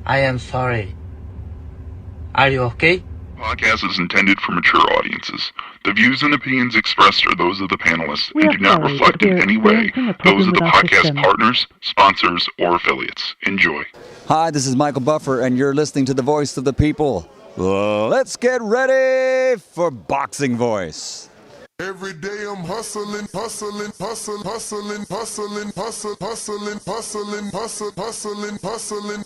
I am sorry. Are you okay? Podcast is intended for mature audiences. The views and opinions expressed are those of the panelists and do not reflect in any way those of the podcast partners, sponsors, or affiliates. Enjoy. Hi, this is Michael Buffer, and you're listening to The Voice of the People. Let's get ready for Boxing Voice. Every day I'm hustling, hustling, hustling, hustling, hustling, hustling, hustling, hustling, hustling, hustling.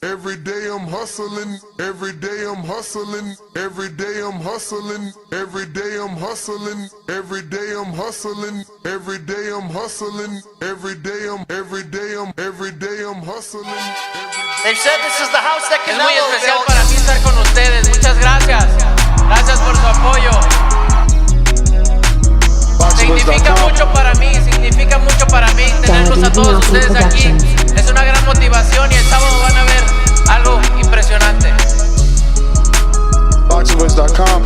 Every day I'm hustling, every day I'm hustling, every day I'm hustling, every day I'm hustling, every day I'm hustling, every day I'm hustling, every day I'm hustling. They said this is the house that Es muy Canelo especial built. para mí estar con ustedes. Muchas gracias. Gracias por su apoyo. Significa mucho para mí tenerlos a todos ustedes aquí. Es una gran motivación y el sábado van a ver algo impresionante. BoxingVoice.com.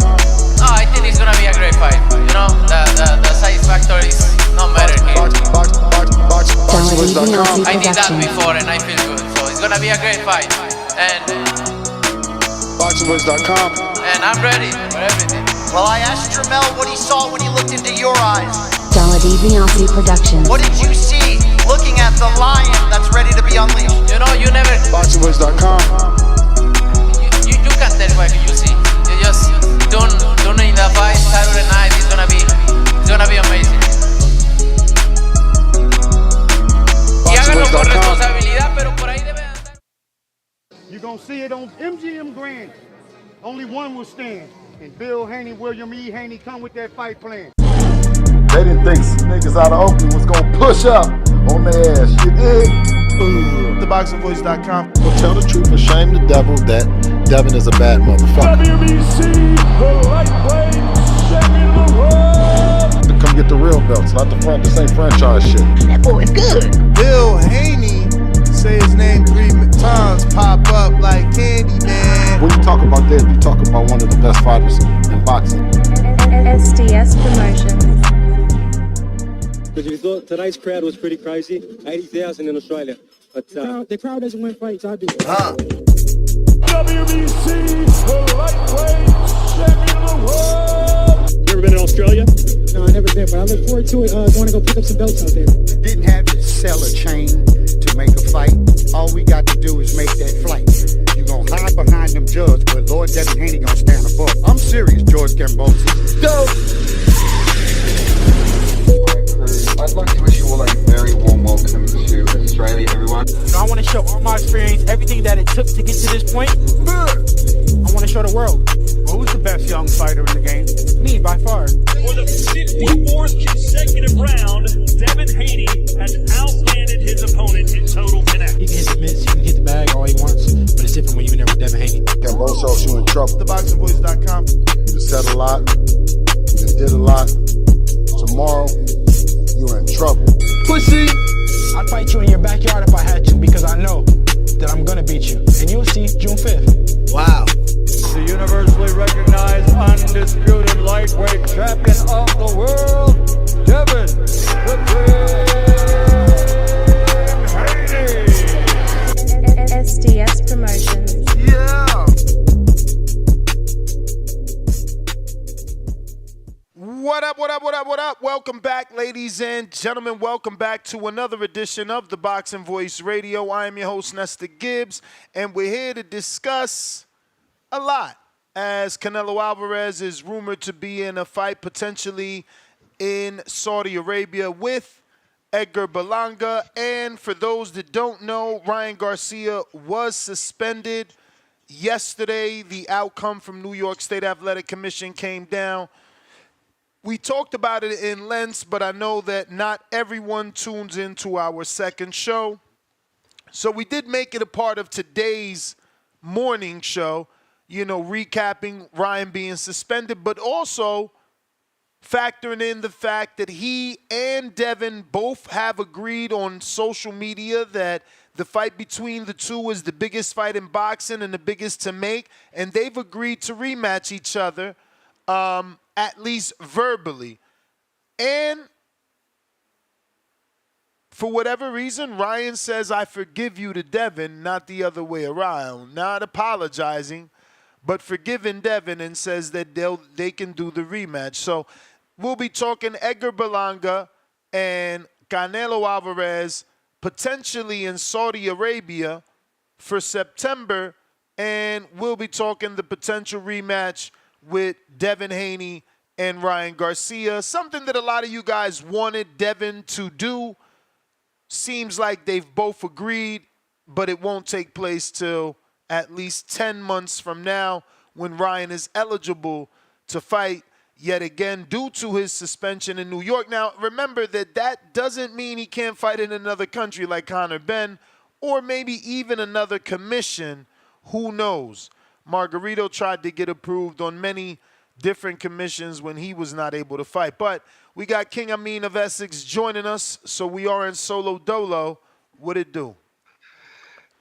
Oh, I think it's gonna be a great fight. You know, the satisfactory is no matter here. BoxingVoice.com. I did that before and I feel good. So it's gonna be a great fight. And BoxingVoice.com. I'm ready for everything. Well, I asked Jermel what he saw when he looked into your eyes. Divinati Productions. What did you see looking at the lion that's ready to be unleashed? You know, you never. BoxingVoice.com. You can't tell what you see. You just doing the fight Saturday night. It's gonna be amazing. Y háganlo con responsabilidad, pero por ahí debe andar. You're gonna see it on MGM Grand. Only one will stand. And Bill Haney, William E. Haney come with that fight plan. They didn't think niggas out of Oakland was gonna push up on their ass. You dig? TheBoxingVoice.com. Well, tell the truth and shame the devil that Devin is a bad motherfucker. WBC, the lightweight champion of the world. To come get the real belts, not this ain't franchise shit. That boy is good. Bill Haney. Say his name 3 times, pop up like candy, man. When you talk about that, you talk about one of the best fighters in boxing. SDS Promotions. Because if you thought tonight's crowd was pretty crazy, 80,000 in Australia. But the crowd doesn't win fights, I do. WBC, the lightweight champion of the world. You ever been in Australia? No, I never been, but I look forward to it. Going to go pick up some belts out there. Didn't have to sell a chain to make a fight. All we got to do is make that flight. You gonna hide behind them judges, but Lord Devin Haney gonna stand above. I'm serious, George Cambosis. Go! I'd like to wish you all a very warm welcome to Australia, everyone. I want to show all my experience, everything that it took to get to this point. I want to show the world. Well, who's the best young fighter in the game? Me, by far. For the 54th consecutive round, Devin Haney has outlanded his opponent in total connect. He can hit the mitts, he can hit the bag all he wants, but it's different when you're in there with Devin Haney. Cambosos, you in trouble. TheBoxingVoice.com. You said a lot. You did a lot. Tomorrow, you're in trouble. Pussy! I'd fight you in your backyard if I had to, because I know that I'm gonna beat you. And you'll see June 5th. Wow. The universally recognized undisputed lightweight champion of the world, Devin Haney. SDS Promotions. Yeah. What up, what up, what up, what up? Welcome back, ladies and gentlemen. Welcome back to another edition of the Boxing Voice Radio. I am your host, Nestor Gibbs, and we're here to discuss a lot, as Canelo Alvarez is rumored to be in a fight potentially in Saudi Arabia with Edgar Berlanga. And for those that don't know, Ryan Garcia was suspended yesterday. The outcome from New York State Athletic Commission came down. We talked about it in lengths, but I know that not everyone tunes into our second show. So we did make it a part of today's morning show, you know, recapping Ryan being suspended, but also factoring in the fact that he and Devin both have agreed on social media that the fight between the two is the biggest fight in boxing and the biggest to make, and they've agreed to rematch each other, at least verbally. And for whatever reason, Ryan says, I forgive you to Devin, not the other way around. Not apologizing, but forgiving Devin, and says that they can do the rematch. So we'll be talking Edgar Berlanga and Canelo Alvarez potentially in Saudi Arabia for September, and we'll be talking the potential rematch with Devin Haney and Ryan Garcia, something that a lot of you guys wanted Devin to do. Seems like they've both agreed, but it won't take place till at least 10 months from now when Ryan is eligible to fight yet again due to his suspension in New York. Now, remember that doesn't mean he can't fight in another country like Conor Benn or maybe even another commission. Who knows? Margarito tried to get approved on many different commissions when he was not able to fight. But we got King Amin of Essex joining us, so we are in solo dolo. What it do?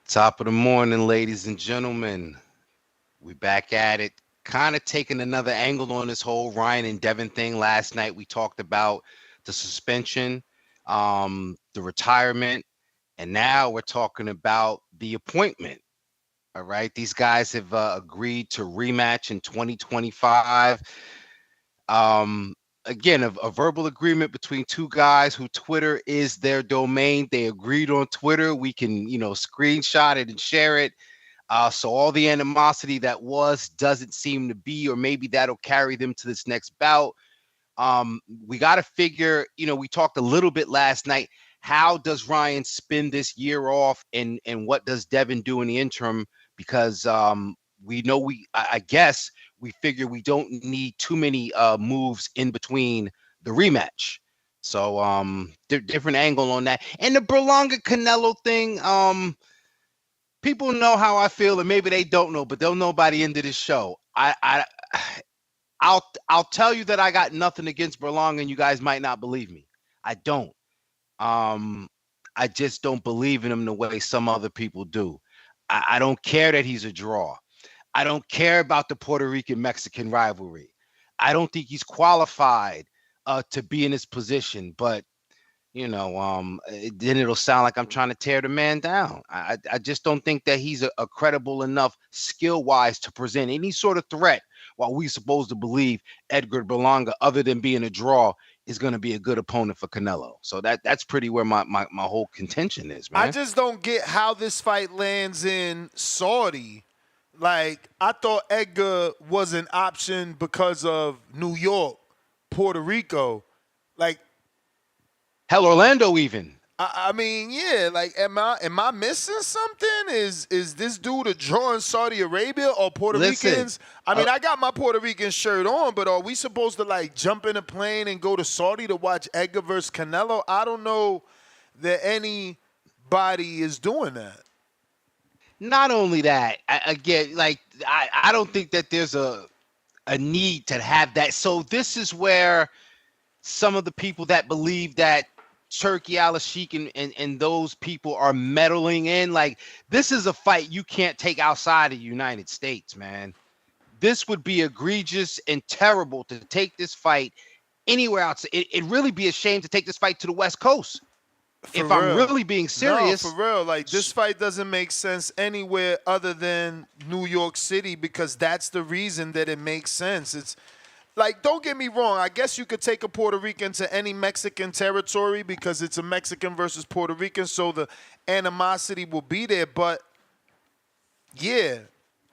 Top of the morning, ladies and gentlemen. We back at it. Kind of taking another angle on this whole Ryan and Devin thing. Last night we talked about the suspension, the retirement, and now we're talking about the appointment. All right, these guys have agreed to rematch in 2025. Again, a verbal agreement between two guys who Twitter is their domain. They agreed on Twitter. We can, screenshot it and share it. So all the animosity that doesn't seem to be, or maybe that'll carry them to this next bout. We got to figure, we talked a little bit last night. How does Ryan spend this year off, and what does Devin do in the interim? Because I guess we figure we don't need too many moves in between the rematch. So different angle on that. And the Berlanga Canelo thing, people know how I feel, and maybe they don't know, but they'll know by the end of this show. I'll tell you that I got nothing against Berlanga, and you guys might not believe me. I don't. I just don't believe in him the way some other people do. I don't care that he's a draw. I don't care about the Puerto Rican-Mexican rivalry. I don't think he's qualified to be in this position, but then it'll sound like I'm trying to tear the man down. I just don't think that he's a credible enough skill-wise to present any sort of threat, while we're supposed to believe Edgar Berlanga, other than being a draw, is going to be a good opponent for Canelo. So that's pretty where my whole contention is, man. I just don't get how this fight lands in Saudi. Like, I thought Edgar was an option because of New York, Puerto Rico. Like, hell, Orlando even. I mean, yeah. Like, am I missing something? Is this dude a draw in Saudi Arabia or Puerto Ricans? I mean, I got my Puerto Rican shirt on, but are we supposed to like jump in a plane and go to Saudi to watch Edgar versus Canelo? I don't know that anybody is doing that. Not only that, I don't think that there's a need to have that. So this is where some of the people that believe that Turkey Al-Sheikh and those people are meddling in, like, this is a fight you can't take outside of the United States, man. This would be egregious and terrible to take this fight anywhere else. It'd really be a shame to take this fight to the West Coast. If I'm really being serious. No, for real. Like, this fight doesn't make sense anywhere other than New York City, because that's the reason that it makes sense. It's like, don't get me wrong. I guess you could take a Puerto Rican to any Mexican territory because it's a Mexican versus Puerto Rican, so the animosity will be there. But, yeah,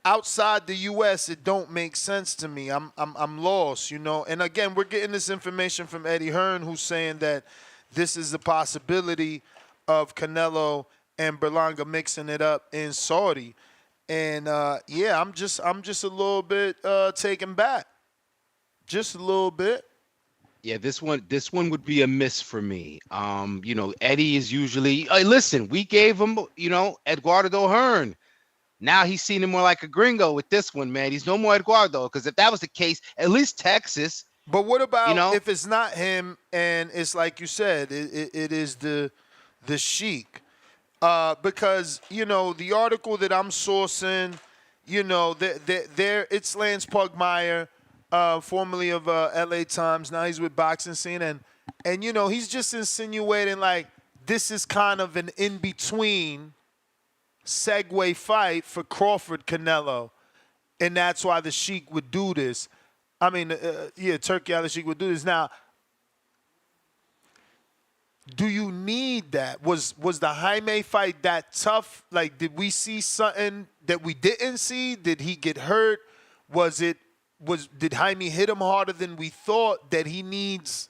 outside the U.S., it don't make sense to me. I'm lost, And, again, we're getting this information from Eddie Hearn, who's saying that this is the possibility of Canelo and Berlanga mixing it up in Saudi. And, yeah, I'm just a little bit taken back. Just a little bit. Yeah, this one would be a miss for me. Eddie is usually listen, we gave him, Eduardo Hearn. Now he's seen him more like a gringo with this one, man. He's no more Eduardo, because if that was the case, at least Texas. But what about if it's not him and it's like you said, it is the Sheik? Because, the article that I'm sourcing, it's Lance Pugmire, formerly of LA Times. Now he's with Boxing Scene. And he's just insinuating, like, this is kind of an in-between segue fight for Crawford Canelo, and that's why the Sheik would do this. I mean, Turkey the Sheik would do this. Now, do you need that? Was the Jaime fight that tough? Like, did we see something that we didn't see? Did he get hurt? Did Jaime hit him harder than we thought, that he needs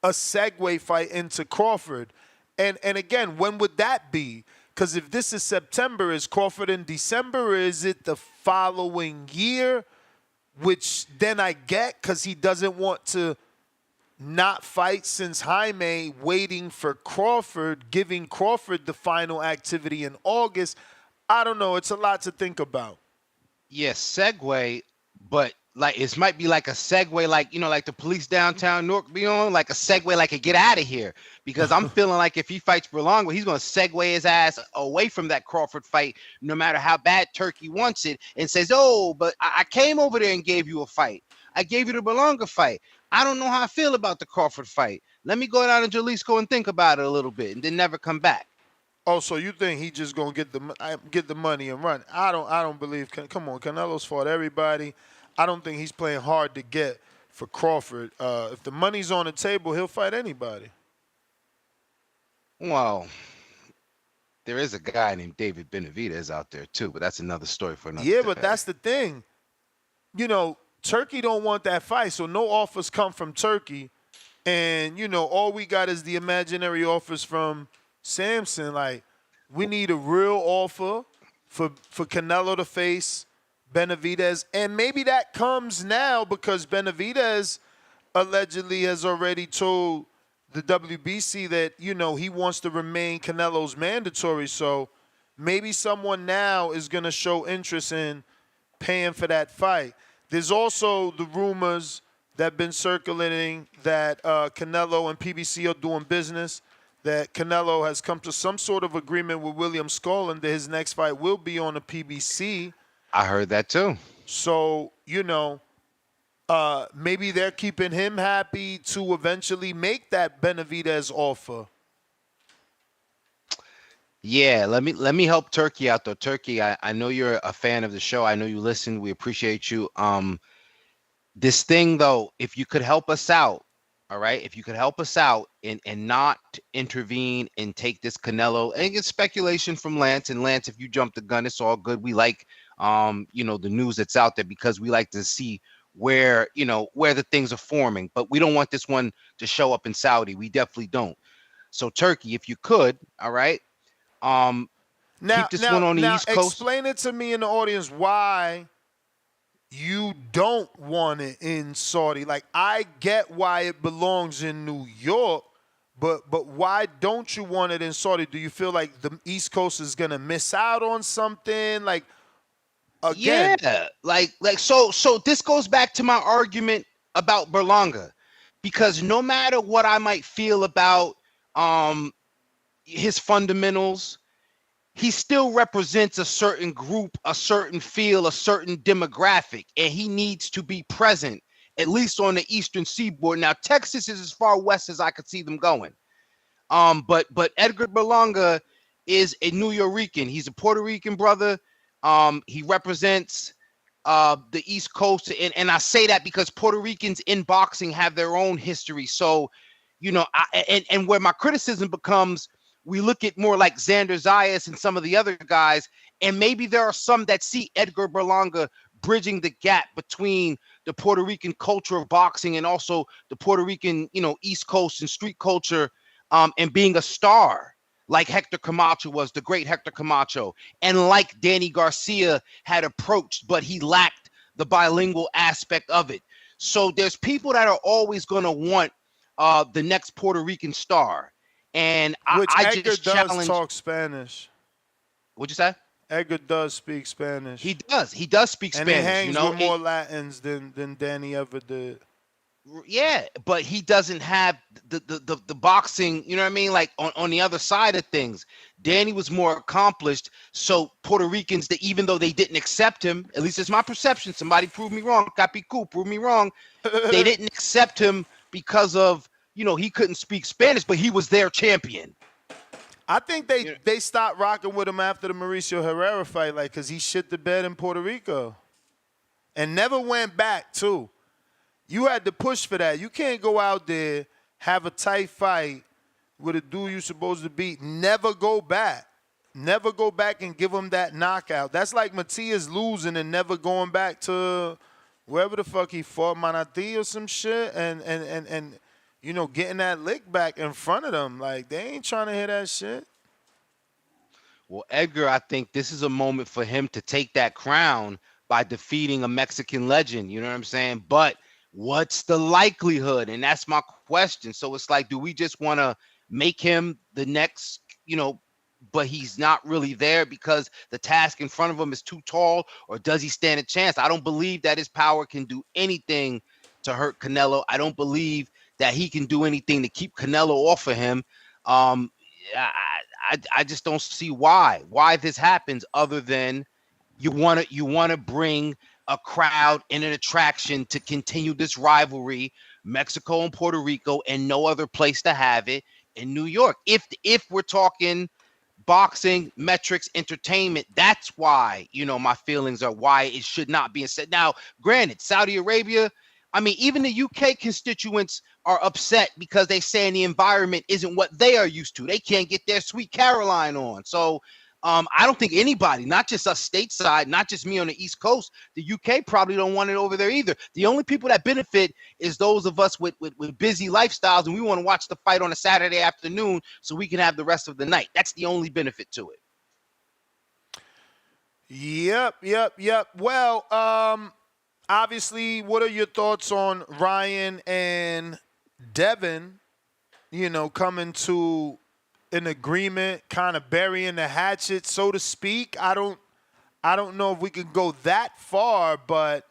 a segue fight into Crawford? And again, when would that be? Because if this is September, is Crawford in December, or is it the following year? Which then I get, because he doesn't want to not fight since Jaime waiting for Crawford, giving Crawford the final activity in August. I don't know. It's a lot to think about. Yes, segue, but like it might be like a segue, like, you know, like the police downtown Newark be on, like a segue, like a get out of here. Because I'm feeling like if he fights Berlanga, he's going to segue his ass away from that Crawford fight, no matter how bad Turkey wants it, and says, oh, but I came over there and gave you a fight. I gave you the Berlanga fight. I don't know how I feel about the Crawford fight. Let me go down to Jalisco and think about it a little bit, and then never come back. Oh, so you think he just gonna get the money and run? I don't believe. Come on, Canelo's fought everybody. I don't think he's playing hard to get for Crawford. If the money's on the table, he'll fight anybody. Well, there is a guy named David Benavidez out there too, but that's another story for another day. But that's the thing. You know, Turkey don't want that fight, so no offers come from Turkey. And, you know, all we got is the imaginary offers from Samson. Like, we need a real offer for Canelo to face Benavidez. And maybe that comes now because Benavidez allegedly has already told the WBC that, you know, he wants to remain Canelo's mandatory. So maybe someone now is going to show interest in paying for that fight. There's also the rumors that have been circulating that Canelo and PBC are doing business, that Canelo has come to some sort of agreement with William Scullin that his next fight will be on the PBC. I heard that too. So, you know, maybe they're keeping him happy to eventually make that Benavidez offer. Yeah, let me help Turkey out though. Turkey, I know you're a fan of the show. I know you listen. We appreciate you. This thing though, if you could help us out, all right, if you could help us out and not intervene and take this Canelo, and it's speculation from Lance, and Lance, if you jump the gun, it's all good. We like you know, the news that's out there because we like to see where, you know, where the things are forming, but we don't want this one to show up in Saudi. We definitely don't. So Turkey, if you could, all right, keep this one on the East Coast. Explain it to me in the audience why you don't want it in Saudi. Like, I get why it belongs in New York, but why don't you want it in Saudi? Do you feel like the East Coast is gonna miss out on something? Like, again, yeah, like so this goes back to my argument about Berlanga, because no matter what I might feel about his fundamentals, he still represents a certain group, a certain feel, a certain demographic, and he needs to be present, at least on the Eastern Seaboard. Now, Texas is as far west as I could see them going. But Edgar Berlanga is a New Yorican. He's a Puerto Rican brother. He represents the East Coast, and I say that because Puerto Ricans in boxing have their own history. So, you know, and where my criticism becomes, we look at more like Xander Zayas and some of the other guys, and maybe there are some that see Edgar Berlanga bridging the gap between the Puerto Rican culture of boxing and also the Puerto Rican, you know, East Coast and street culture, and being a star like Hector Camacho was, the great Hector Camacho, and like Danny Garcia had approached, but he lacked the bilingual aspect of it. So there's people that are always going to want the next Puerto Rican star. And I just does talk Spanish. What'd you say? Edgar does speak Spanish. He does speak Spanish. And he hangs you know, with more Latins than Danny ever did. Yeah, but he doesn't have the boxing, you know what I mean? Like on the other side of things, Danny was more accomplished. So Puerto Ricans, that even though they didn't accept him, at least it's my perception, somebody prove me wrong, Capicu, prove me wrong, they didn't accept him because of, you know, he couldn't speak Spanish, but he was their champion. I think they stopped rocking with him after the Mauricio Herrera fight, like, because he shit the bed in Puerto Rico and never went back, too. You had to push for that. You can't go out there, have a tight fight with a dude you're supposed to beat, never go back. Never go back and give him that knockout. That's like Matias losing and never going back to wherever the fuck he fought, Manatee or some shit, and you know, getting that lick back in front of them. Like, they ain't trying to hear that shit. Well, Edgar, I think this is a moment for him to take that crown by defeating a Mexican legend. You know what I'm saying? But what's the likelihood? And that's my question. So it's like, do we just want to make him the next, but he's not really there because the task in front of him is too tall, or does he stand a chance? I don't believe that his power can do anything to hurt Canelo. I don't believe that he can do anything to keep Canelo off of him. I just don't see why this happens, other than you want to bring a crowd and an attraction to continue this rivalry, Mexico and Puerto Rico, and no other place to have it in New York. If we're talking boxing, metrics, entertainment, that's why, my feelings are why it should not be said. Now, granted, Saudi Arabia, I mean, even the UK constituents are upset because they saying the environment isn't what they are used to. They can't get their Sweet Caroline on. So I don't think anybody, not just us stateside, not just me on the East Coast, the UK probably don't want it over there either. The only people that benefit is those of us with busy lifestyles, and we want to watch the fight on a Saturday afternoon so we can have the rest of the night. That's the only benefit to it. Yep. Well, obviously, what are your thoughts on Ryan and Devin, coming to an agreement, kind of burying the hatchet, so to speak? I don't know if we could go that far, but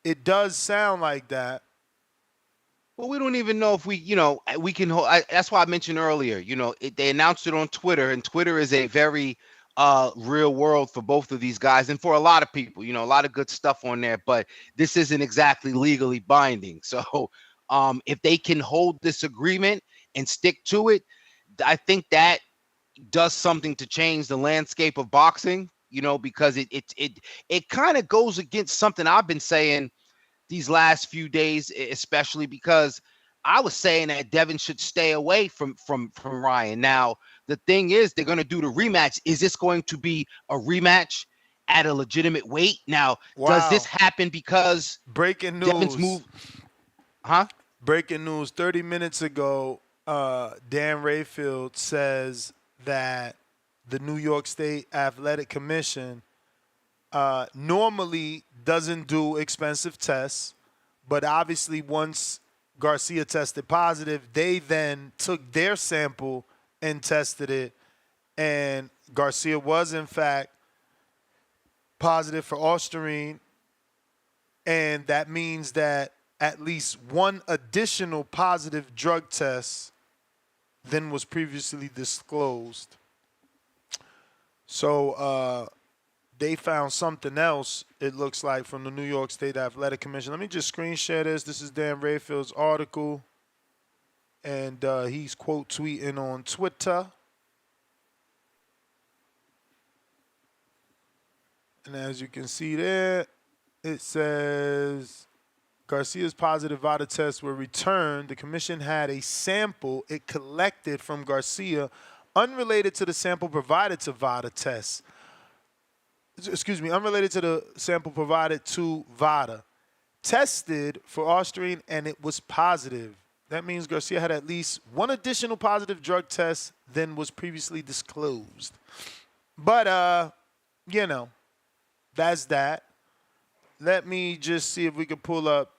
it does sound like that. Well, we don't even know if we can hold. That's why I mentioned earlier, they announced it on Twitter, and Twitter is a very real world for both of these guys and for a lot of people. A lot of good stuff on there, but this isn't exactly legally binding. So if they can hold this agreement and stick to it, I think that does something to change the landscape of boxing, because it kind of goes against something I've been saying these last few days, especially because I was saying that Devin should stay away from Ryan. Now, the thing is, they're going to do the rematch. Is this going to be a rematch at a legitimate weight? Now, does this happen because breaking news? Devin's move, huh? Breaking news 30 minutes ago, Dan Rayfield says that the New York State Athletic Commission normally doesn't do expensive tests, but obviously once Garcia tested positive, they then took their sample and tested it, and Garcia was in fact positive for Ostarine, and that means that at least one additional positive drug test than was previously disclosed. So they found something else, it looks like, from the New York State Athletic Commission. Let me just screen share this. This is Dan Rayfield's article, and he's quote tweeting on Twitter. And as you can see there, it says Garcia's positive VADA tests were returned. The commission had a sample it collected from Garcia unrelated to the sample provided to VADA tests. Unrelated to the sample provided to VADA. Tested for Ostarine, and it was positive. That means Garcia had at least one additional positive drug test than was previously disclosed. But, that's that. Let me just see if we can pull up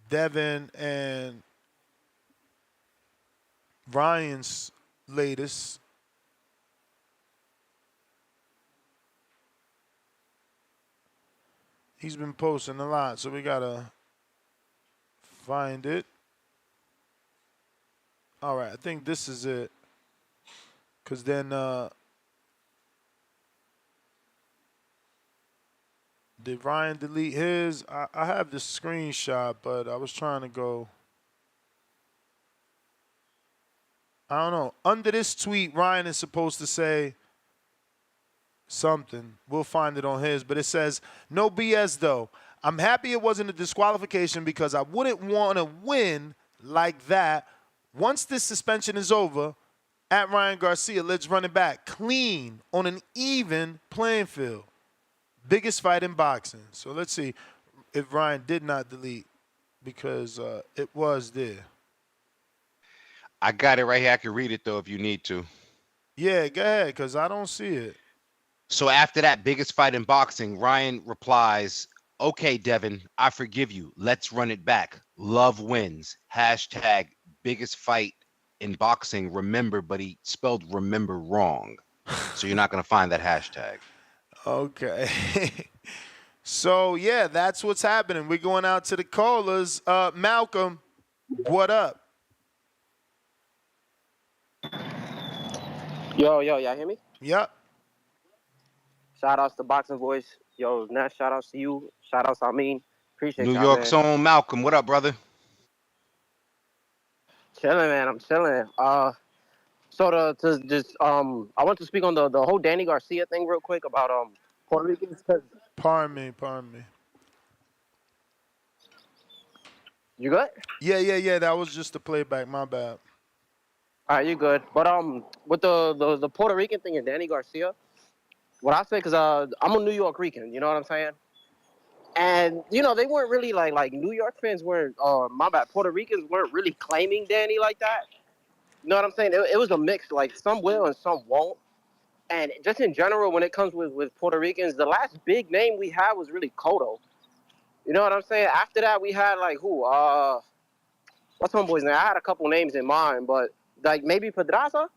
Devin and Ryan's latest. He's been posting a lot, so we gotta find it. All right, I think this is it. Because then did Ryan delete his? I have the screenshot, but I was trying to go. I don't know. Under this tweet, Ryan is supposed to say something. We'll find it on his, but it says, no BS though. I'm happy it wasn't a disqualification because I wouldn't want to win like that. Once this suspension is over, at Ryan Garcia, let's run it back. Clean on an even playing field. Biggest fight in boxing. So let's see if Ryan did not delete because it was there. I got it right here. I can read it though if you need to. Yeah, go ahead, because I don't see it. So after that biggest fight in boxing, Ryan replies, okay, Devin, I forgive you. Let's run it back. Love wins. Hashtag biggest fight in boxing. Remember, but he spelled remember wrong. So you're not going to find that hashtag. Okay. So, yeah, that's what's happening. We're going out to the callers. Malcolm, what up? Yo, y'all hear me? Yep. Shout outs to Boxing Voice. Yo, Ness, shout outs to you. Shout outs to Amin. Appreciate New y'all, York's man. own Malcolm. What up, brother? Chilling, man. I'm chilling. I want to speak on the whole Danny Garcia thing real quick about Puerto Ricans. Pardon me. You good? Yeah. That was just the playback. My bad. All right, you good. But with the Puerto Rican thing and Danny Garcia, what I say, because I'm a New York Rican, you know what I'm saying? And, you know, they weren't really like New York fans weren't, my bad, Puerto Ricans weren't really claiming Danny like that. You know what I'm saying? It was a mix, like some will and some won't. And just in general, when it comes with Puerto Ricans, the last big name we had was really Cotto. You know what I'm saying? After that, we had like who? What's homeboy's name? I had a couple names in mind, but like maybe Pedraza.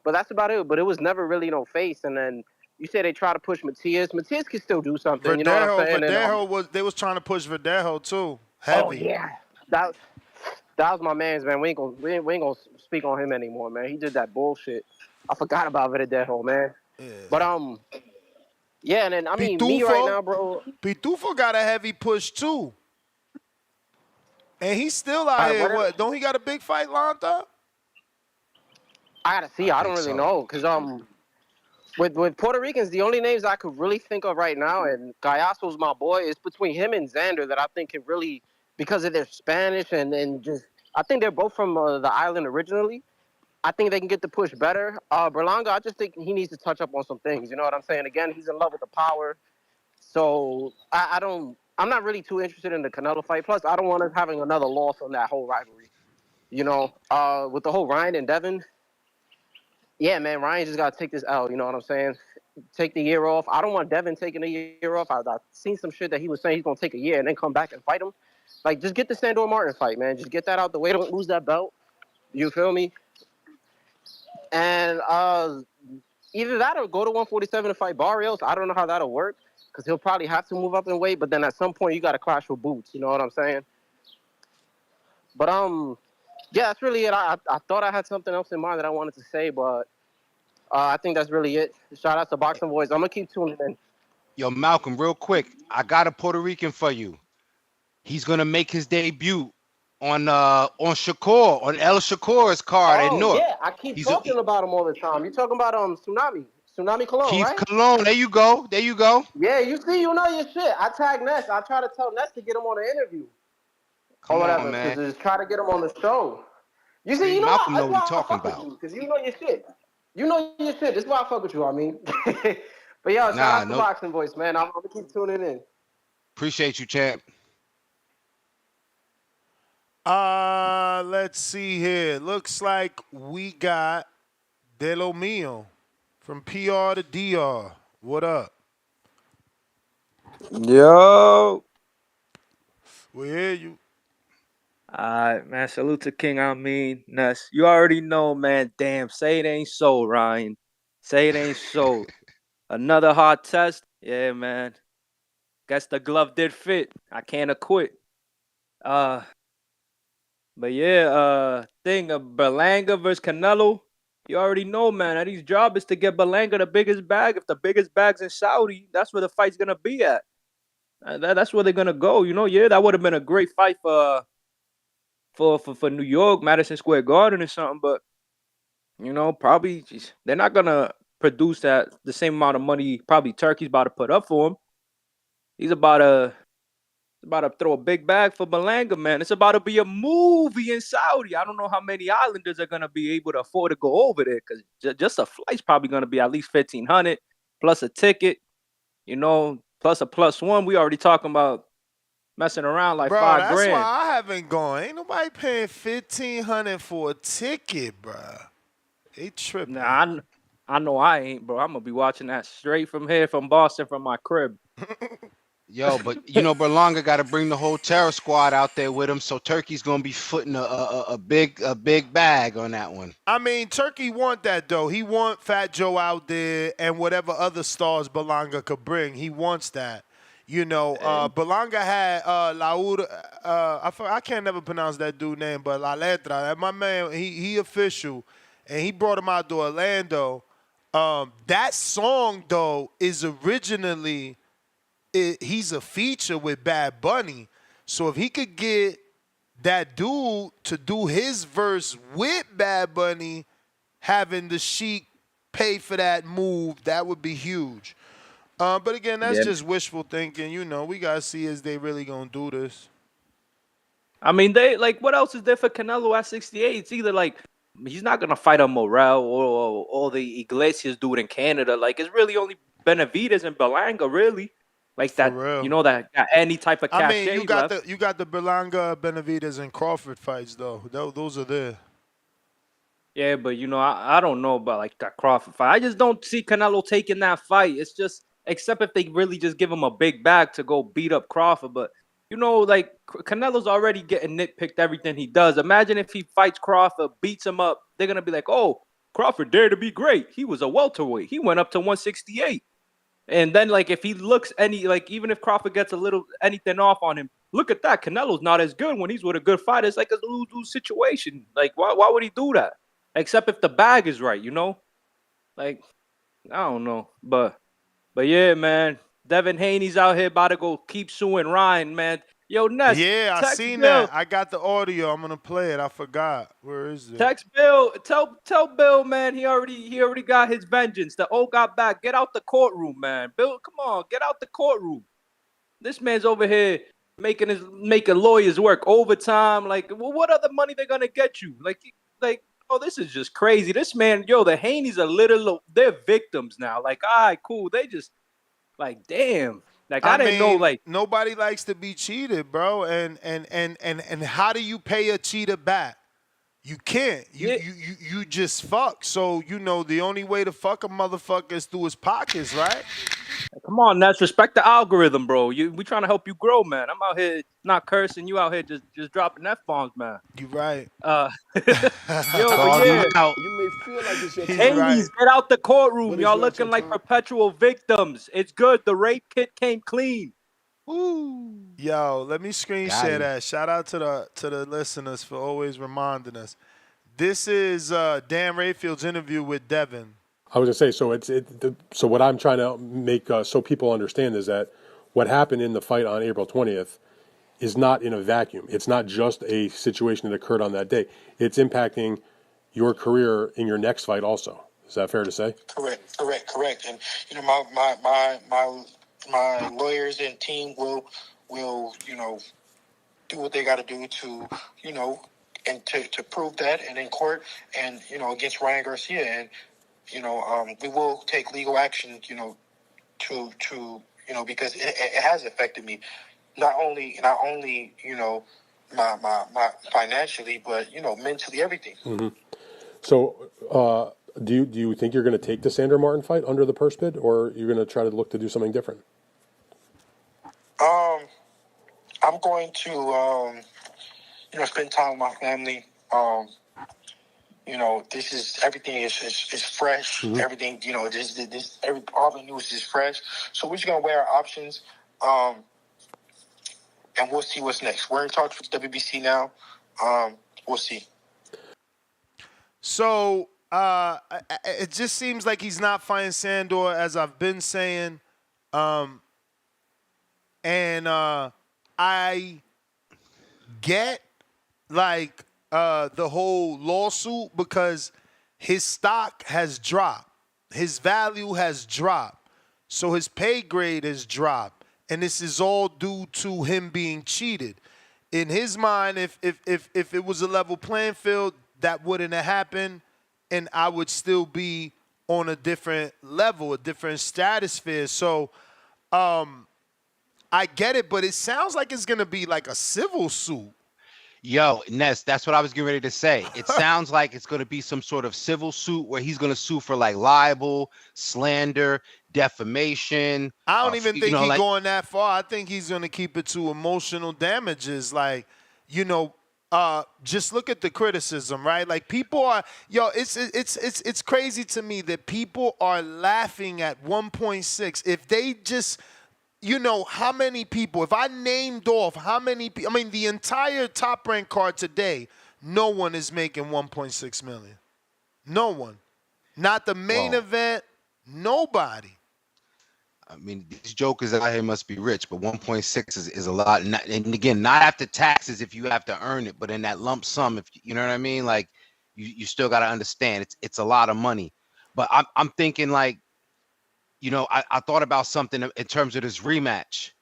But that's about it. But it was never really no face. And then you say they try to push Matias. Matias can still do something. You know what I'm saying? Verdejo was trying to push Verdejo too. Heavy. Oh yeah, that was my man's, man. We ain't gonna speak on him anymore, man. He did that bullshit. I forgot about Verdejo, man. Yeah. But yeah, and then I mean Pitufo, me right now, bro. Pitufo got a heavy push too. And he's still out here. What? Don't he got a big fight lined up? I gotta see. I don't really know, cause with Puerto Ricans, the only names I could really think of right now, and Gallasso's my boy, is between him and Xander that I think can really, because of their Spanish and just, I think they're both from the island originally. I think they can get the push better. Berlanga, I just think he needs to touch up on some things. You know what I'm saying? Again, he's in love with the power. So I'm not really too interested in the Canelo fight. Plus, I don't want us having another loss on that whole rivalry. You know, with the whole Ryan and Devin, yeah, man, Ryan just got to take this L. You know what I'm saying? Take the year off. I don't want Devin taking a year off. I've seen some shit that he was saying he's going to take a year and then come back and fight him. Like, just get the Sandor Martin fight, man. Just get that out the way. Don't lose that belt. You feel me? And either that or go to 147 to fight Barrios. I don't know how that'll work because he'll probably have to move up in weight. But then at some point, you got to clash with Boots. You know what I'm saying? But, yeah, that's really it. I thought I had something else in mind that I wanted to say, but I think that's really it. Shout out to Boxing Boys. I'm going to keep tuning in. Yo, Malcolm, real quick. I got a Puerto Rican for you. He's going to make his debut on Shakur, on El Shakur's card in Newark. Yeah, I keep talking about him all the time. You're talking about Tsunami Cologne, Keith right? Cologne. There you go. Yeah, you see, you know your shit. I tag Ness. I try to tell Ness to get him on an interview. Come or whatever, on, man. just try to get him on the show. You see, you know Malcolm what? know what he's talking about. Because you know your shit. You know your shit. This is why I fuck with you, I mean. But yo, shout out to Boxing Voice, man. I'm gonna keep tuning in. Appreciate you, champ. Let's see here. Looks like we got De Lo Mio from PR to DR. What up? Yo. We hear you. Alright, man. Salute to King Amin. Ness. You already know, man. Damn, say it ain't so, Ryan. Say it ain't so. Another hard test. Yeah, man. Guess the glove did fit. I can't acquit. But yeah, thing of Berlanga versus Canelo. You already know, man. Eddie's job is to get Berlanga the biggest bag. If the biggest bag's in Saudi, that's where the fight's gonna be at. That's where they're gonna go. You know, yeah, that would have been a great fight for New York, Madison Square Garden or something. But You know, probably they're not gonna produce the same amount of money probably Turkey's about to put up for him. He's about to throw a big bag for Berlanga, man. It's about to be a movie in Saudi. I don't know how many islanders are gonna be able to afford to go over there because just a flight's probably gonna be at least 1,500 plus a ticket. You know, plus a +1. We already talking about messing around like Bro, $5 that's grand. why I haven't gone. Ain't nobody paying $1,500 for a ticket, bro. They tripping. Nah, I know I ain't, bro. I'm gonna be watching that straight from here, from Boston, from my crib. Yo, but you know, Berlanga got to bring the whole terror squad out there with him, so Turkey's gonna be footing a big bag on that one. I mean, Turkey want that though. He want Fat Joe out there and whatever other stars Berlanga could bring. He wants that. You know, Berlanga had Laud. I can't never pronounce that dude name, but La Letra. My man, he official, and he brought him out to Orlando. That song though is originally. He's a feature with Bad Bunny. So if he could get that dude to do his verse with Bad Bunny, having the Sheik pay for that move, that would be huge. But again, that's just wishful thinking. You know, we got to see is they really going to do this. I mean, they like, what else is there for Canelo at 68? It's either like he's not going to fight a Morel or the Iglesias dude in Canada. Like, it's really only Benavidez and Berlanga, really. Like that, you know, that any type of cachet. I mean, you got the Berlanga, Benavidez, and Crawford fights though. Those are there. Yeah, but you know, I don't know about like that Crawford fight. I just don't see Canelo taking that fight. It's just, except if they really just give him a big bag to go beat up Crawford. But you know, like Canelo's already getting nitpicked everything he does. Imagine if he fights Crawford, beats him up. They're gonna be like, oh, Crawford dared to be great. He was a welterweight. He went up to 168. And then, like, if he looks even if Crawford gets anything off on him, look at that. Canelo's not as good when he's with a good fighter. It's like a lose-lose situation. Like, why would he do that? Except if the bag is right, you know? Like, I don't know. But yeah, man. Devin Haney's out here about to go keep suing Ryan, man. Yo, Ness. Yeah, I seen that. I got the audio. I'm gonna play it. I forgot. Where is it? Text Bill. Tell Bill, man. He already got his vengeance. The O got back. Get out the courtroom, man. Bill, come on, get out the courtroom. This man's over here making lawyers work overtime. Like, well, what other money they gonna get you? Like, oh, this is just crazy. This man, yo, the Haneys are they're victims now. Like, all right, cool. They just like, damn. Like, I didn't know, like, nobody likes to be cheated, bro. And how do you pay a cheater back? You can't. You just fuck. So, you know, the only way to fuck a motherfucker is through his pockets, right? Come on, Ness, respect the algorithm, bro. We trying to help you grow, man. I'm out here not cursing. You out here just dropping F-bombs, man. You right. Yo, but yeah. You may feel like it's your Hades, get out the courtroom. Y'all looking like perpetual victims. It's good. The rape kit came clean. Ooh. Yo, let me screen share that. Shout out to the listeners for always reminding us. This is Dan Rayfield's interview with Devin. I was gonna say, so what I'm trying to make so people understand is that what happened in the fight on April 20th is not in a vacuum. It's not just a situation that occurred on that day. It's impacting your career in your next fight also. Is that fair to say? Correct. And you know, my lawyers and team will you know do what they got to do to you know and to prove that and in court and you know against Ryan Garcia and you know we will take legal action you know to you know because it has affected me not only you know my financially but you know mentally everything. Mm-hmm. So do you think you're going to take the Sandor Martin fight under the purse bid, or you're going to try to look to do something different? I'm going to you know spend time with my family. You know, this is everything is fresh. Mm-hmm. Everything, you know, all the news is fresh. So we're just gonna weigh our options, and we'll see what's next. We're in talks with WBC now. We'll see. So it just seems like he's not fighting Sandor, as I've been saying, and I get like the whole lawsuit because his stock has dropped. His value has dropped. So his pay grade has dropped. And this is all due to him being cheated. In his mind, if it was a level playing field, that wouldn't have happened, and I would still be on a different level, a different stratosphere. So I get it, but it sounds like it's going to be like a civil suit. Yo, Ness, that's what I was getting ready to say. It sounds like it's going to be some sort of civil suit where he's going to sue for like libel, slander, defamation. I don't even think he's going that far. I think he's going to keep it to emotional damages. Like, just look at the criticism, right? Like people are, it's crazy to me that people are laughing at 1.6. If they just, how many people, if I named off how many people, the entire Top Rank card today, no one is making 1.6 million. No one. Not the main event, nobody. These jokers out here must be rich, but 1.6 is a lot. And again, not after taxes if you have to earn it, but in that lump sum, if you know what I mean, like you still got to understand it's a lot of money. But I'm thinking like, I thought about something in terms of this rematch.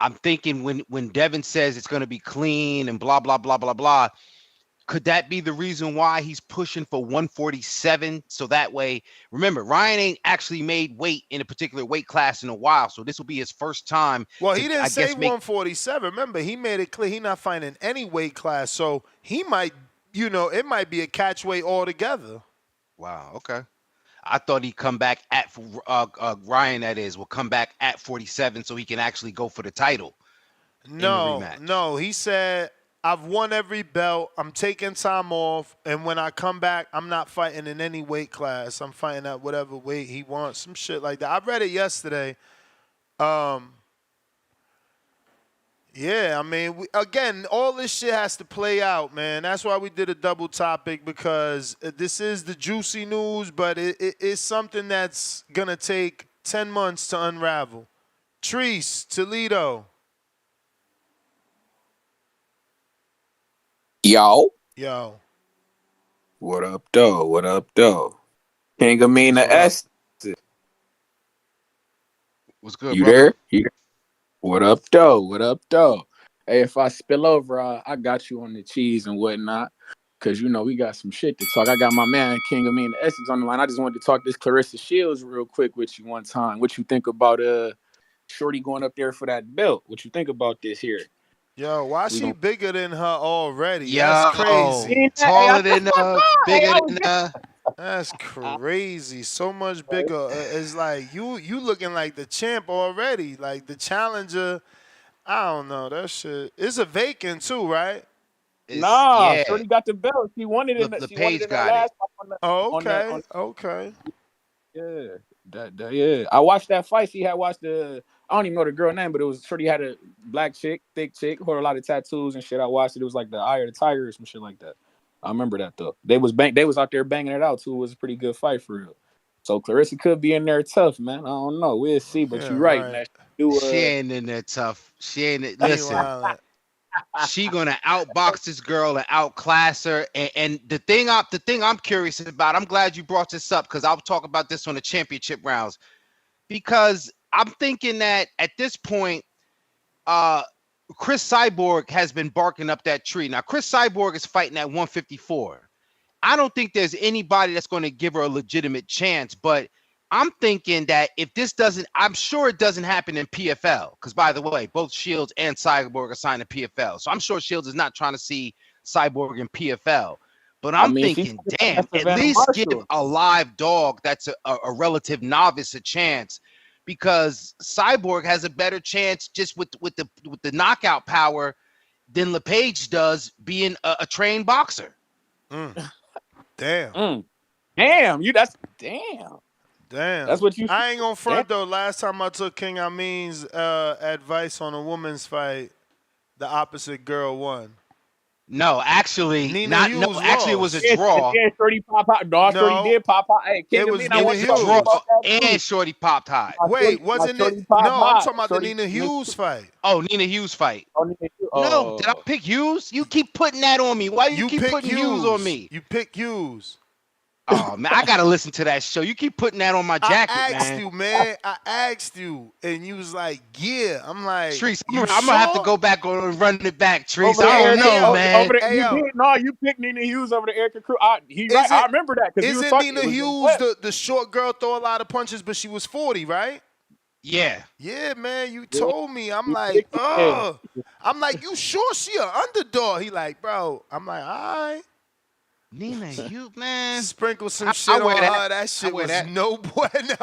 I'm thinking when Devin says it's going to be clean and blah blah blah blah blah. Could that be the reason why he's pushing for 147? So that way, remember, Ryan ain't actually made weight in a particular weight class in a while. So this will be his first time. Well, he didn't say 147. Remember, he made it clear he's not fighting any weight class. So he might, it might be a catch weight altogether. Wow. Okay. I thought he'd come back at Ryan. That is, will come back at 47 so he can actually go for the title. No. He said, I've won every belt. I'm taking time off. And when I come back, I'm not fighting in any weight class. I'm fighting at whatever weight he wants. Some shit like that. I read it yesterday. Again, all this shit has to play out, man. That's why we did a double topic, because this is the juicy news, but it's something that's going to take 10 months to unravel. Treese, Toledo. Yo. What up, though? King Amina S. What's good, you brother? there? What up, though? Hey, if I spill over, I got you on the cheese and whatnot, because, we got some shit to talk. I got my man, King Amina S. on the line. I just wanted to talk this Clarissa Shields real quick with you one time. What you think about Shorty going up there for that belt? What you think about this here? Yo, why she bigger than her already? That's crazy. Taller than her, bigger than her. That's crazy. So much bigger. It's like you looking like the champ already. Like the challenger. I don't know. That shit. It's a vacant too, right? Shorty got the belt. She won it in the Page got it. Okay. Yeah. Yeah. I watched that fight. She had watched I don't even know the girl name, but it was Shorty had a black chick, thick chick, who had a lot of tattoos and shit. I watched it. It was like the Eye of the Tiger or some shit like that. I remember that though. They was out there banging it out too. It was a pretty good fight for real. So Clarissa could be in there tough, man. I don't know. We'll see. But you're right, man. She ain't in there tough. She ain't. Listen, she gonna outbox this girl and outclass her. And the thing I'm curious about. I'm glad you brought this up, because I'll talk about this on the championship rounds. Because I'm thinking that at this point, Chris Cyborg has been barking up that tree. Now, Chris Cyborg is fighting at 154. I don't think there's anybody that's going to give her a legitimate chance, but I'm thinking that if this doesn't, I'm sure it doesn't happen in PFL, because by the way, both Shields and Cyborg are signed to PFL. So I'm sure Shields is not trying to see Cyborg in PFL. But I'm thinking, damn, at least give a live dog that's a relative novice a chance, because Cyborg has a better chance just with the knockout power than LePage does being a trained boxer. Damn. Damn. Damn. That's what you. I ain't gonna front though. Last time I took King Amin's advice on a woman's fight, the opposite girl won. No, actually, actually, it was a draw. Yeah, Shorty pop out. No, Shorty did pop out. Hey, it was a draw, and Shorty popped high. Wait, wasn't it? No, I'm talking about the Nina Hughes fight. Oh, Nina Hughes fight. No, did I pick Hughes? You keep putting that on me. Why you keep putting Hughes on me? You pick Hughes. Oh man, I gotta listen to that show. You keep putting that on my jacket, I asked man. you, man. I asked you, and you was like, "Yeah." I'm like, Treese, "You I'm sure?" gonna have to go back and run it back, Treese. Over the I don't know, man. You did. No, you picked Nina Hughes over the Erica Cruz. Right. I remember that because he was Isn't talking. Nina Hughes the short girl throw a lot of punches, but she was 40, right? Yeah. Yeah, man. You told me. I'm like, ugh. I'm like, you sure she an underdog? He like, bro. I'm like, all right. Nina Hughes, man. Sprinkle some shit on her. That shit was no bueno.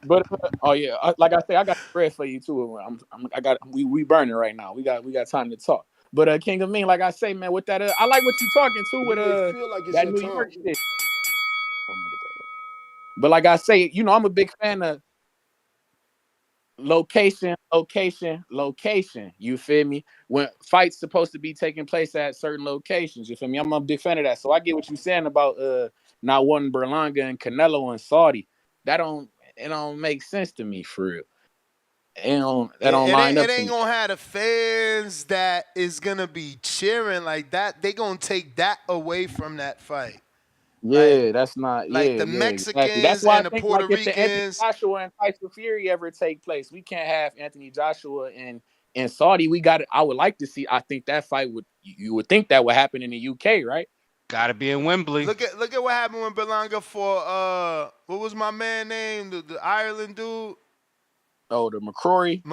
But like I said, I got bread for you too. We burning right now. We got time to talk. But King of Mean, like I say, man, with that, I like what you talking to with that New York shit. Oh, look at that. But like I say, I'm a big fan of location. You feel me? When fights supposed to be taking place at certain locations, you feel me? I'm a big fan of that. So I get what you're saying about not wanting Berlanga and Canelo and Saudi. It don't make sense to me for real. That don't line up. It ain't gonna have the fans that is gonna be cheering like that. They gonna take that away from that fight. Yeah, that's not like the Mexicans exactly. That's why and I the think Puerto like if the Anthony Ricans. Joshua and Tyson Fury ever take place, we can't have Anthony Joshua and Saudi. I would like to see. I think that fight you would think that would happen in the UK, right? Got to be in Wembley. Look at what happened when Berlanga for what was my man name? The Ireland dude. Oh, the McCrory,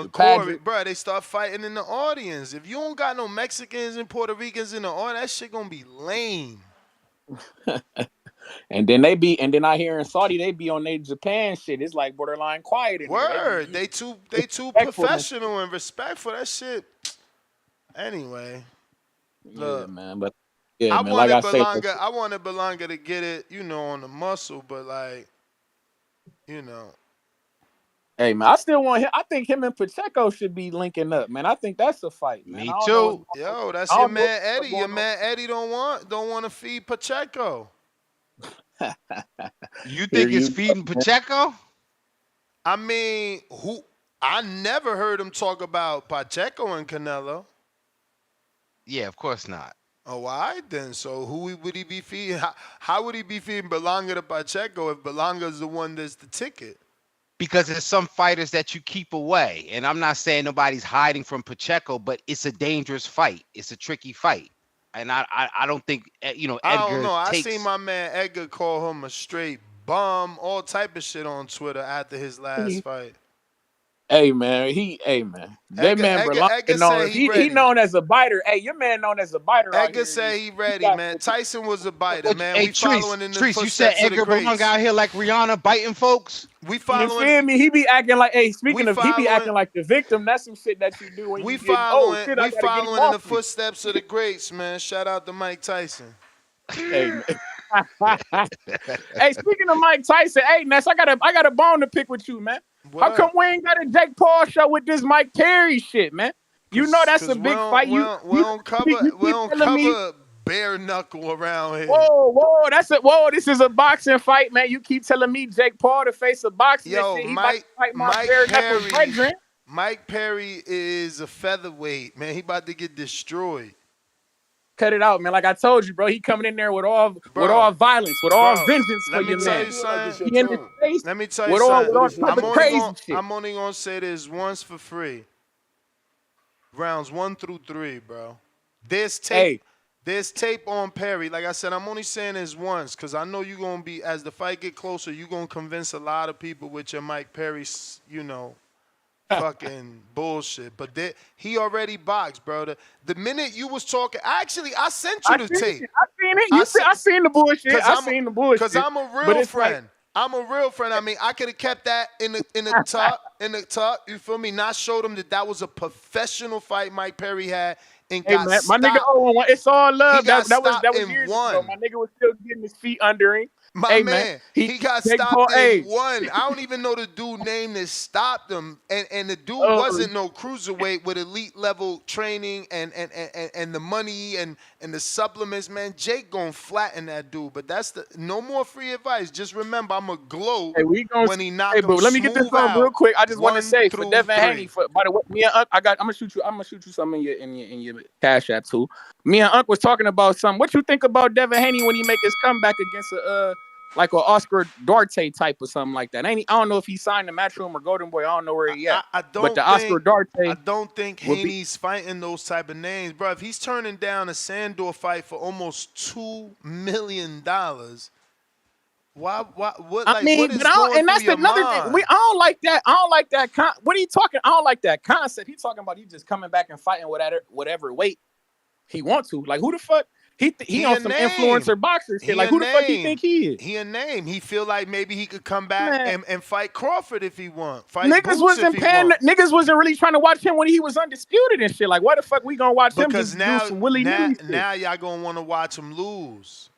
bro. They start fighting in the audience. If you don't got no Mexicans and Puerto Ricans in the audience, that shit gonna be lame. And then I hear in Saudi they be on their Japan shit. It's like borderline quiet. Word, they too professional and respectful. That shit. Anyway, look, man, but I wanted Berlanga to get it, on the muscle, but like, Hey man, I still want him. I think him and Pacheco should be linking up, man. I think that's a fight, man. Me too. Yo, that's your man Eddie. Your man Eddie don't want to feed Pacheco. You think it's feeding Pacheco? I mean, I never heard him talk about Pacheco and Canelo. Yeah, of course not. Oh, all right then. So who would he be feeding? How would he be feeding Berlanga to Pacheco if Berlanga's the one that's the ticket? Because there's some fighters that you keep away. And I'm not saying nobody's hiding from Pacheco, but it's a dangerous fight. It's a tricky fight. And I don't think, Edgar I don't know. I seen my man Edgar call him a straight bum, all type of shit on Twitter after his last fight. Hey man, that man Berlanga he known as a biter. Hey, your man known as a biter. Edgar say he ready, man. Tyson was a biter, man. Hey, we following in the footsteps you said Edgar of the greats. Berlanga out here like Rihanna biting folks. We following. You feel me? He be acting like. Hey, speaking of, he be acting like the victim. That's some shit that you do when we you following. Get, we following in the footsteps of the greats, man. Shout out to Mike Tyson. Hey, man. Hey, speaking of Mike Tyson, hey Ness, I got a bone to pick with you, man. How come we ain't got a Jake Paul show with this Mike Perry shit, man? You know that's a big fight. We don't cover bare knuckle around here. Whoa, this is a boxing fight, man. You keep telling me Jake Paul to face a boxing. Yo, Mike Perry. Mike Perry is a featherweight, man. He about to get destroyed. Cut it out, man. Like I told you, bro, he coming in there with all violence, with all vengeance for your man. Let me tell you something. I'm only gonna say this once for free. Rounds 1 through 3, bro. There's tape on Perry. Like I said, I'm only saying this once because I know you're gonna be, as the fight get closer, you're gonna convince a lot of people with your Mike Perry, fucking bullshit. But he already boxed, bro. The minute you was talking, I sent you the tape. I seen the bullshit. Because I'm a real friend. I'm a real friend. I mean, I could have kept that in the tuck. You feel me? Not showed him that was a professional fight Mike Perry had and got man, stopped. My nigga, it's all love. That was years ago. My nigga was still getting his feet under him. My man, he got Jake stopped Paul, in one. I don't even know the dude name that stopped him. And the dude wasn't no cruiserweight with elite level training and the money and the supplements, man. Jake gonna flatten that dude. But that's no more free advice. Just remember, I'm a glow when he knock him but let me get this smooth on real out. quick. I just want to say for 1 Devin through 3. Haney, by the way, me and Unc, I'm gonna shoot you something in your Cash App too. Me and Unc was talking about something. What you think about Devin Haney when he make his comeback against like an Oscar Duarte type or something like that? I don't know if he signed the Matchroom or Golden Boy. I don't know where he at. I don't think Haney's fighting those type of names, bro. If he's turning down a Sandor fight for almost $2 million, what is going through your mind? I don't like that. I don't like that. What are you talking? I don't like that concept. He's talking about he just coming back and fighting whatever weight he wants to. Like, who the fuck? He on some influencer boxer shit. Like, who the fuck he think he is? He a name. He feel like maybe he could come back and fight Crawford if he want. Niggas wasn't really trying to watch him when he was undisputed and shit. Like, why the fuck we gonna watch him just do some willy-nilly shit? Now y'all gonna want to watch him lose.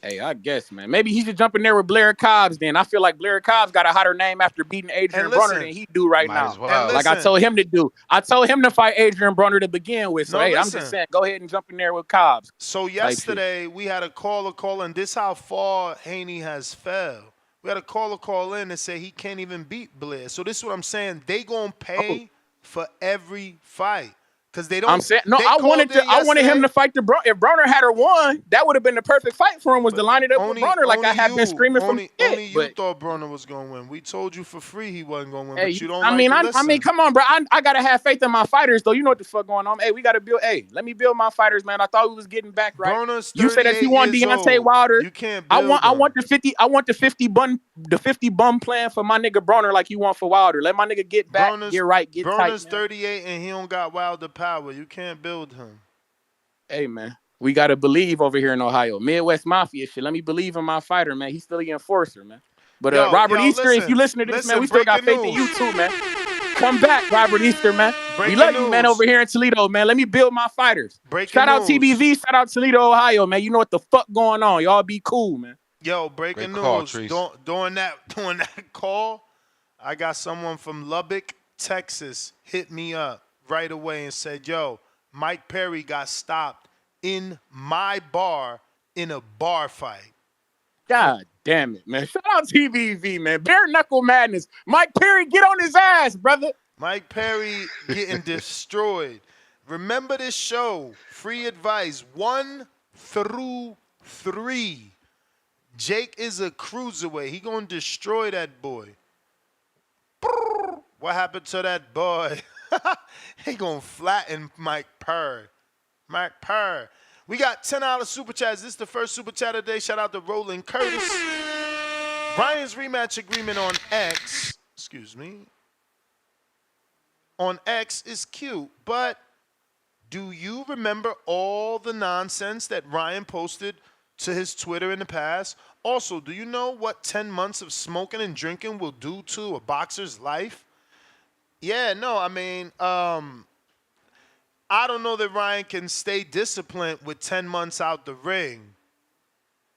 Hey, I guess, man. Maybe he should jump in there with Blair Cobbs then. I feel like Blair Cobbs got a hotter name after beating Adrian Broner than he do right now. Like I told him to do. I told him to fight Adrian Broner to begin with. So, I'm just saying, go ahead and jump in there with Cobbs. So yesterday, we had a caller call in. This how far Haney has fell. We had a caller call in and say he can't even beat Blair. So this is what I'm saying. They going to pay for every fight. Because they don't. I'm saying I wanted him to fight the Broner. If Broner had won, that would have been the perfect fight for him. Was to line it up with Broner, like I have been screaming from the get. Only you thought Broner was gonna win. We told you for free he wasn't gonna win. Hey, but you don't. I mean, come on, bro. I gotta have faith in my fighters, though. You know what the fuck going on? Hey, we gotta build. Hey, let me build my fighters, man. I thought we was getting back right. Broner's you said that you want Deontay Wilder. You can't. I want the 50. I want the 50 bum plan for my nigga Broner, like you want for Wilder. Let my nigga get back, get right, get tight. Broner's 38 and he don't got Wilder power. You can't build him. Hey, man, we got to believe over here in Ohio. Midwest Mafia shit. Let me believe in my fighter, man. He's still the enforcer, man. But Robert Easter, if you listen to this, man, we still got faith in you too, man. Come back, Robert Easter, man. We love you, man, over here in Toledo, man. Let me build my fighters. Shout out TBV, shout out Toledo, Ohio, man. You know what the fuck going on. Y'all be cool, man. Yo, breaking news. During that call, I got someone from Lubbock, Texas, hit me up right away and said, yo, Mike Perry got stopped in my bar in a bar fight. God damn it, man. Shout out TBV, man. Bare knuckle madness. Mike Perry, get on his ass, brother. Mike Perry getting destroyed. Remember this show, free advice, 1 through 3. Jake is a cruiserweight. He gonna destroy that boy. What happened to that boy? He gonna flatten Mike Purr. Mike Purr. We got $10 super chats. This is the first super chat of the day. Shout out to Roland Curtis. Ryan's rematch agreement on X, on X is cute, but do you remember all the nonsense that Ryan posted to his Twitter in the past? Also, do you know what 10 months of smoking and drinking will do to a boxer's life? Yeah, no, I mean, I don't know that Ryan can stay disciplined with 10 months out the ring.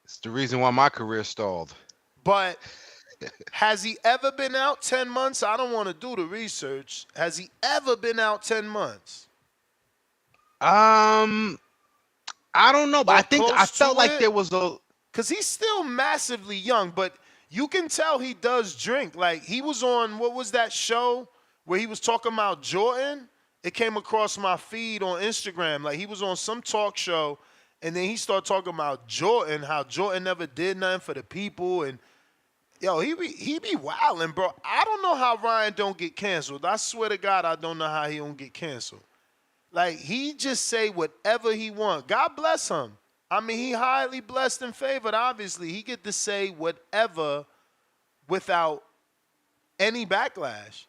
It's the reason why my career stalled. But has he ever been out 10 months? I don't want to do the research. Has he ever been out 10 months? I don't know, but I felt like there was a... Because he's still massively young, but you can tell he does drink. Like, he was on, what was that show where he was talking about Jordan? It came across my feed on Instagram. Like, he was on some talk show, and then he started talking about Jordan, how Jordan never did nothing for the people. And, yo, he be wilding, bro. I don't know how Ryan don't get canceled. I swear to God, I don't know how he don't get canceled. Like, he just say whatever he want. God bless him. I mean, he highly blessed and favored, obviously. He get to say whatever without any backlash.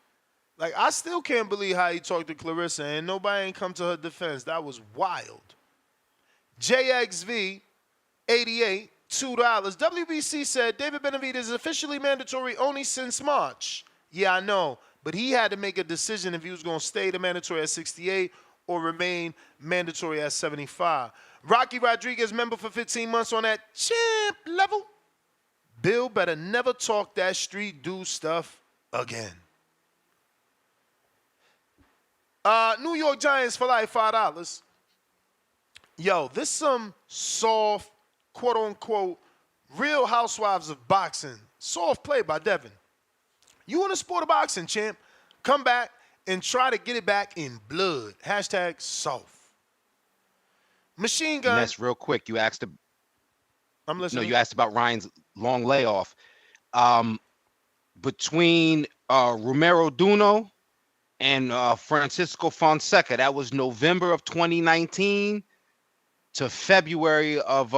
Like, I still can't believe how he talked to Clarissa and nobody ain't come to her defense. That was wild. JXV, 88, $2. WBC said David Benavidez is officially mandatory only since March. Yeah, I know. But he had to make a decision if he was going to stay the mandatory at 68 or remain mandatory at 75. Rocky Rodriguez, member for 15 months on that champ level. Bill better never talk that street dude stuff again. New York Giants for life, $5. Yo, this some soft, quote-unquote, Real Housewives of Boxing. Soft play by Devin. You in the sport of boxing, champ. Come back and try to get it back in blood. Hashtag soft. Machine Gun. And that's real quick. You asked. I'm listening. No, you asked about Ryan's long layoff. Between Romero Duno and Francisco Fonseca, that was November of 2019 to February of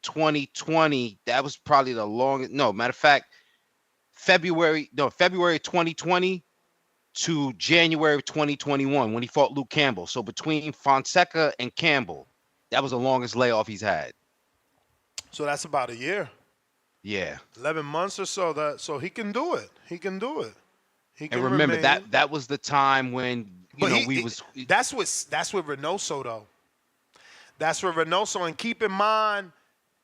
2020. That was probably the longest. No, matter of fact, February 2020 to January of 2021 when he fought Luke Campbell. So between Fonseca and Campbell, that was the longest layoff he's had. So that's about a year. Yeah. 11 months or so. So he can do it. He can do it. He can And remember remain. that was the time when That's with Reynoso though. That's with Reynoso, and keep in mind,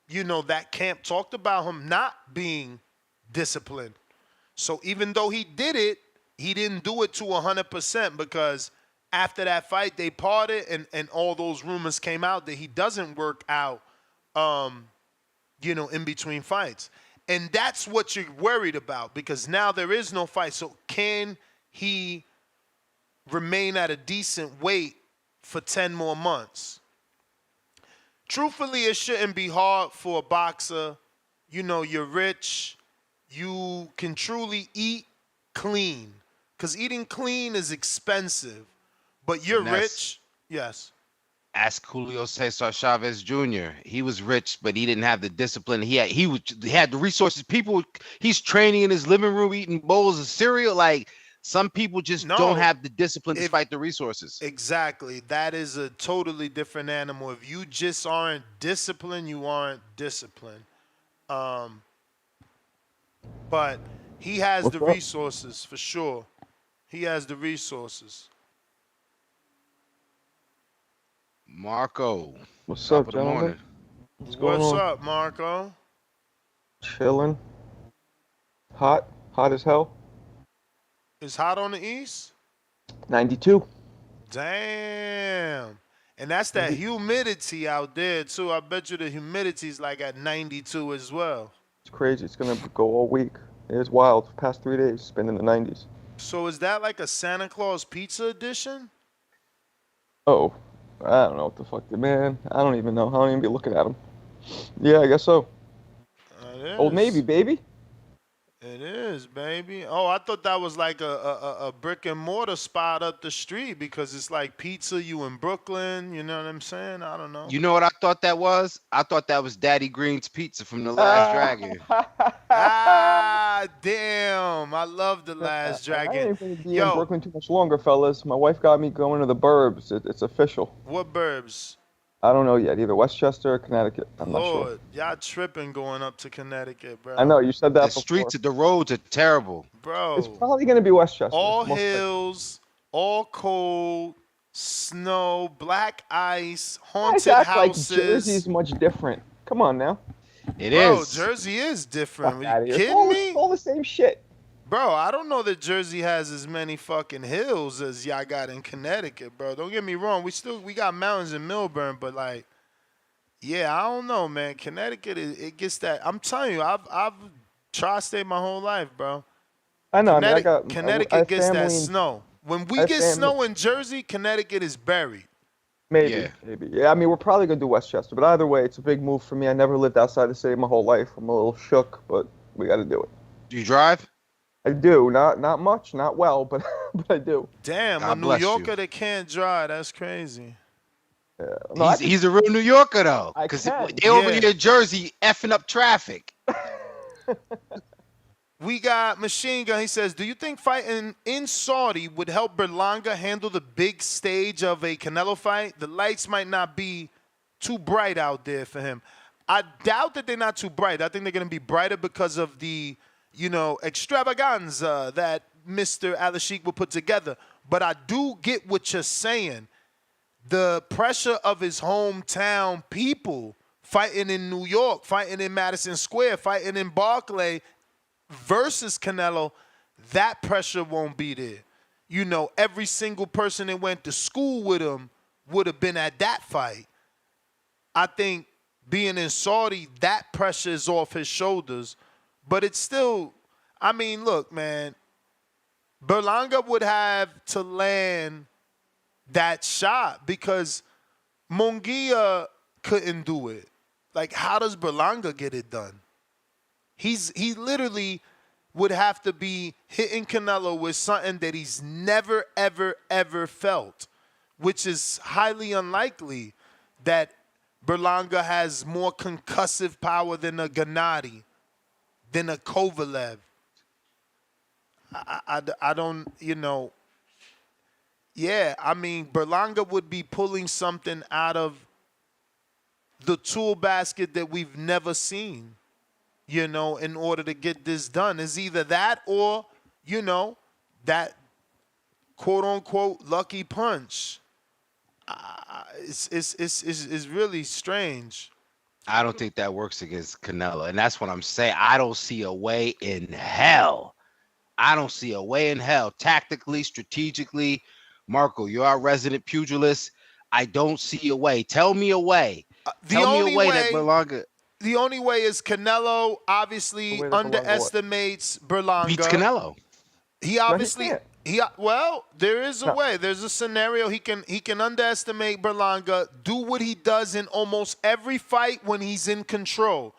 that camp talked about him not being disciplined. So even though he did it, he didn't do it to 100% because after that fight they parted and all those rumors came out that he doesn't work out, in between fights. And that's what you're worried about because now there is no fight. So can he remain at a decent weight for 10 more months? Truthfully, it shouldn't be hard for a boxer. You're rich. You can truly eat clean because eating clean is expensive. But you're rich. Yes. Ask Julio Cesar Chavez Jr. He was rich, but he didn't have the discipline. He had the resources. He's training in his living room eating bowls of cereal. Like some people just don't have the discipline despite the resources. Exactly. That is a totally different animal. If you just aren't disciplined, you aren't disciplined. But he has the resources for sure. He has the resources. Marco. What's up, gentlemen? What's up, Marco? Chilling. Hot as hell. It's hot on the east? 92. Damn. And that's that humidity out there, too. I bet you the humidity's like at 92 as well. It's crazy. It's going to go all week. It's wild. The past 3 days, it's been in the 90s. So is that like a Santa Claus pizza edition? Oh, I don't know what the fuck, man. I don't even know. I don't even be looking at them. Yeah, I guess so. Old Navy, baby. It is, baby. Oh, I thought that was like a brick and mortar spot up the street because it's like pizza. You in Brooklyn, you know what I'm saying? I don't know. You know what I thought that was? I thought that was Daddy Green's Pizza from The Last Dragon. Damn. I love The Last Dragon. I ain't gonna be in Brooklyn too much longer, fellas. My wife got me going to the burbs. It's official. What burbs? I don't know yet. Either Westchester or Connecticut. I'm not sure. Y'all tripping going up to Connecticut, bro. I know. You said that The before. streets, the roads are terrible. Bro. It's probably going to be Westchester. All hills, all cold, snow, black ice, haunted houses. Like Jersey's much different. Come on now. It is. Bro, Jersey is different. Fuck Are you outta here. kidding me? It's all the same shit. Bro, I don't know that Jersey has as many fucking hills as y'all got in Connecticut, bro. Don't get me wrong. We got mountains in Milburn, but like, yeah, I don't know, man. Connecticut, it gets that. I'm telling you, I've tri-state my whole life, bro. I know. Connecticut gets that snow. When we get snow in Jersey, Connecticut is buried. Maybe. Yeah, I mean, we're probably going to do Westchester, but either way, it's a big move for me. I never lived outside the city my whole life. I'm a little shook, but we got to do it. Do you drive? I do. Not much, not well, but I do. Damn, a New Yorker that can't drive, that's crazy. Yeah. No, he's a real New Yorker, though. Because they over here in Jersey effing up traffic. We got Machine Gun. He says, do you think fighting in Saudi would help Berlanga handle the big stage of a Canelo fight? The lights might not be too bright out there for him. I doubt that they're not too bright. I think they're going to be brighter because of the, extravaganza that Mr. Al-Sheikh will put together. But I do get what you're saying. the pressure of his hometown people fighting in New York, fighting in Madison Square, fighting in Barclay versus Canelo, that pressure won't be there. You know, every single person that went to school with him would have been at that fight. I think being in Saudi, that pressure is off his shoulders. But it's still, I mean, look, man, Berlanga would have to land that shot because Munguia couldn't do it. Like, how does Berlanga get it done? He literally would have to be hitting Canelo with something that he's never, ever, ever felt, which is highly unlikely that Berlanga has more concussive power than a Gennady, than a Kovalev. I don't, you know. Yeah, I mean, Berlanga would be pulling something out of the tool basket that we've never seen, you know, in order to get this done. It's either that or, you know, that quote-unquote lucky punch. It's really strange. I don't think that works against Canelo. And that's what I'm saying. I don't see a way in hell. I don't see a way in hell. Tactically, strategically, Marco, you're our resident pugilist. I don't see a way. Tell me a way. Tell me a way that Berlanga... The only way is Canelo obviously underestimates Berlanga. Beats Canelo. He obviously... Well, there is a way. There's a scenario he can underestimate Berlanga, do what he does in almost every fight when he's in control.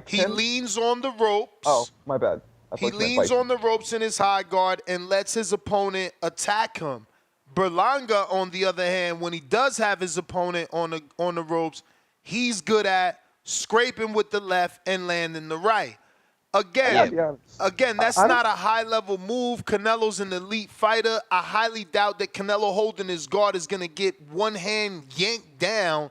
He leans on the ropes. Oh, my bad. He leans on the ropes in his high guard and lets his opponent attack him. Berlanga, on the other hand, when he does have his opponent on the ropes, he's good at scraping with the left and landing the right. Again, that's not a high-level move. Canelo's an elite fighter. I highly doubt that Canelo holding his guard is going to get one hand yanked down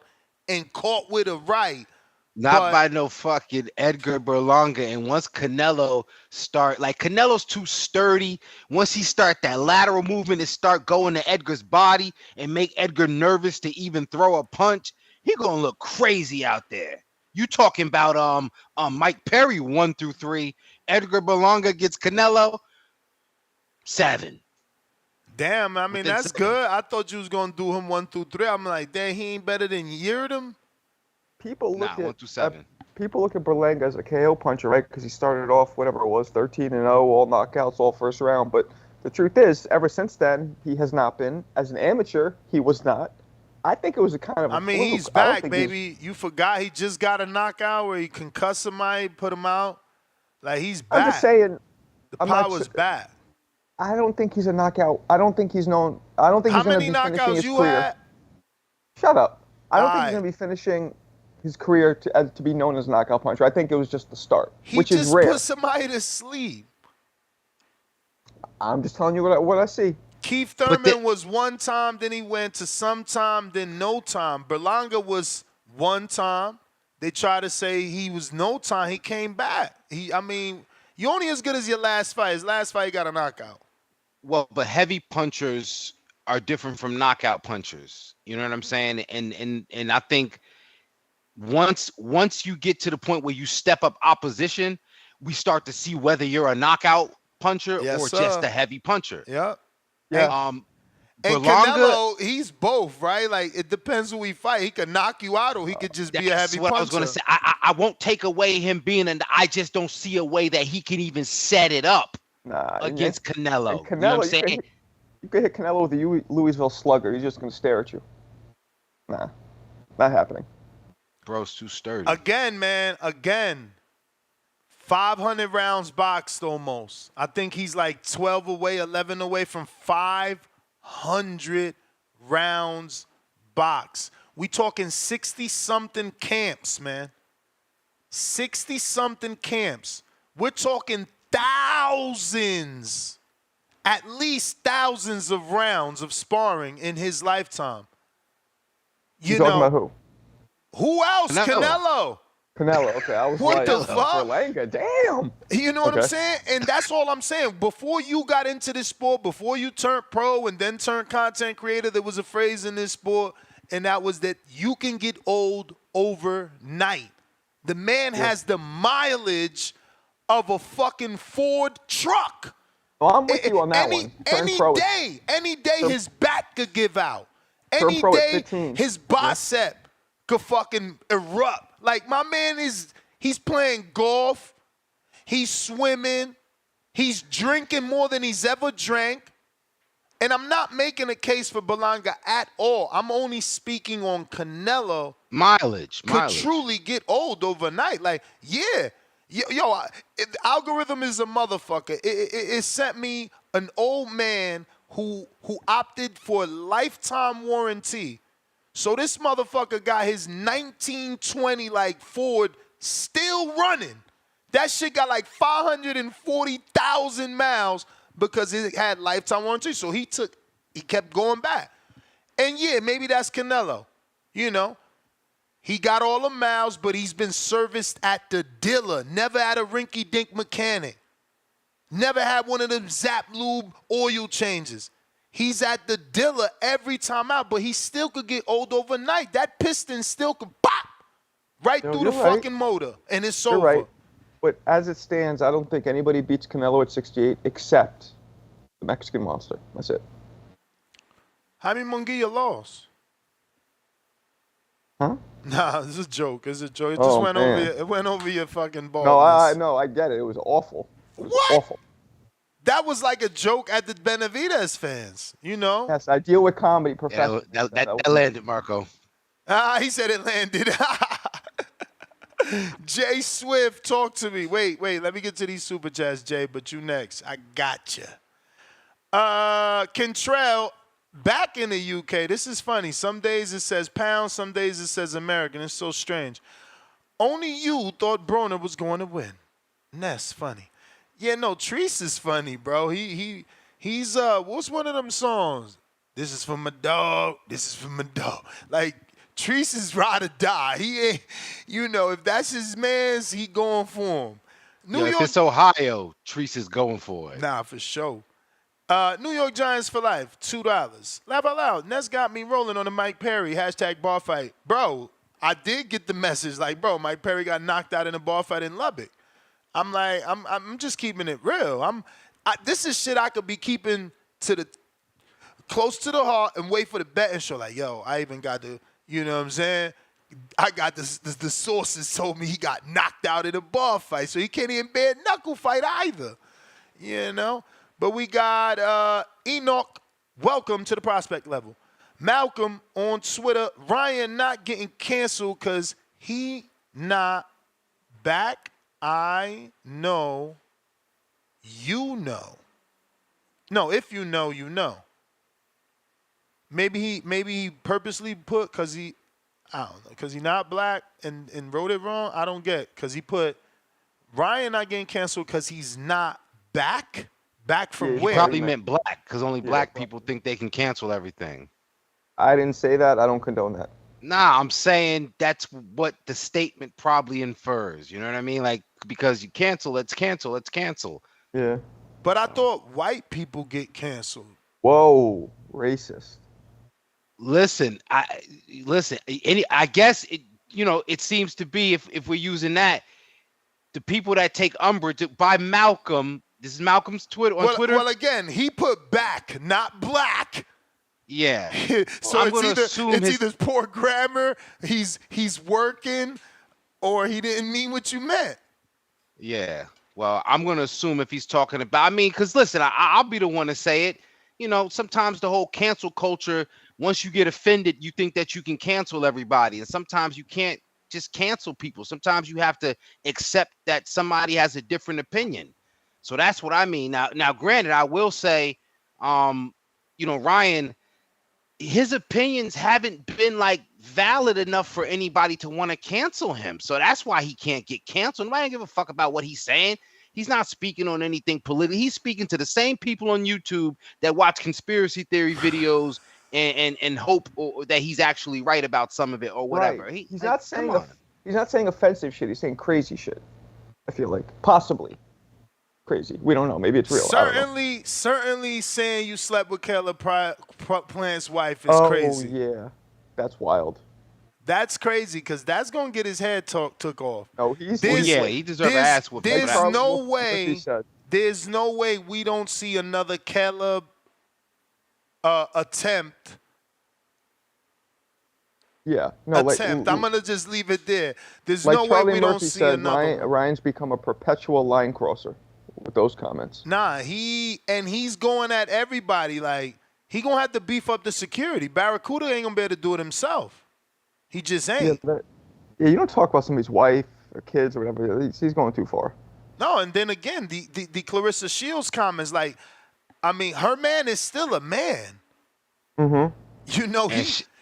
and caught with a right. Not by no fucking Edgar Berlanga. And once Canelo start, like, Canelo's too sturdy. Once he start that lateral movement and start going to Edgar's body and make Edgar nervous to even throw a punch, he gonna look crazy out there. You talking about Mike Perry 1 through 3. Edgar Berlanga gets Canelo 7. Damn, I mean, that's good. I thought you was gonna do him 1 through 3. I'm like, damn, he ain't better than Yeardom. People look 1 through 7. People look at Berlanga as a KO puncher, right? Because he started off whatever it was, 13-0, all knockouts, all first round. But the truth is, ever since then, he has not been. As an amateur, he was not. I think it was a kind of. I mean, he's back, baby. You forgot he just got a knockout where he concussed somebody, put him out. Like, he's back. I'm just saying. The power's back. I don't think he's a knockout. I don't think he's known. I don't think he's going to be finishing his career. Had? Shut up. I don't think he's going to be finishing his career to be known as a knockout puncher. I think it was just the start, which is rare. He just put somebody to sleep. I'm just telling you what I see. Keith Thurman was one time, then he went to some time, then no time. Berlanga was one time. They tried to say he was no time. He came back. I mean, you're only as good as your last fight. His last fight, he got a knockout. Well, but heavy punchers are different from knockout punchers. You know what I'm saying? And I think once you get to the point where you step up opposition, we start to see whether you're a knockout puncher or just a heavy puncher. Yep. Yeah. And Canelo, he's both, right? Like, it depends who he fight. He could knock you out, or he could just be a heavy puncher. That's what I was going to say. I won't take away him being I just don't see a way that he can even set it up against Canelo. Canelo, you know what I'm saying? You could hit Canelo with a Louisville Slugger. He's just going to stare at you. Nah, not happening. Bro's too sturdy. Again, man, 500 rounds boxed almost. I think he's like 12 away, 11 away from 500 rounds boxed. We talking 60-something camps, man. 60-something camps. We're talking thousands, at least thousands of rounds of sparring in his lifetime. You talking about who? Who else? Canelo. Canelo, okay. I was what like, the fuck? Berlanga, damn. You know what I'm saying? And that's all I'm saying. Before you got into this sport, before you turned pro and then turned content creator, there was a phrase in this sport. and that was that you can get old overnight. The man has the mileage of a fucking Ford truck. Well, I'm with you on that one. Any day his back could give out. Any day his bicep could fucking erupt. Like, my man he's playing golf, he's swimming, he's drinking more than he's ever drank. And I'm not making a case for Berlanga at all. I'm only speaking on Canelo. Mileage. Could truly get old overnight. Like, algorithm is a motherfucker. It sent me an old man who opted for a lifetime warranty. So this motherfucker got his 1920 like Ford still running. That shit got like 540,000 miles because it had lifetime warranty. So he kept going back. And yeah, maybe that's Canelo. You know, he got all the miles, but he's been serviced at the dealer, never at a rinky-dink mechanic. Never had one of them Zap Lube oil changes. He's at the dealer every time out, but he still could get old overnight. That piston still could pop right through the fucking motor, and it's over. You're right. But as it stands, I don't think anybody beats Canelo at 68 except the Mexican Monster. That's it. Jaime Munguia lost. Huh? Nah, this is a joke. It's a joke. It just went over your fucking balls. No, I get it. It was awful. What? Awful. That was like a joke at the Benavidez fans, you know? Yes, I deal with comedy professionally. Yeah, that landed, Marco. He said it landed. Jay Swift, talk to me. Wait, let me get to these super chats, Jay, but you next. I gotcha. Kentrell, back in the UK, this is funny. Some days it says pound, some days it says American. It's so strange. Only you thought Broner was going to win. That's funny. Yeah, no, Treese is funny, bro. He's what's one of them songs? This is for my dog. This is for my dog. Like, Treese is ride or die. He ain't, you know, if that's his man's, he going for him. If it's Ohio, Treese is going for it. Nah, for sure. New York Giants for life, $2. Laugh out loud. Ness got me rolling on the Mike Perry #bar fight. Bro, I did get the message like, bro, Mike Perry got knocked out in a bar fight in Lubbock. I'm like, I'm just keeping it real. This is shit I could be keeping close to the heart and wait for the betting show. Like, yo, I even got the, you know what I'm saying? I got the sources told me he got knocked out in a bar fight, so he can't even bare knuckle fight either. You know? But we got Enoch, welcome to the prospect level. Malcolm on Twitter, Ryan not getting canceled because he not back. I know, you know. No, if you know, you know. Maybe he purposely put because he not black and wrote it wrong. I don't get because he put Ryan not getting canceled because he's not back. Back from where? He probably meant black because only black people think they can cancel everything. I didn't say that. I don't condone that. Nah, I'm saying that's what the statement probably infers. You know what I mean? Like, because you cancel, let's cancel, let's cancel. Yeah. But I thought white people get canceled. Whoa, racist. Listen, I guess it seems to be if we're using that, the people that take umbrage by Malcolm. This is Malcolm's Twitter on Twitter. Well, again, he put back, not black. Yeah. So it's either poor grammar, he's working, or he didn't mean what you meant. Yeah. Well, I'm going to assume if he's talking about, because listen, I'll be the one to say it. You know, sometimes the whole cancel culture, once you get offended, you think that you can cancel everybody. And sometimes you can't just cancel people. Sometimes you have to accept that somebody has a different opinion. So that's what I mean. Now, granted, I will say, Ryan, his opinions haven't been like valid enough for anybody to want to cancel him. So that's why he can't get canceled. Nobody give a fuck about what he's saying. He's not speaking on anything political. He's speaking to the same people on YouTube that watch conspiracy theory videos and hope that he's actually right about some of it or whatever. Right. He's not saying offensive shit. He's saying crazy shit. I feel like possibly. Crazy. We don't know. Maybe it's real. Certainly saying you slept with Caleb Plant's wife is crazy. Oh, yeah. That's wild. That's crazy because that's gonna get his head took off. No, he's he deserves an ass whooping for There's that. no way. There's no way we don't see another Caleb attempt. Yeah, no, attempt. I'm gonna just leave it there. There's like no Charlie way we Murphy don't see said, another. Ryan's become a perpetual line crosser with those comments. Nah, he's going at everybody. Like he gonna have to beef up the security. Barracuda ain't gonna be able to do it himself. He just ain't. Yeah, you don't talk about somebody's wife or kids or whatever. He's going too far. No, and then again, the Clarissa Shields comments, like, I mean, her man is still a man. Mm-hmm. You know,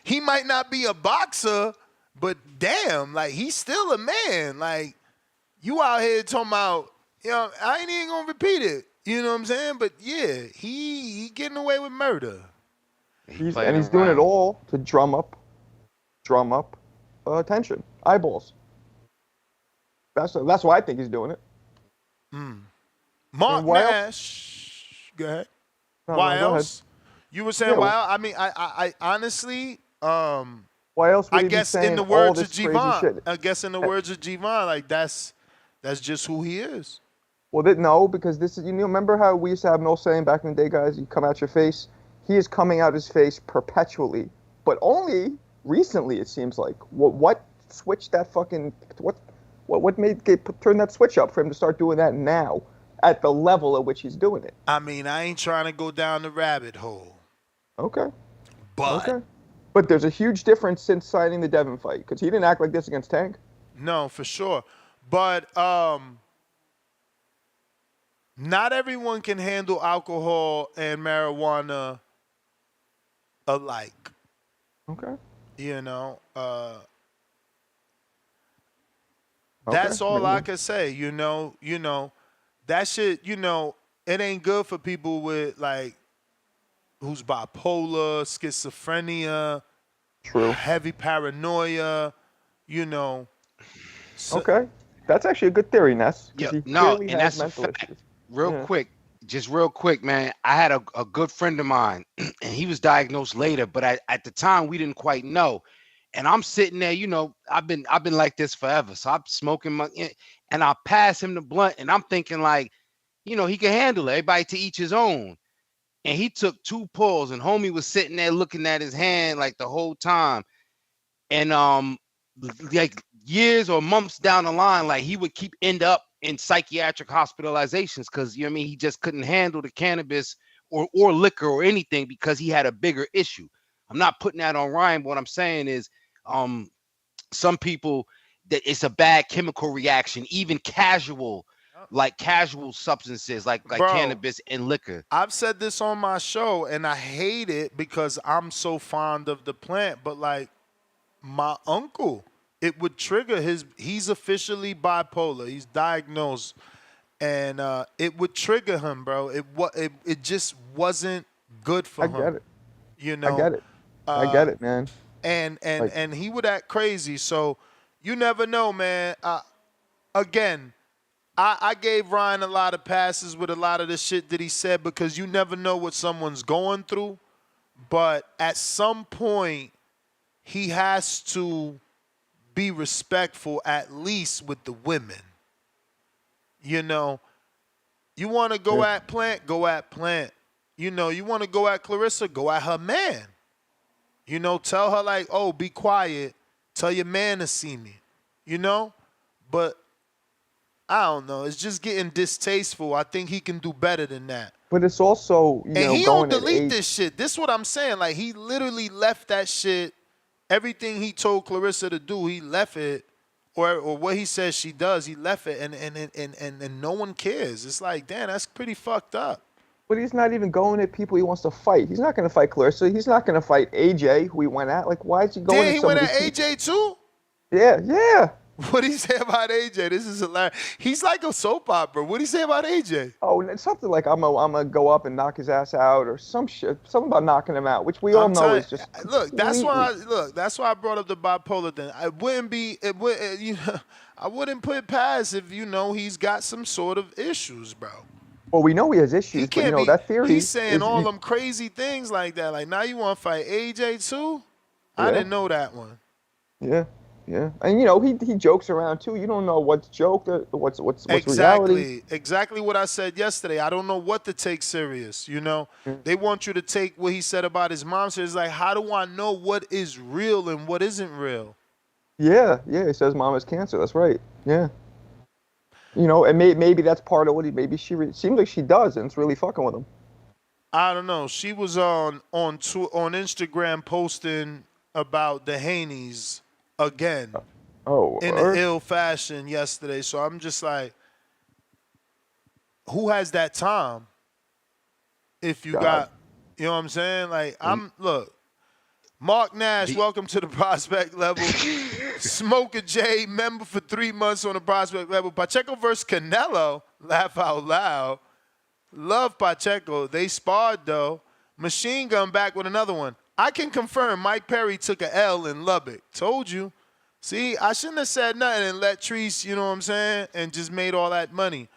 he might not be a boxer, but damn, like he's still a man. Like you out here talking about, you know, I ain't even gonna repeat it. You know what I'm saying? But yeah, he getting away with murder. He's doing it all to drum up attention, eyeballs. That's why I think he's doing it. Mark Nash, go ahead. Why else? You were saying why else? I mean, I honestly, why else would I he guess be saying in the all words this of crazy Javon, shit? I guess in the words of Javon, like that's just who he is. Well, no, because this is, remember how we used to have no saying back in the day, guys? You come out your face. He is coming out his face perpetually, but only recently, it seems like. What switched that fucking, what made turn that switch up for him to start doing that now at the level at which he's doing it? I mean, I ain't trying to go down the rabbit hole. Okay. But there's a huge difference since signing the Devin fight, because he didn't act like this against Tank. No, for sure. But not everyone can handle alcohol and marijuana alike. Okay. You know, that's all I can say. You know, that shit. You know, it ain't good for people with like who's bipolar, schizophrenia, heavy paranoia. You know. Okay, that's actually a good theory, Ness. Yeah, he no, clearly and has that's a mental fact. issues. Real quick, man. I had a good friend of mine, and he was diagnosed later, but at the time we didn't quite know. And I'm sitting there, you know, I've been like this forever. So I'm smoking and I pass him the blunt, and I'm thinking like, you know, he can handle it. Everybody to each his own. And he took 2 pulls, and homie was sitting there looking at his hand like the whole time. And like years or months down the line, like he would end up in psychiatric hospitalizations because, you know what I mean, he just couldn't handle the cannabis or liquor or anything because he had a bigger issue. I'm not putting that on Ryan, but what I'm saying is some people, that it's a bad chemical reaction, even casual substances like Bro, cannabis and liquor. I've said this on my show, and I hate it because I'm so fond of the plant, but like my uncle, it would trigger he's officially bipolar. He's diagnosed, and it would trigger him, bro. It just wasn't good for him. I get it. You know, I get it, man. And he would act crazy. So you never know, man. Again, I gave Ryan a lot of passes with a lot of the shit that he said because you never know what someone's going through. But at some point, he has to be respectful, at least with the women. You know, you want to go at Plant, go at Plant. You know, you want to go at Clarissa, go at her man. You know, tell her like, oh, be quiet. Tell your man to see me. You know? But I don't know. It's just getting distasteful. I think he can do better than that. But it's also, you know, and he going don't delete at this shit. This is what I'm saying. Like, he literally left that shit. Everything he told Clarissa to do, he left it. Or what he says she does, he left it. And no one cares. It's like, damn, that's pretty fucked up. But he's not even going at people he wants to fight. He's not going to fight Clarissa. He's not going to fight AJ, who he went at. Like, why is he going at somebody? He went at AJ too? Yeah. What did he say about AJ? This is hilarious. He's like a soap opera. What did he say about AJ? Oh, it's something like I'm gonna go up and knock his ass out, or some shit. Something about knocking him out, which we all know is just look. That's why I brought up the bipolar thing. I wouldn't put it past if you know he's got some sort of issues, bro. Well, we know he has issues, but you know that theory. He's saying all them crazy things like that. Like now you want to fight AJ too? I didn't know that one. Yeah. Yeah. And you know, he jokes around too. You don't know what's joke, what's reality. Exactly what I said yesterday. I don't know what to take serious, you know? They want you to take what he said about his mom. So it's like, how do I know what is real and what isn't real? Yeah, he says mom has cancer. That's right. Yeah. You know, and maybe that's part of what maybe seems like she does, and it's really fucking with him. I don't know. She was on Instagram posting about the Haneys again. In an ill fashion yesterday. So I'm just like, who has that time? If you got, you know what I'm saying? Like, look, Mark Nash, welcome to the prospect level. Smoker J, member for 3 months on the prospect level. Pacheco versus Canelo, laugh out loud. Love Pacheco. They sparred, though. Machine Gun back with another one. I can confirm Mike Perry took a L in Lubbock. Told you. See, I shouldn't have said nothing and let Treese, you know what I'm saying, and just made all that money.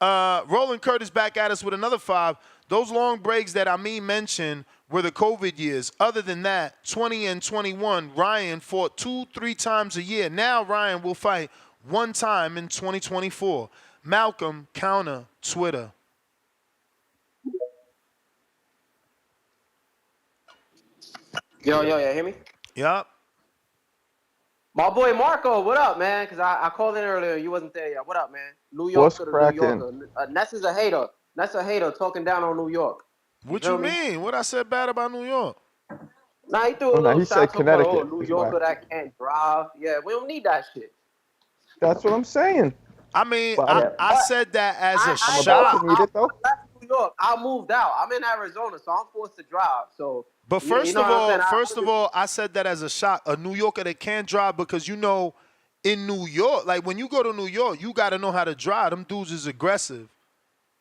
Roland Curtis back at us with another 5. Those long breaks that Amin mentioned were the COVID years. Other than that, 20 and 21, Ryan fought 2-3 times a year. Now Ryan will fight 1 time in 2024. Malcolm, counter, Twitter. Yo, hear me? Yup. My boy Marco, what up, man? Because I called in earlier. You wasn't there yet. What up, man? New What's Yorker to cracking? New Yorker. Ness is a hater. Ness a hater talking down on New York. What you mean? What I said bad about New York? Nah, he threw a little shot talking about, Connecticut. New Yorker that can't drive. Yeah, we don't need that shit. That's what I'm saying. I mean, I said that as a shot. I left New York. I moved out. I'm in Arizona, so I'm forced to drive. So, but first of all, I said that as a shot. A New Yorker that can't drive because, you know, in New York, like when you go to New York, you got to know how to drive. Them dudes is aggressive.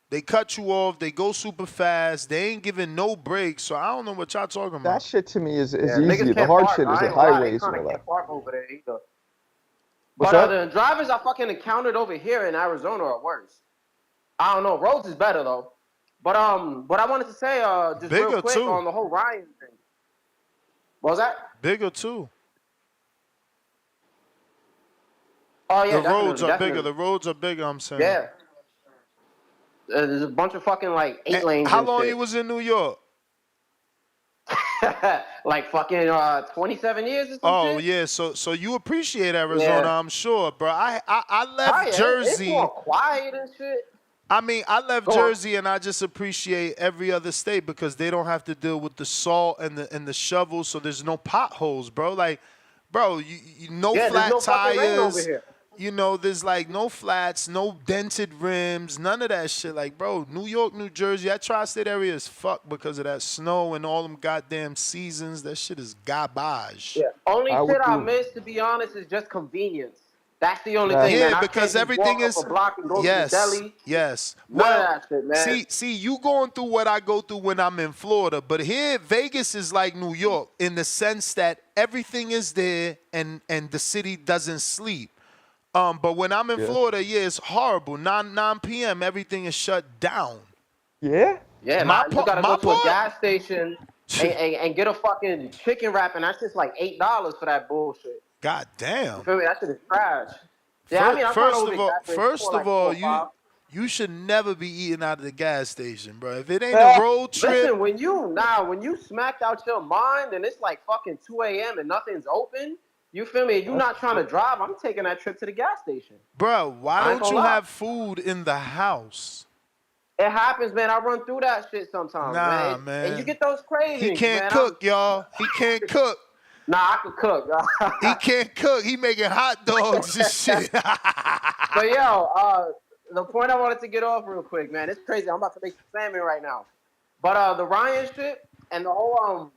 They cut you off. They go super fast. They ain't giving no breaks. So I don't know what y'all talking about. That shit to me is easy. The hard shit is the highways and all that. Can't park over there either. But the drivers I fucking encountered over here in Arizona are worse. I don't know. Roads is better though. But what I wanted to say, just bigger real quick too. on the whole Ryan thing. What was that? Bigger too. Oh yeah, the roads are bigger. The roads are bigger. I'm saying. Yeah. There's a bunch of fucking like 8 lanes. How long you was in New York? Like fucking 27 years or something. Oh yeah, so you appreciate Arizona, I'm sure, bro. I left Jersey. It's more quiet and shit. I mean, I left Jersey and I just appreciate every other state because they don't have to deal with the salt and the shovels, so there's no potholes, bro. Like, bro, you no flat tires. You know, there's like no flats, no dented rims, none of that shit. Like, bro, New York, New Jersey, that tri-state area is fucked because of that snow and all them goddamn seasons. That shit is garbage. Yeah. Only shit I miss, to be honest, is just convenience. That's the only thing. Yeah, man. because everything is. Yes. None of that shit, man. See, you going through what I go through when I'm in Florida, but here Vegas is like New York in the sense that everything is there and the city doesn't sleep. But when I'm in Florida, it's horrible. 9 p.m., everything is shut down. Yeah? Yeah, you gotta go to a gas station and get a fucking chicken wrap, and that's just like $8 for that bullshit. God damn. You feel me? That shit is trash. Yeah, I mean, first of all, you should never be eating out of the gas station, bro. If it ain't a road trip. Listen, when you smacked out your mind and it's like fucking 2 a.m. and nothing's open, you feel me? You're not trying to drive. I'm taking that trip to the gas station. Bro, why don't you have food in the house? It happens, man. I run through that shit sometimes, man. And you get those cravings. He can't cook, y'all. He can't cook. Nah, I can cook. He can't cook. He making hot dogs and shit. But yo, the point I wanted to get off real quick, man. It's crazy. I'm about to make some salmon right now. But the Ryan shit and the whole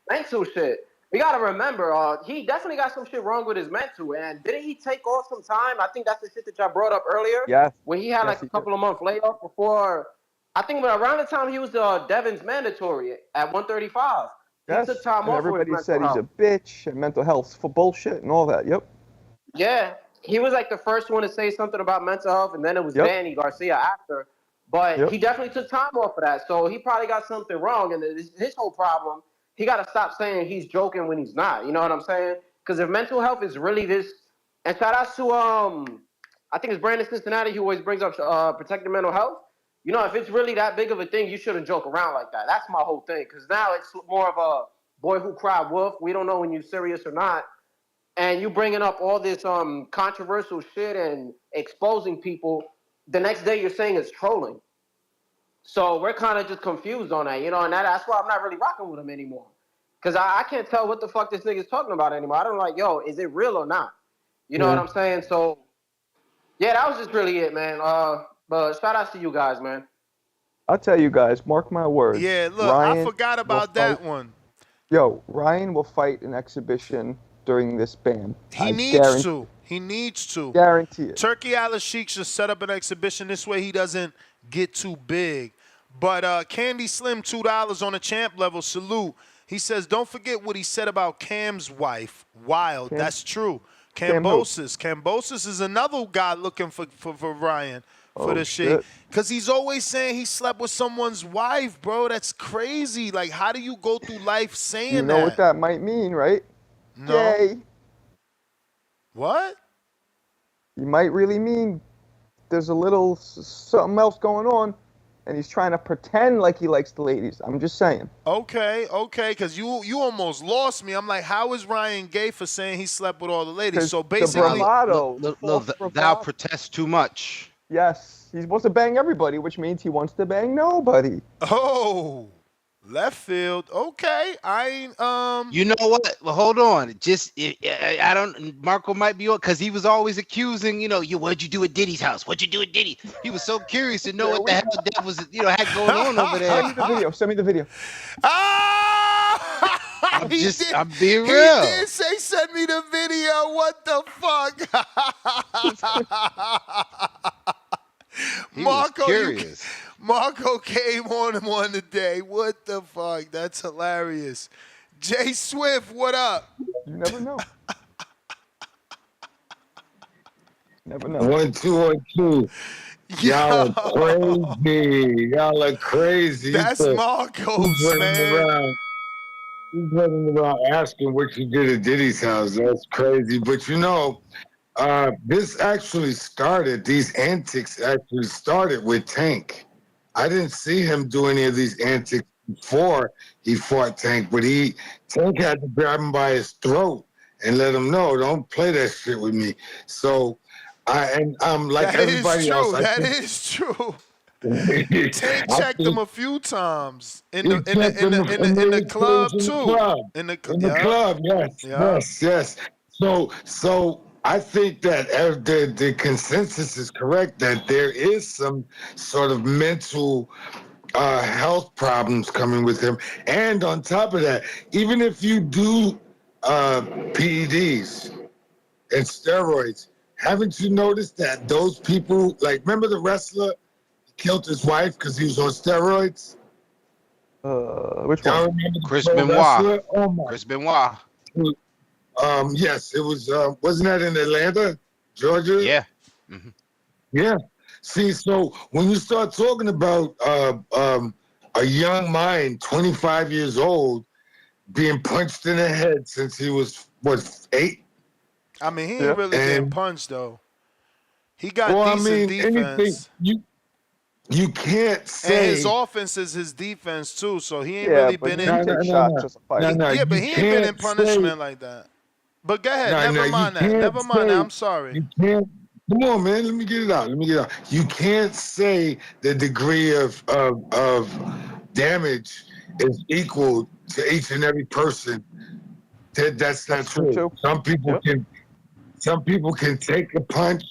mental shit. We gotta remember, he definitely got some shit wrong with his mental. And didn't he take off some time? I think that's the shit that y'all brought up earlier. Yes. When he had like a couple of months layoff before. I think around the time he was Devin's mandatory at 135. Yes. He took time off. Everybody said he's a bitch and mental health for bullshit and all that. Yep. Yeah. He was like the first one to say something about mental health, and then it was Danny Garcia after. But he definitely took time off for that. So he probably got something wrong. And his whole problem he got to stop saying he's joking when he's not. You know what I'm saying? Because if mental health is really this, and shout out to I think it's Brandon Cincinnati who always brings up protecting mental health. You know, if it's really that big of a thing, you shouldn't joke around like that. That's my whole thing. Because now it's more of a boy who cried wolf. We don't know when you're serious or not. And you bringing up all this controversial shit and exposing people. The next day you're saying it's trolling. So we're kind of just confused on that, you know, and that's why I'm not really rocking with him anymore. Because I can't tell what the fuck this nigga's talking about anymore. I don't like, yo, is it real or not? You know what I'm saying? So, yeah, that was just really it, man. But shout out to you guys, man. I'll tell you guys, mark my words. Yeah, look, Ryan I forgot about that one. Yo, Ryan will fight an exhibition during this ban. He needs to. He needs to. Guarantee it. Turkey Al-Sheikh should set up an exhibition. This way he doesn't get too big. But Candy Slim, $2 on a champ level. Salute. He says, don't forget what he said about Cam's wife. Wild. That's true. Cambosis. Cambosis is another guy looking for Ryan for this shit. Because he's always saying he slept with someone's wife, bro. That's crazy. Like, how do you go through life saying that? You know what that might mean, right? No. Gay. What? You might really mean there's a little something else going on, and he's trying to pretend like he likes the ladies. I'm just saying. Okay, because you almost lost me. I'm like, how is Ryan gay for saying he slept with all the ladies? So basically, thou protest too much. Yes, he's supposed to bang everybody, which means he wants to bang nobody. Oh, left field. Okay, I ain't. You know what? Well, hold on. I don't. Marco might be on because he was always accusing. You know, what'd you do at Diddy's house? What'd you do at Diddy? He was so curious to know what the hell that was. Had going on over there. Send me the video. Send me the video. I'm being real. He did say send me the video. What the fuck? Marco came on one today. What the fuck? That's hilarious. Jay Swift, what up? You never know. Never know. 1 2 1 2. Y'all are crazy. Y'all are crazy. That's Marcos, man. He's running around asking what you did at Diddy's house. That's crazy. But you know, this actually started, these antics actually started with Tank. I didn't see him do any of these antics before he fought Tank, but Tank had to grab him by his throat and let him know, don't play that shit with me. So, I'm like that everybody else. That is true. Tank checked him a few times in the club too. In the club, yes. So I think that the consensus is correct that there is some sort of mental health problems coming with him, and on top of that, even if you do PEDs and steroids, haven't you noticed that those people, like, remember the wrestler killed his wife because he was on steroids? Which one? Chris Benoit. Chris Benoit. Yes, it was. Wasn't that in Atlanta, Georgia? Yeah. Mm-hmm. Yeah. See, so when you start talking about a young mind, 25 years old, being punched in the head since he was 8. I mean, he ain't really getting punched though. He got decent defense. You can't say. And his offense is his defense too, so he ain't really been in. But he ain't been in punishment like that. But go ahead. Never mind that. I'm sorry. You can't. Come on, man. Let me get it out. You can't say the degree of damage is equal to each and every person. That's not true. Some people can take a punch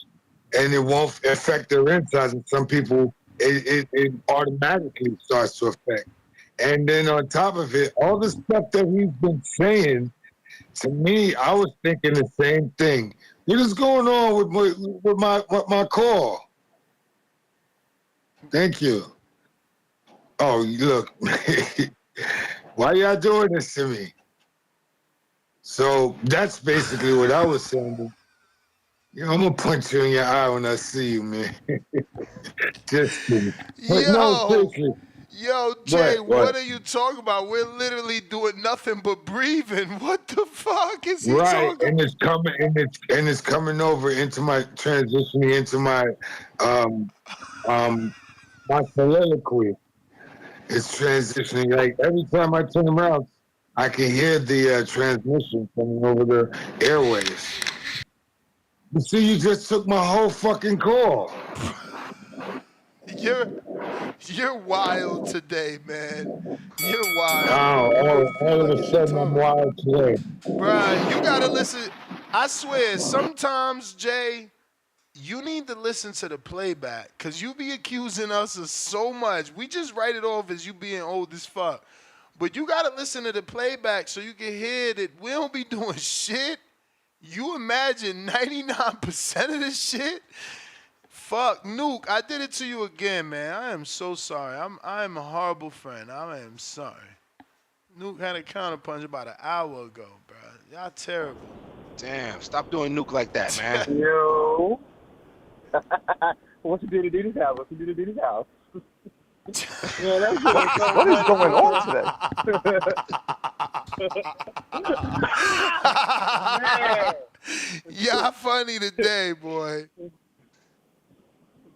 and it won't affect their insides, and some people it automatically starts to affect. And then on top of it, all the stuff that he's been saying, to me, I was thinking the same thing. What is going on with my call? Thank you. Oh, look. Why y'all doing this to me? So that's basically what I was saying. You know, I'm going to punch you in your eye when I see you, man. Just kidding. But no, seriously. Yo, Jay, what are you talking about? We're literally doing nothing but breathing. What the fuck is he Right, talking and it's coming over into my transitioning into my my soliloquy. It's transitioning. Like every time I turn around, I can hear the transmission coming over the airwaves. You see, you just took my whole fucking call. You're wild today, man. You're wild. All of a sudden, I'm wild today. Bruh, you gotta listen. I swear, sometimes, Jay, you need to listen to the playback because you be accusing us of so much. We just write it off as you being old as fuck. But you gotta listen to the playback so you can hear that we don't be doing shit. You imagine 99% of this shit? Fuck, Nuke, I did it to you again, man. I am so sorry. I am a horrible friend. I am sorry. Nuke had a counterpunch about an hour ago, bro. Y'all terrible. Damn, stop doing Nuke like that, man. Yo. What you do to Diddy's house? What you do to Diddy's house? Yeah, that's what is going on today? Y'all funny today, boy.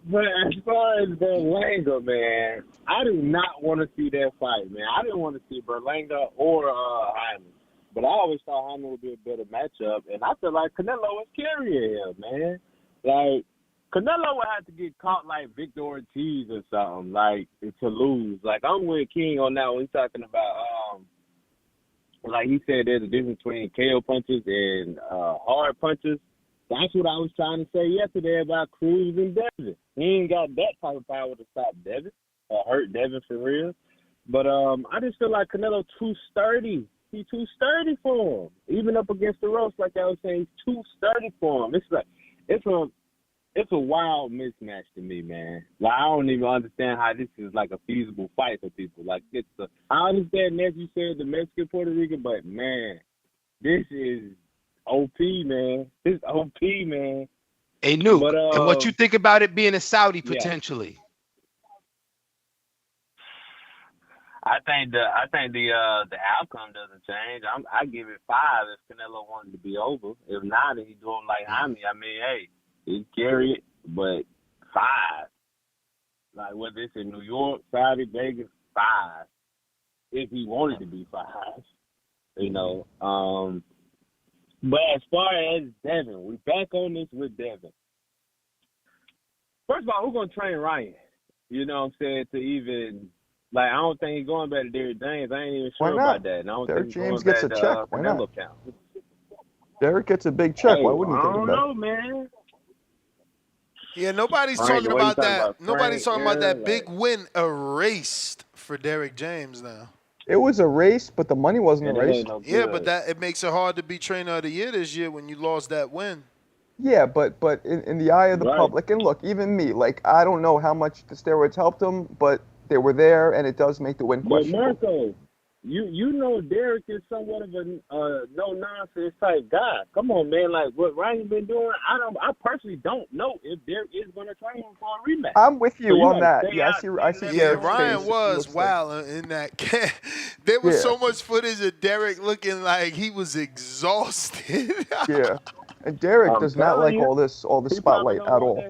But as far as Berlanga, man, I do not want to see that fight, man. I didn't want to see Berlanga or Hyman. But I always thought Hyman would be a better matchup. And I feel like Canelo was carrying him, man. Like, Canelo would have to get caught like Victor Ortiz or something, like, to lose. Like, I'm with King on that one. He's talking about, like he said, there's a difference between KO punches and hard punches. That's what I was trying to say yesterday about Cruz and Devin. He ain't got that type of power to stop Devin or hurt Devin for real. But I just feel like Canelo too sturdy. He's too sturdy for him. Even up against the ropes, like I was saying, he's too sturdy for him. It's like it's a wild mismatch to me, man. Like I don't even understand how this is like a feasible fight for people. Like I understand that you said the Mexican Puerto Rican, but man, this is OP, man. This is OP, man. Hey, Nuke, and what you think about it being a Saudi potentially? I think the outcome doesn't change. I give it 5 if Canelo wanted to be over. If not, then he do him like Jaime. I mean, hey, he'd carry it, but 5. Like whether it's in New York, Saudi, Vegas, 5. If he wanted to be 5, you know. But as far as Devin, we back on this with Devin. First of all, who's gonna train Ryan? You know what I'm saying? To even I don't think he's going back to Derrick James. I ain't even sure about that. And I don't Derrick think James gets a check. Why not? Count. Derrick gets a big check. Hey, Why wouldn't he think I don't about know, it? man. Yeah, nobody's talking about that. Nobody's talking about that big win erased for Derrick James now. It was a race, but the money wasn't erased. Yeah, but it makes it hard to be trainer of the year this year when you lost that win. Yeah, but in the eye of the public, and look, even me, like I don't know how much the steroids helped him, but they were there, and it does make the win questionable. But Marco, you know Derrick is somewhat of a no nonsense type guy. Come on, man, like what Ryan's been doing, I personally don't know if Derrick is going to train him for a rematch. I'm with you on that. Yeah, I see. Yeah, Ryan was wild in that. There was so much footage of Derrick looking like he was exhausted. Yeah. And Derrick does not like all this spotlight at all.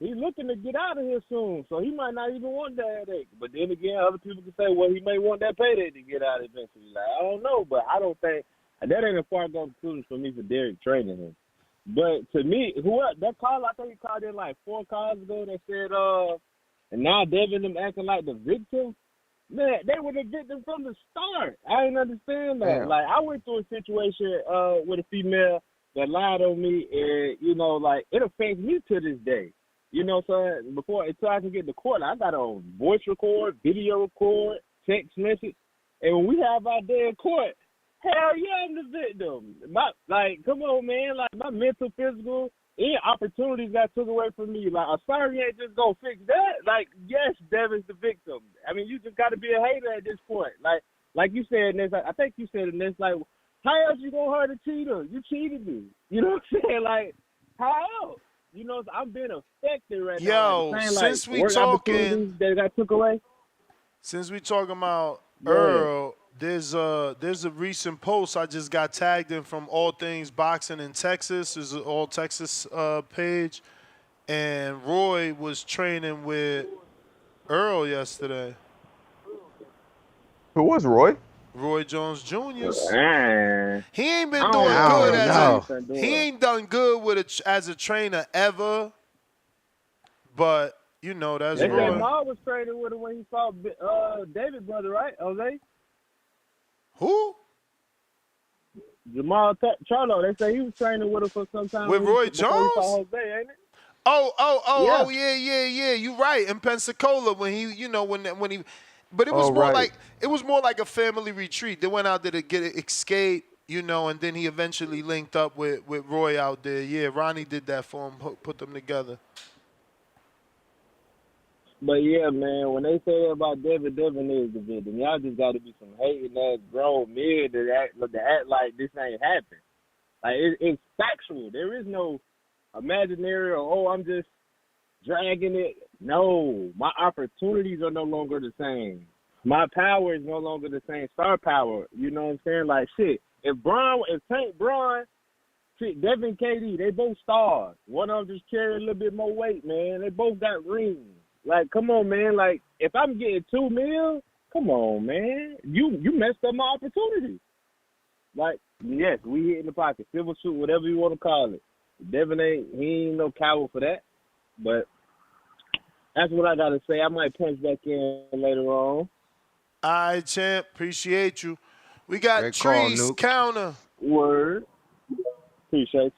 He's looking to get out of here soon, so he might not even want that headache. But then again, other people can say, well, he may want that payday to get out eventually. Like, I don't know, but I don't think that ain't a far gone conclusion for me for Derrick training him. But to me, that call, I think he called in like 4 calls ago that said, and now Devin them acting like the victim. Man, they were the victim from the start. I didn't understand that. Damn. Like, I went through a situation with a female that lied on me, and, you know, like, it affects me to this day. You know, so until I can get to court, I got to voice record, video record, text message. And when we have our day in court, hell yeah, I'm the victim. Come on, man. Like, my mental, physical, any opportunities that took away from me. Like, a sorry ain't just gonna fix that. Like, yes, Devin's the victim. I mean, you just got to be a hater at this point. Like you said, Ness, I think you said it, Ness, like, how else you gonna hurt a cheater? You cheated me. You know what I'm saying? Like, how else? you know, I'm being affected right now. Yo, Like, saying, since like, we work talking, opportunities that got took away. since we talking about Go ahead. Earl, there's a recent post I just got tagged in from All Things Boxing in Texas. There's an All Texas page, and Roy was training with Earl yesterday. Who was Roy? Roy Jones Jr. Man. He ain't I been don't doing know, good man. as Nah, a he ain't done good with as a trainer ever. But you know that's They say Roy. Ma was training with him when he fought David brother, right? Jose? Who? Jamal Charlo. They say he was training with him for some time. With Roy before he fought Jones? Jose, ain't it? Yeah. You right. In Pensacola when he, you know, when he, but it was more like a family retreat. They went out there to get an escape, you know, and then he eventually linked up with Roy out there. Yeah, Ronnie did that for him, put them together. But yeah, man, when they say about Devin is the victim. Y'all just got to be some hating ass grown men that act like this ain't happened. Like it's factual. There is no imaginary or I'm just dragging it. No, my opportunities are no longer the same. My power is no longer the same. Star power, you know what I'm saying? Like shit. If Tank Braun, shit, Devin KD, they both stars. One of them just carry a little bit more weight, man. They both got rings. Like, come on, man. Like, if I'm getting $2 million, come on, man. You messed up my opportunity. Like, yes, we hit in the pocket, civil suit, whatever you want to call it. Devin he ain't no coward for that. But that's what I gotta say. I might punch back in later on. All right, champ. Appreciate you. We got Great call, Trees Nuke. Counter. Word. Appreciate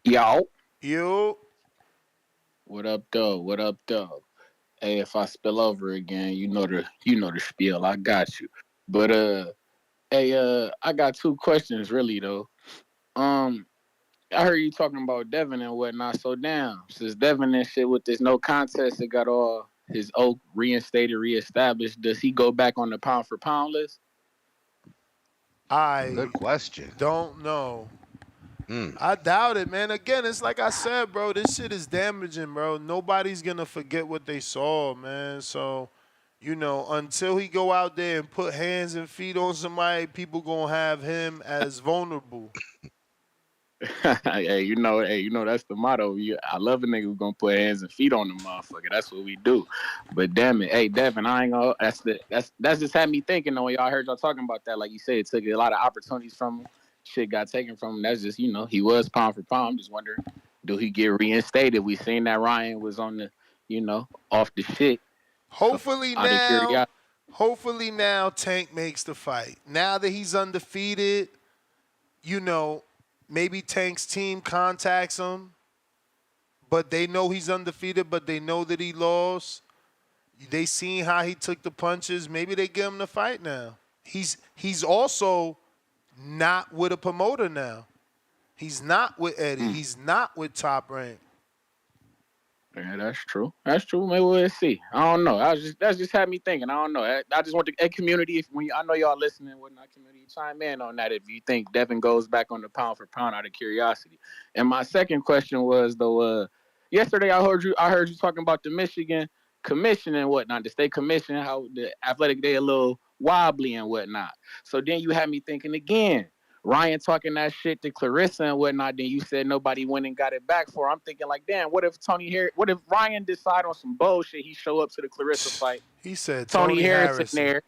you. Yo. You. What up, though? What up, though? Hey, if I spill over again, you know the spiel. I got you. But hey, I got two questions really though. I heard you talking about Devin and whatnot. So damn, since Devin and shit with this no contest, it got all his oak reinstated, reestablished. Does he go back on the pound for pound list? Good question. Don't know. I doubt it, man. Again, it's like I said, bro. This shit is damaging, bro. Nobody's gonna forget what they saw, man. So, you know, until he go out there and put hands and feet on somebody, people gonna have him as vulnerable. Hey, you know that's the motto. I love a nigga who gonna put hands and feet on the motherfucker. That's what we do. But damn it, hey Devin, I ain't gonna. That's just had me thinking. Though, when y'all heard y'all talking about that, like you said, it took a lot of opportunities from him. Shit got taken from him. That's just he was pound for pound. I'm just wondering, do he get reinstated? We seen that Ryan was on the off the shit. Hopefully So, now Tank makes the fight. Now that he's undefeated, you know, maybe Tank's team contacts him, but they know he's undefeated, but they know that he lost. They seen how he took the punches. Maybe they give him the fight now. He's also not with a promoter now. He's not with Eddie. He's not with Top Rank. Yeah, that's true. That's true. Maybe we'll see. I don't know. That just had me thinking. I don't know. I just want the community. I know y'all listening, whatnot, community chime in on that. If you think Devin goes back on the pound for pound out of curiosity. And my second question was though. Yesterday I heard you talking about the Michigan commission and whatnot, the state commission, how the athletic day a little wobbly and whatnot. So then you had me thinking again. Ryan talking that shit to Clarissa and whatnot, then you said nobody went and got it back for her. I'm thinking like, damn, what if Ryan decide on some bullshit, he show up to the Clarissa fight? He said Tony Harrison there.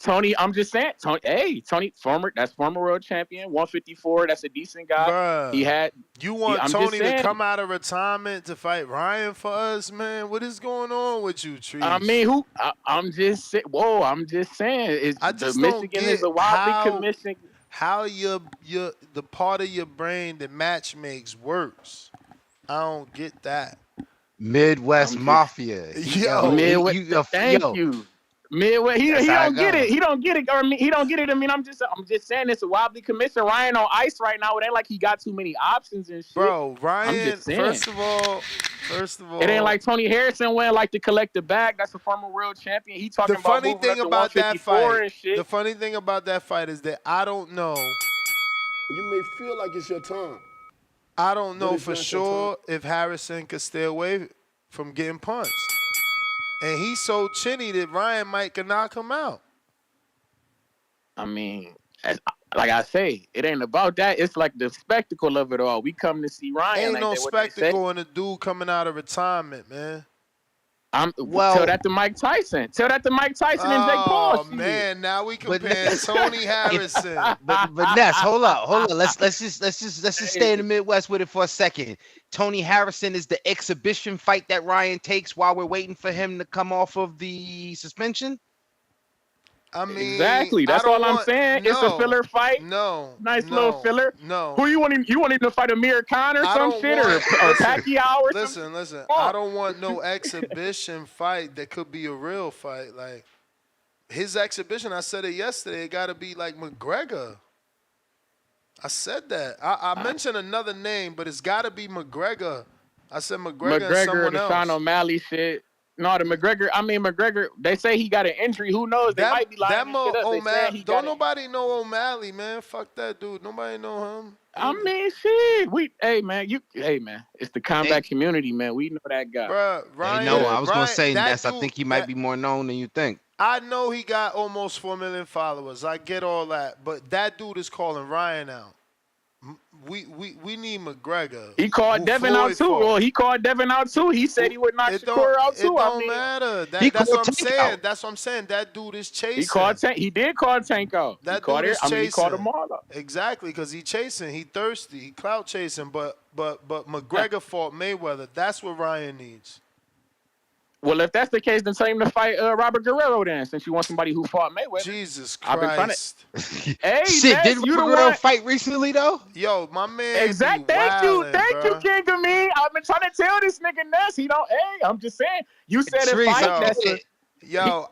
I'm just saying, Tony, former world champion, 154, that's a decent guy. Bruh, you want Tony to come out of retirement to fight Ryan for us, man? What is going on with you, Trees? I mean, I'm just saying, the Michigan is a wobbly commission. How the part of your brain that match makes works. I don't get that. Midwest Mafia. Thank you. Midwest. He don't get it. He don't get it. Or he don't get it. I mean, I'm just saying it's a wobbly commission. Ryan on ice right now. It ain't like he got too many options and shit. Bro, Ryan. First of all, it ain't like Tony Harrison went like to collect the bag. That's a former world champion. He talking The funny thing about that fight is that I don't know You may feel like it's your time. I don't know it's for not your sure if Harrison could stay away from getting punched. And he's so chinny that Ryan might could knock him out. I mean, like I say, it ain't about that. It's like the spectacle of it all. We come to see Ryan. Ain't no spectacle in a dude coming out of retirement, man. Tell that to Mike Tyson. Tell that to Mike Tyson and Jake Paul. Oh man, now we compare Tony Harrison. But Ness, hold up. Let's just stay in the Midwest with it for a second. Tony Harrison is the exhibition fight that Ryan takes while we're waiting for him to come off of the suspension. I mean, exactly. That's all I'm saying. It's a filler fight. Nice little filler. Who you want him? You want him to fight Amir Khan or some shit, or Pacquiao or something? Listen. I don't want no exhibition fight that could be a real fight. Like his exhibition, I said it yesterday. It got to be like McGregor. I said that. I mentioned another name, but it's got to be McGregor. I said McGregor and someone the else. Sean O'Malley shit. No, the McGregor, they say he got an injury. Who knows? They might be lying this shit up. O'Malley, don't nobody know O'Malley, man. Fuck that dude. Nobody know him. I mean, shit. Hey, man. It's the combat community, man. We know that guy. Bruh, Ryan. I was going to say, Ness, I think he might be more known than you think. I know he got almost 4 million followers. I get all that. But that dude is calling Ryan out. We need McGregor. He called Devin out too. Well, he called Devin out too. He said he would knock Shakur out too. It don't matter. That's what I'm saying. That's what I'm saying. That dude is chasing. He did call Tank out. That dude is chasing. He called him all out. Exactly, because he chasing. He thirsty. He clout chasing. But McGregor fought Mayweather. That's what Ryan needs. Well, if that's the case, then tell him to fight Robert Guerrero then, since you want somebody who fought Mayweather. Jesus Christ. I've been trying to... Hey, shit, did Robert Guerrero fight recently, though? Yo, my man. Thank you, King of me. I've been trying to tell this nigga Ness. He don't. Hey, I'm just saying. You said a fight.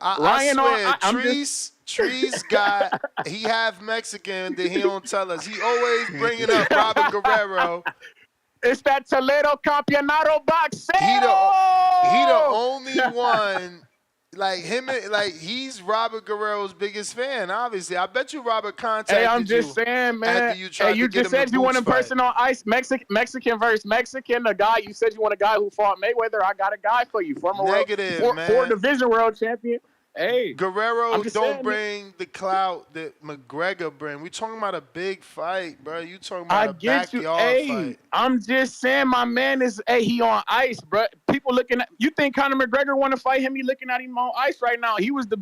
I swear, Trees got, he half Mexican that he don't tell us. He always bringing up Robert Guerrero. It's that Toledo Campeonato boxing. He the only one, like him, like he's Robert Guerrero's biggest fan. Obviously, I bet you Robert contacted you. Hey, I'm just saying, man. You just said you want a person on ice, Mexican versus Mexican. The guy you said you want a guy who fought Mayweather. I got a guy for you, former four division world champion. Hey, Guerrero don't bring the clout that McGregor bring. We talking about a big fight, bro. You talking about a backyard fight. I'm just saying, my man is he on ice, bro. People looking at you think Conor McGregor want to fight him? He looking at him on ice right now. He was his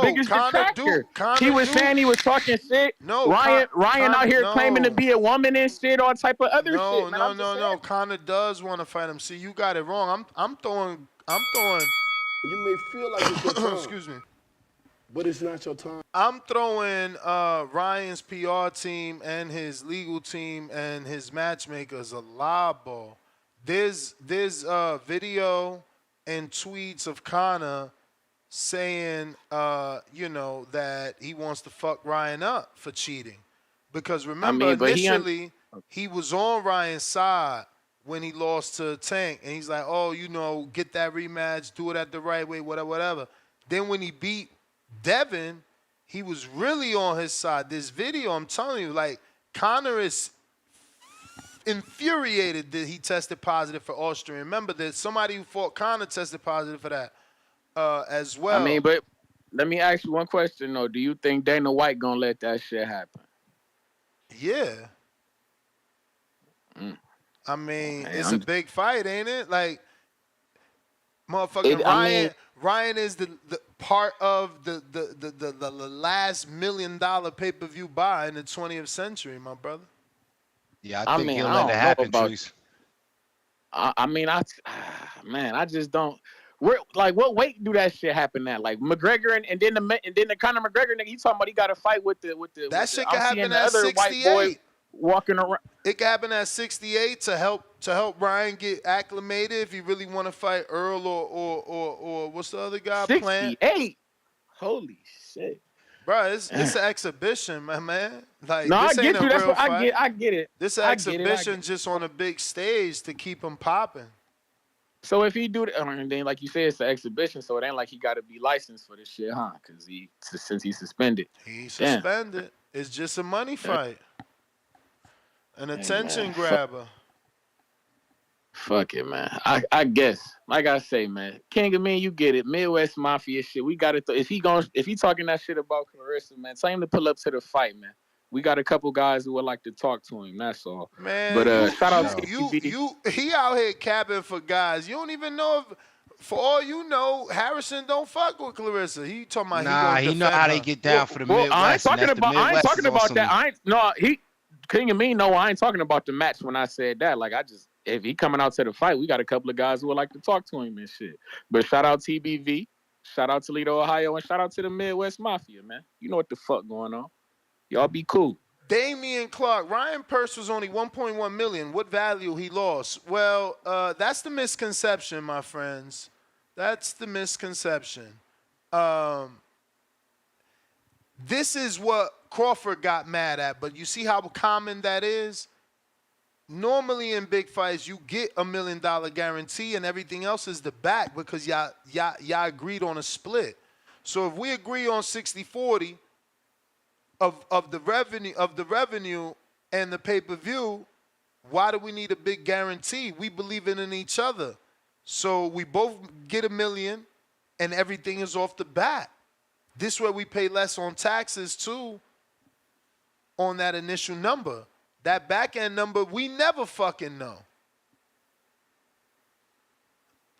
biggest detractor. He was saying he was talking shit. No, Ryan out here claiming to be a woman and shit, all type of other shit. Man, no. Conor does want to fight him. See, you got it wrong. I'm throwing. You may feel like it's your time. Excuse me. But it's not your time. I'm throwing Ryan's PR team and his legal team and his matchmakers a lob ball. There's video and tweets of Conor saying, that he wants to fuck Ryan up for cheating. Because remember, initially, he was on Ryan's side when he lost to Tank. And he's like, get that rematch, do it at the right way, whatever. Then when he beat Devin, he was really on his side. This video, I'm telling you, like, Conor is infuriated that he tested positive for Austria. Remember that somebody who fought Conor tested positive for that as well. I mean, but let me ask you one question, though. Do you think Dana White gonna let that shit happen? Yeah. I mean, it's a big fight, ain't it? Like, motherfucking Ryan is the part of the last $1 million pay-per-view buy in the 20th century, my brother. Yeah, I think he'll let it happen, Trees. I just don't. What weight do that shit happen at? Like McGregor and then the Conor McGregor nigga, you talking about he got a fight with the that shit could happen at 68. White boy walking around. It could happen at 68 to help Ryan get acclimated if he really want to fight Earl or what's the other guy playing? 68. Holy shit. Bro, it's an exhibition, my man. Like, no, this I ain't get a you. That's real what fight. I get it. This exhibition just on a big stage to keep him popping. So if he do that, and then like you said, it's an exhibition, so it ain't like he got to be licensed for this shit, huh? Because since he's suspended. He's suspended. It's just a money fight. An attention grabber. Fuck it, man. I guess, like I say, man, King of Men, you get it. Midwest Mafia shit. We got it. If he talking that shit about Clarissa, man, tell him to pull up to the fight, man. We got a couple guys who would like to talk to him. That's all. Man, but shout out to he out here capping for guys. You don't even know if, for all you know, Harrison don't fuck with Clarissa. He talking about he know how they get down for the Midwest. I ain't talking about that. King of Me, no, I ain't talking about the match when I said that. Like, if he coming out to the fight, we got a couple of guys who would like to talk to him and shit. But shout out TBV, shout out Toledo, Ohio, and shout out to the Midwest Mafia, man. You know what the fuck going on. Y'all be cool. Damian Clark, Ryan Purse was only 1.1 million. What value he lost? Well, that's the misconception, my friends. That's the misconception. This is what Crawford got mad at, but you see how common that is? Normally in big fights, you get $1 million guarantee and everything else is the back because y'all agreed on a split. So if we agree on 60-40 of the revenue and the pay-per-view, why do we need a big guarantee? We believe in each other. So we both get $1 million and everything is off the bat. This way we pay less on taxes too on that initial number. That back end number, we never fucking know.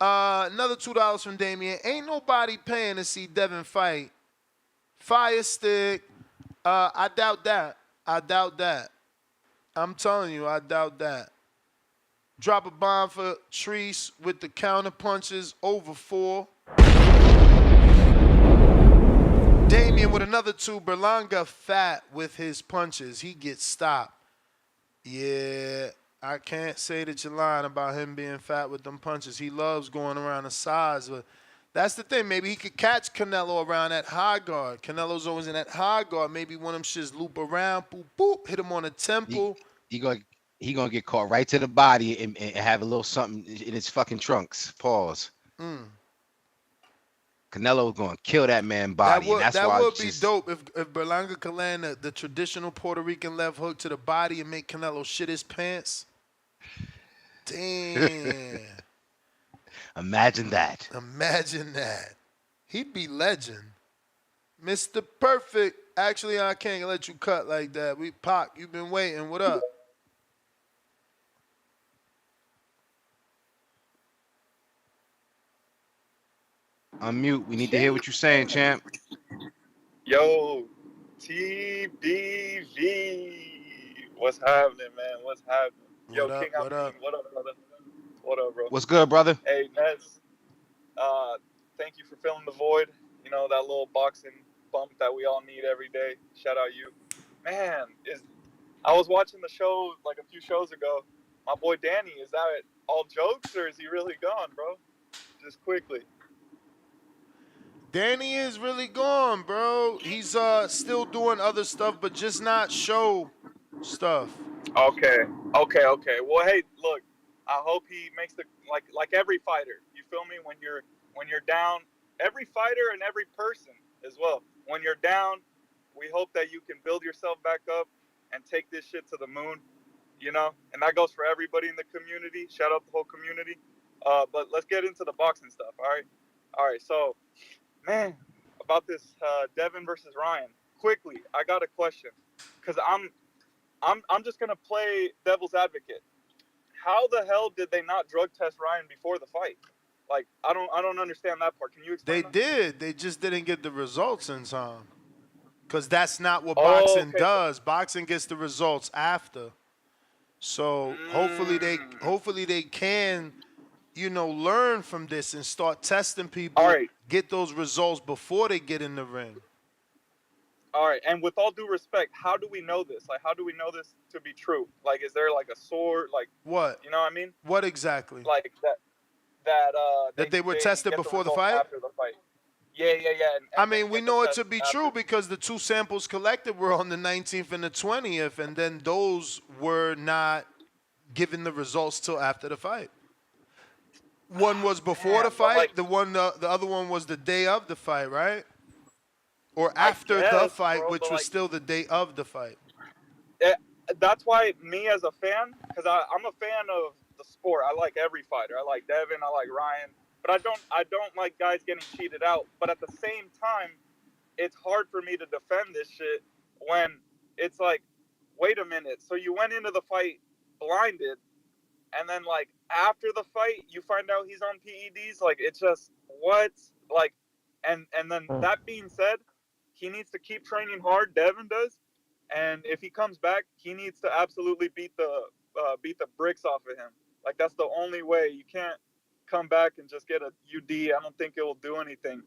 Another $2 from Damien. Ain't nobody paying to see Devin fight. Fire stick. I doubt that. I'm telling you, I doubt that. Drop a bomb for Treese with the counter punches over 4. Damien with another 2. Berlanga fat with his punches. He gets stopped. Yeah, I can't say that you're lying about him being fat with them punches. He loves going around the sides. But that's the thing. Maybe he could catch Canelo around that high guard. Canelo's always in that high guard. Maybe one of them shits loop around, boop, boop, hit him on the temple. He gonna get caught right to the body and have a little something in his fucking trunks. Pause. Canelo's gonna kill that man body. That would be dope if Berlanga could land the traditional Puerto Rican left hook to the body and make Canelo shit his pants. Damn. Imagine that. He'd be legend. Mr. Perfect. Actually, I can't let you cut like that. Pac, you've been waiting. What up? Unmute. We need to hear what you're saying, champ. Yo, TBV. What's happening, man? What's happening? Yo, what King, up? What up, brother? What up, bro? What's good, brother? Hey, Nez. Thank you for filling the void. You know, that little boxing bump that we all need every day. Shout out you. Man, I was watching the show like a few shows ago. My boy Danny, is that all jokes or is he really gone, bro? Just quickly. Danny is really gone, bro. He's still doing other stuff, but just not show stuff. Okay. Well, hey, look, I hope he makes like every fighter. You feel me? When you're down, every fighter and every person as well. When you're down, we hope that you can build yourself back up and take this shit to the moon, you know? And that goes for everybody in the community. Shout out the whole community. But let's get into the boxing stuff, all right? So, man, about this Devin versus Ryan. Quickly, I got a question, because I'm just gonna play devil's advocate. How the hell did they not drug test Ryan before the fight? Like, I don't understand that part. Can you explain? They did. They just didn't get the results in time. Because that's not what boxing does. Boxing gets the results after. So hopefully they can, learn from this and start testing people. All right. Get those results before they get in the ring. All right, and with all due respect, how do we know this? Like, how do we know this to be true? Like, is there like a sword? Like, what? You know what I mean? What exactly? Like that they were tested before the fight? After the fight. Yeah. I mean, we know it to be true because the 2 samples collected were on the 19th and the 20th, and then those were not given the results till after the fight. One was before the fight. The other one was the day of the fight, right? Or after the fight, which was still the day of the fight. that's why me as a fan, because I'm a fan of the sport. I like every fighter. I like Devin. I like Ryan. But I don't like guys getting cheated out. But at the same time, it's hard for me to defend this shit when it's like, wait a minute. So you went into the fight blinded, and then like after the fight you find out he's on PEDs. Like, it's just what? Like, and then that being said, he needs to keep training hard. Devin does. And if he comes back, he needs to absolutely beat the bricks off of him. Like, that's the only way. You can't come back and just get a UD. I don't think it will do anything.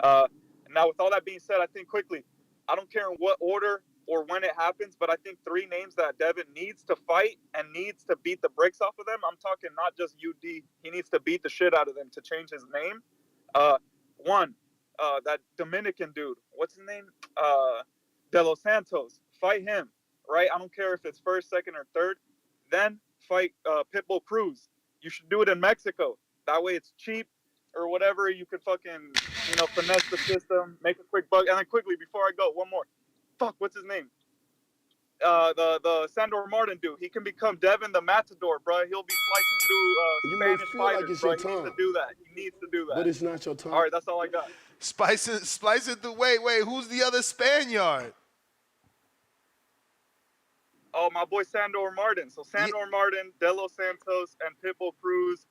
Now, with all that being said, I think quickly, I don't care in what order or when it happens, but I think 3 names that Devin needs to fight and needs to beat the bricks off of them. I'm talking not just UD. He needs to beat the shit out of them to change his name. One, that Dominican dude. What's his name? De Los Santos. Fight him, right? I don't care if it's first, second, or third. Then fight Pitbull Cruz. You should do it in Mexico. That way it's cheap or whatever. You could fucking, finesse the system, make a quick buck. And then quickly, before I go, one more. Fuck, what's his name? The Sandor Martin dude. He can become Devin the Matador, bro. He'll be slicing through Spanish fighters, bro. He needs to do that. He needs to do that. But it's not your time. All right, that's all I got. Splicing through. Wait. Who's the other Spaniard? Oh, my boy Sandor Martin. So Sandor Martin, De Los Santos, and Pitbull Cruz,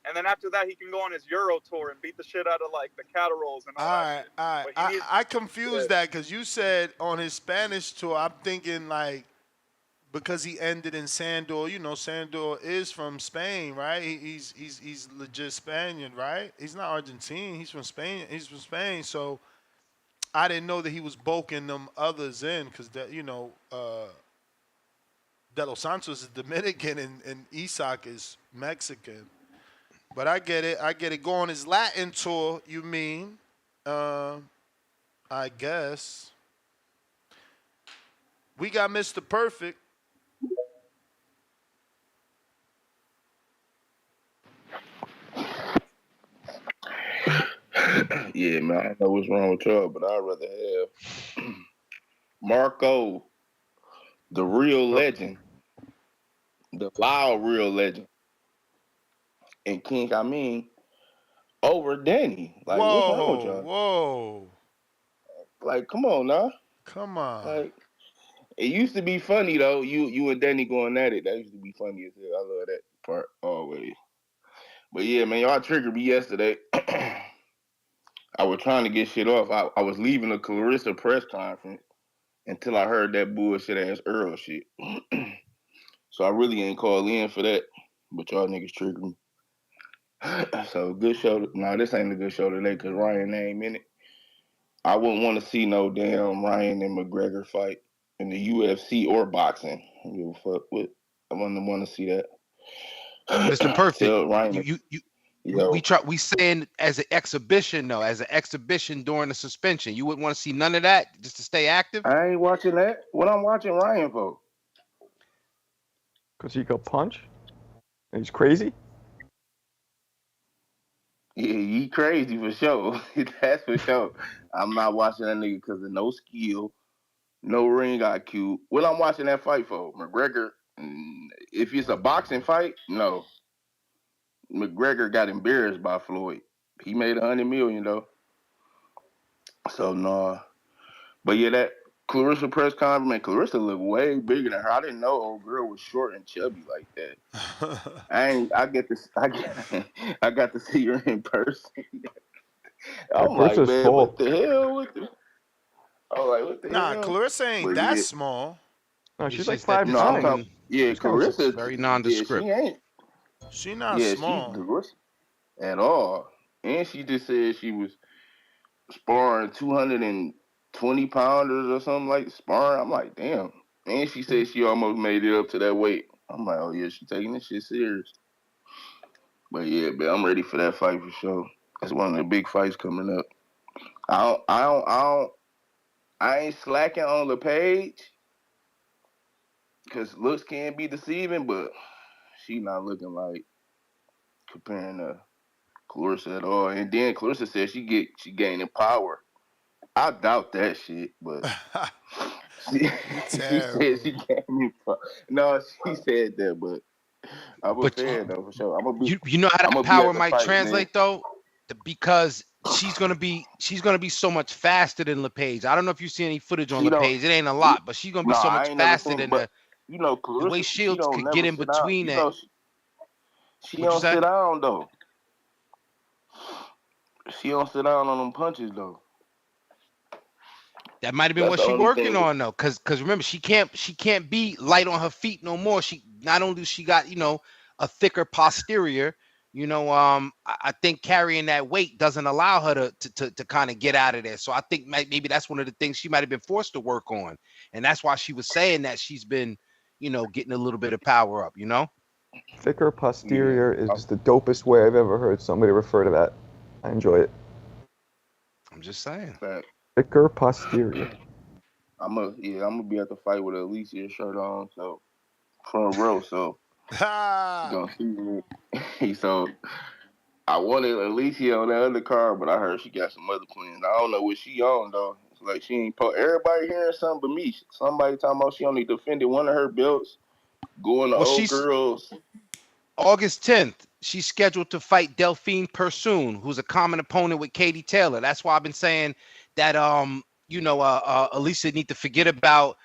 and then after that he can go on his Euro tour and beat the shit out of like the Catarolls and all that. All right. I confused that because you said on his Spanish tour. I'm thinking like because he ended in Sandor. Sandor is from Spain, right? He's legit Spaniard, right? He's not Argentine. He's from Spain. So I didn't know that he was bulking them others in because De Los Santos is Dominican and Isak is Mexican. But I get it. Go on his Latin tour, you mean? I guess. We got Mr. Perfect. Yeah, man, I don't know what's wrong with y'all, but I'd rather have Marco, the real legend, the loud real legend, and King over Danny. Like, what's wrong with y'all? Whoa. Like, come on now. Come on. Like, it used to be funny though. You and Danny going at it. That used to be funny as hell. I love that part always. But yeah, man, y'all triggered me yesterday. I was trying to get shit off. I was leaving the Clarissa press conference until I heard that bullshit ass Earl shit. So I really ain't called in for that. But y'all niggas triggered me. So good show. No, this ain't a good show today because Ryan name in it. I wouldn't want to see no damn Ryan and McGregor fight in the UFC or boxing. I don't give a fuck what. I wouldn't want to see that. Mr. Perfect, Ryan, we saying as an exhibition though, as an exhibition during the suspension. You wouldn't want to see none of that just to stay active. I ain't watching that. What I'm watching Ryan for? Because he could punch. And he's crazy. Yeah, he crazy for sure. That's for sure. I'm not watching that nigga because of no skill, no ring IQ. What I'm watching that fight for? McGregor. If it's a boxing fight, no. McGregor got embarrassed by Floyd. He made $100 million though. So no. But yeah, that Clarissa press conference, man, Clarissa looked way bigger than her. I didn't know old girl was short and chubby like that. I got to see her in person. I'm like, man, what the hell? What the hell? Clarissa ain't that small. No, she's like 5'9". Yeah, Clarissa very nondescript. Yeah, she not small at all. And she just said she was sparring 220 pounders or something like sparring. I'm like, damn. And she said she almost made it up to that weight. I'm like, oh yeah, she taking this shit serious. But yeah, man, I'm ready for that fight for sure. That's one of the big fights coming up. I ain't slacking on the page because looks can be deceiving, but she not looking like comparing to Clarissa at all. And then Clarissa said she gaining power. I doubt that shit, but She said she can't be. No, she said that, but I'm a fan though for sure. I'm gonna be. You know how that power might translate though, because she's gonna be so much faster than LePage. I don't know if you see any footage on LePage. It ain't a lot, but she's gonna be so much faster than the way Shields could get in between that. She don't sit down though. She don't sit down on them punches though. That might have been what she's working on though, because remember she can't be light on her feet no more. She not only does she got a thicker posterior, I think carrying that weight doesn't allow her to kind of get out of there. So I think maybe that's one of the things she might have been forced to work on, and that's why she was saying that she's been getting a little bit of power up. Thicker posterior is the dopest way I've ever heard somebody refer to that. I enjoy it. I'm just saying. Thicker posterior. I'm gonna be at the fight with Alicia shirt on, so front row, so you gonna see me. So I wanted Alicia on the other card, but I heard she got some other plans. I don't know what she on though. It's like she ain't everybody hearing something but me. Somebody talking about she only defended one of her belts, going to old girls. August 10th, she's scheduled to fight Delphine Persoon, who's a common opponent with Katie Taylor. That's why I've been saying that Alicia need to forget about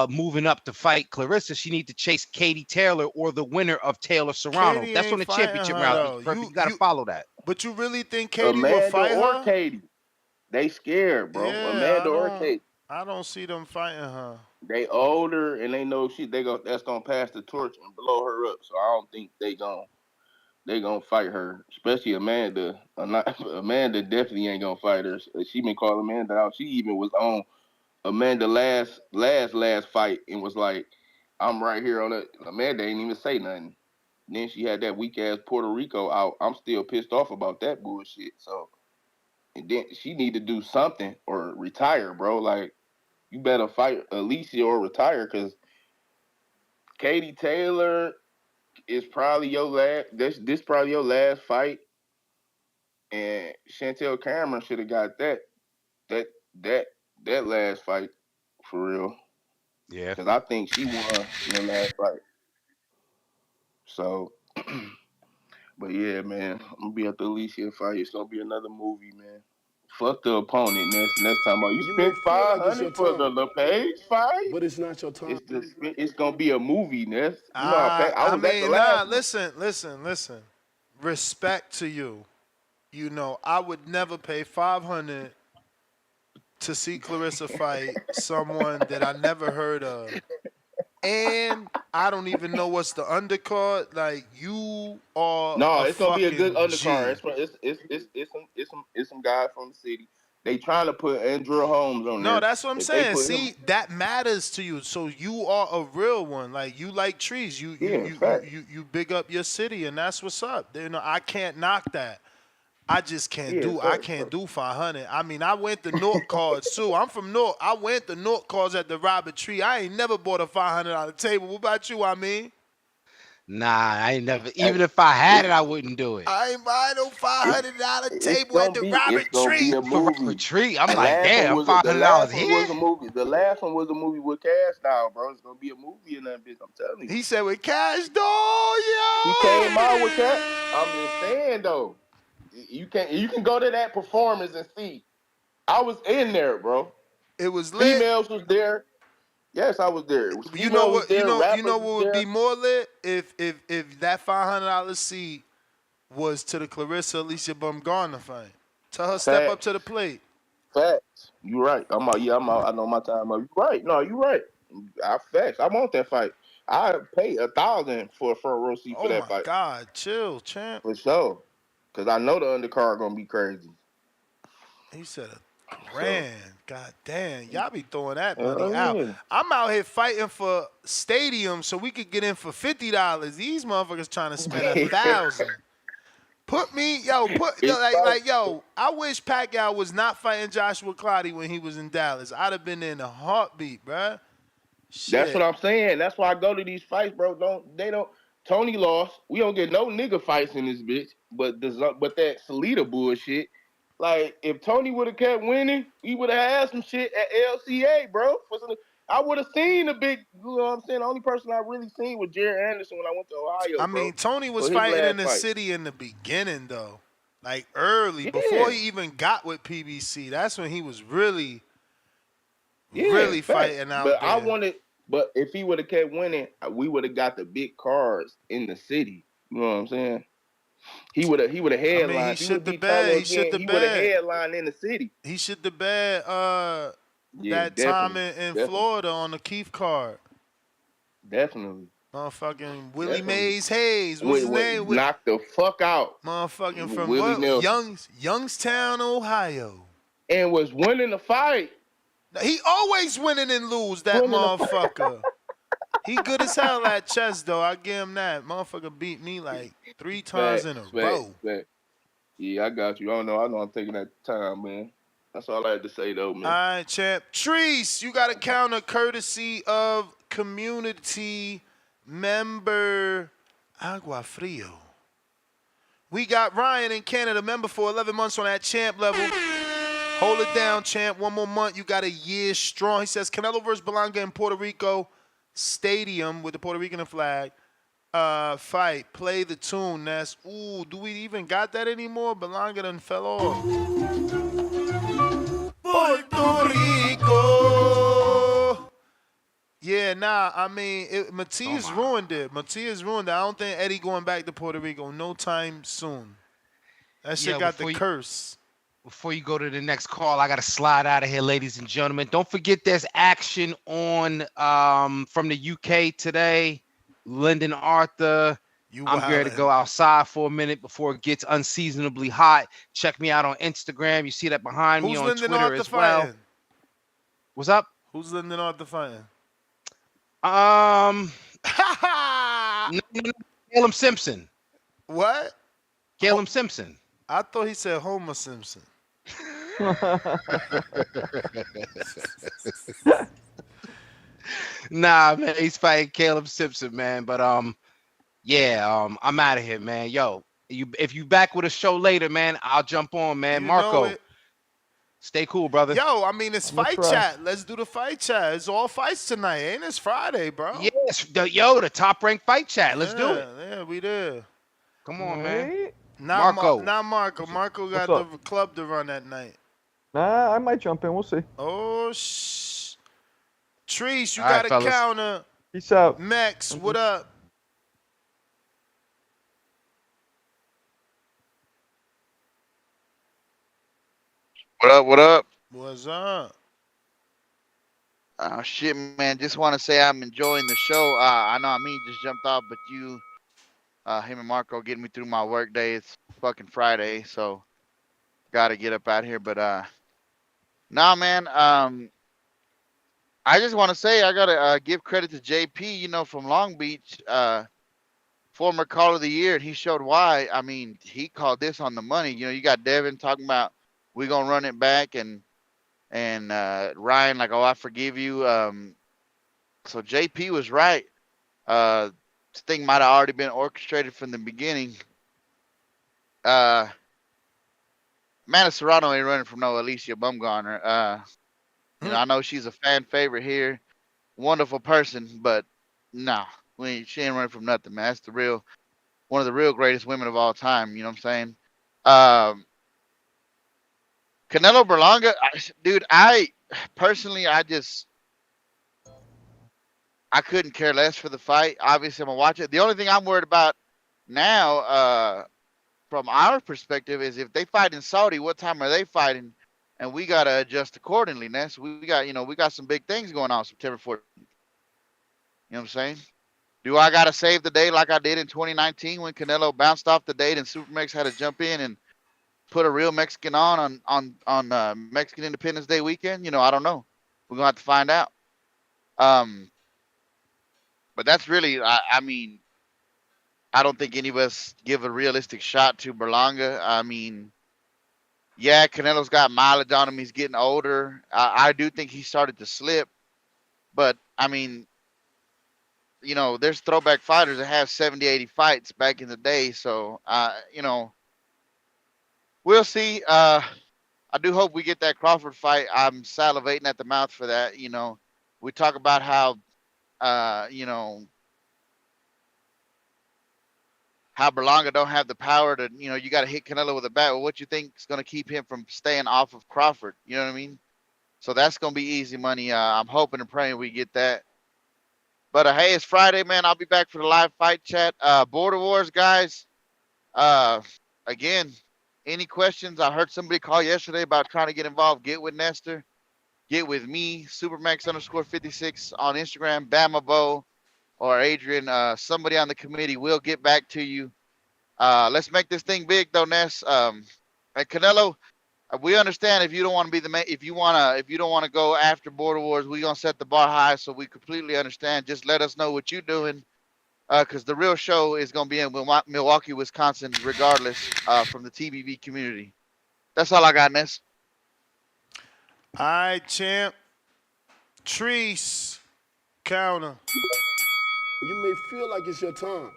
moving up to fight Clarissa. She need to chase Katie Taylor or the winner of Taylor Serrano. That's on the championship round. You got to follow that. But you really think Katie Amanda will fight or her? Katie? They scared, bro. Yeah, Amanda or Katie. I don't see them fighting her. They older and they know that's gonna pass the torch and blow her up. So I don't think they gonna fight her. Especially Amanda. Amanda definitely ain't gonna fight her. She been calling Amanda out. She even was on Amanda last fight and was like, I'm right here on it. Amanda ain't even say nothing. Then she had that weak ass Puerto Rico out. I'm still pissed off about that bullshit. So, and then she need to do something or retire, bro. Like, you better fight Alicia or retire, because Katie Taylor is probably your last. This probably your last fight, and Chantel Cameron should have got that last fight for real. Yeah, because I think she won the last fight. So, but yeah, man, I'm gonna be at the Alicia fight. It's gonna be another movie, man. Fuck the opponent next time. You spent $500 for the LePage fight, but it's not your time. It's gonna be a movie, Ness. You know I was at the last listen. Respect to you. I would never pay $500 to see Clarissa fight someone that I never heard of, and I don't even know what's the undercard. Like, you are. No, it's gonna be a good undercard. It's some guy from the city. They trying to put Andrew Holmes on there. No, that's what I'm saying. See, that matters to you. So you are a real one. Like, you like trees. You big up your city, and that's what's up. I can't knock that. I just can't do. I can't do 500. I mean, I went to North cards too. I'm from North. I went to North cards at the Robert Tree. I ain't never bought a $500 table. What about you? I mean. Nah, I ain't never. Even if I had it, I wouldn't do it. I ain't buying no $500 table at the Robert Tree. Robert Tree. I'm like, damn, $500 here. The last one was a movie with Cash Doll, bro. It's gonna be a movie in that bitch. I'm telling you. He said with Cash Doll, yo. He came out with Cash. I'm just saying though. You can go to that performance and see. I was in there, bro. It was lit. Females was there. Yes, I was there. You know what? You know what would be more lit if that $500 seat was to the Clarissa Alicia Baumgartner fight. Tell her step up to the plate. Facts. You right. I'm out. Yeah, I'm out. I know my time up. You right. No, you right. Facts. I want that fight. I pay $1,000 for a front row seat for that fight. Oh my God, chill, champ. For sure. Cause I know the undercard gonna be crazy. He said $1,000. God damn, y'all be throwing that money out. I'm out here fighting for stadiums so we could get in for $50. These motherfuckers trying to spend $1,000. Put me, yo. I wish Pacquiao was not fighting Joshua Clottey when he was in Dallas. I'd have been there in a heartbeat, bruh. Shit. That's what I'm saying. That's why I go to these fights, bro. Tony lost. We don't get no nigga fights in this bitch. But that Salita bullshit. Like, if Tony would have kept winning, he would have had some shit at LCA, bro. I would have seen the big. You know what I'm saying? The only person I really seen was Jared Anderson when I went to Ohio. I mean, Tony was fighting in the city in the beginning, though. Like early, before he even got with PBC. That's when he was really fighting out there. But if he would have kept winning, we would have got the big cards in the city. You know what I'm saying? He would have headlined. I mean, he should have bet. He would have headlined in the city. He should have bet that time in Florida on the Keith card. Definitely. Motherfucking Willie Mays Hayes. What's his name? Knocked the fuck out. Motherfucking from what? Youngstown, Ohio. And was winning the fight. He always winning and lose, that motherfucker. He good as hell at chess, though. I give him that. Motherfucker beat me like 3 times in a row. Yeah, I got you. I know I'm taking that time, man. That's all I had to say, though, man. All right, champ. Treese, you got a counter courtesy of community member Agua Frio. We got Ryan in Canada, member for 11 months on that champ level. Hold it down, champ. 1 more month. You got a year strong. He says Canelo versus Berlanga in Puerto Rico Stadium with the Puerto Rican flag. Fight. Play the tune, Ness. Ooh, do we even got that anymore? Berlanga done fell off. Puerto Rico. Yeah, nah, I mean, Matias ruined it. Matias ruined it. I don't think Eddie going back to Puerto Rico no time soon. That shit got the curse. Before you go to the next call, I got to slide out of here, ladies and gentlemen. Don't forget there's action on from the UK today. Lyndon Arthur. I'm here to go outside for a minute before it gets unseasonably hot. Check me out on Instagram. You see that behind me on Lyndon Twitter Arthur as well. fighting? What's up? Who's Lyndon Arthur fighting? No, Caleb Simpson. What? Caleb Simpson. I thought he said Homer Simpson. Nah, man, he's fighting Caleb Simpson, man. But I'm out of here, man. Yo, if you back with a show later, man, I'll jump on, man. Marco, stay cool, brother. Yo, I mean, it's fight chat. Let's do the fight chat. It's all fights tonight, ain't it? It's Friday, bro. Yes, the top ranked fight chat. Let's do it. Yeah, we did. Come on, man. Not Marco. Marco got the club to run that night. Nah, I might jump in. We'll see. Oh, Treese, you got a counter. Peace out. Max, what up? What up? What up? What's up? Shit, man. Just want to say I'm enjoying the show. I know Amin just jumped off, but him and Marco getting me through my work day. It's fucking Friday, so gotta get up out here. But nah, man. I just want to say I gotta give credit to JP. From Long Beach, former Caller of the Year, and he showed why. I mean, he called this on the money. You got Devin talking about we gonna run it back, and Ryan like, oh, I forgive you. So JP was right. This thing might have already been orchestrated from the beginning. Manny Serrano ain't running from no Alicia Bumgarner. I know she's a fan favorite here, wonderful person, but no, she ain't running from nothing, man. That's one of the real greatest women of all time. You know what I'm saying? Canelo-Berlanga, dude. I personally, I couldn't care less for the fight. Obviously, I'm gonna watch it. The only thing I'm worried about now, from our perspective, is if they fight in Saudi, what time are they fighting? And we gotta adjust accordingly. Ness, we got some big things going on September 14th. You know what I'm saying? Do I gotta save the day like I did in 2019 when Canelo bounced off the date and Supermex had to jump in and put a real Mexican on Mexican Independence Day weekend? I don't know. We're gonna have to find out. But that's really, I mean, I don't think any of us give a realistic shot to Berlanga. I mean, yeah, Canelo's got mileage on him. He's getting older. I do think he started to slip. But, I mean, there's throwback fighters that have 70, 80 fights back in the day. So, we'll see. I do hope we get that Crawford fight. I'm salivating at the mouth for that. We talk about how, you know, how Berlanga don't have the power to, you know, you got to hit Canelo with a bat. Well, what you think is going to keep him from staying off of Crawford? You know what I mean? So that's going to be easy money. I'm hoping and praying we get that. But hey, it's Friday, man. I'll be back for the live fight chat. Border Wars, guys. Again, any questions? I heard somebody call yesterday about trying to get involved. Get with Nestor. Get with me, Supermax_56 on Instagram, Bamabo or Adrian. Somebody on the committee will get back to you. Let's make this thing big, though, Ness. And Canelo, we understand if you don't want to be the man. If you don't want to go after Border Wars, we're gonna set the bar high. So we completely understand. Just let us know what you're doing, because the real show is gonna be in Milwaukee, Wisconsin, regardless, from the TBV community. That's all I got, Ness. All right, champ. Treese, counter. You may feel like it's your time.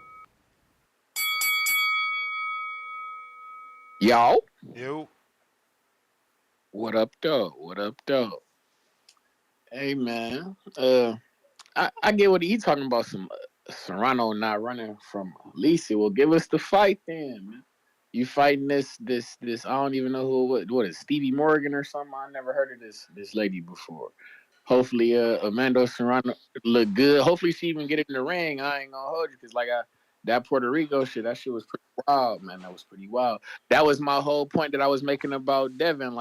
Yo. What up, though? What up, though? Hey, man. I get what he talking about. Some Serrano not running from Lisa. Well, give us the fight then, man. You fighting this? I don't even know who. What is Stevie Morgan or something? I never heard of this lady before. Hopefully, Amanda Serrano look good. Hopefully, she even get it in the ring. I ain't gonna hold you, because that Puerto Rico shit, that shit was pretty wild, man. That was pretty wild. That was my whole point that I was making about Devin.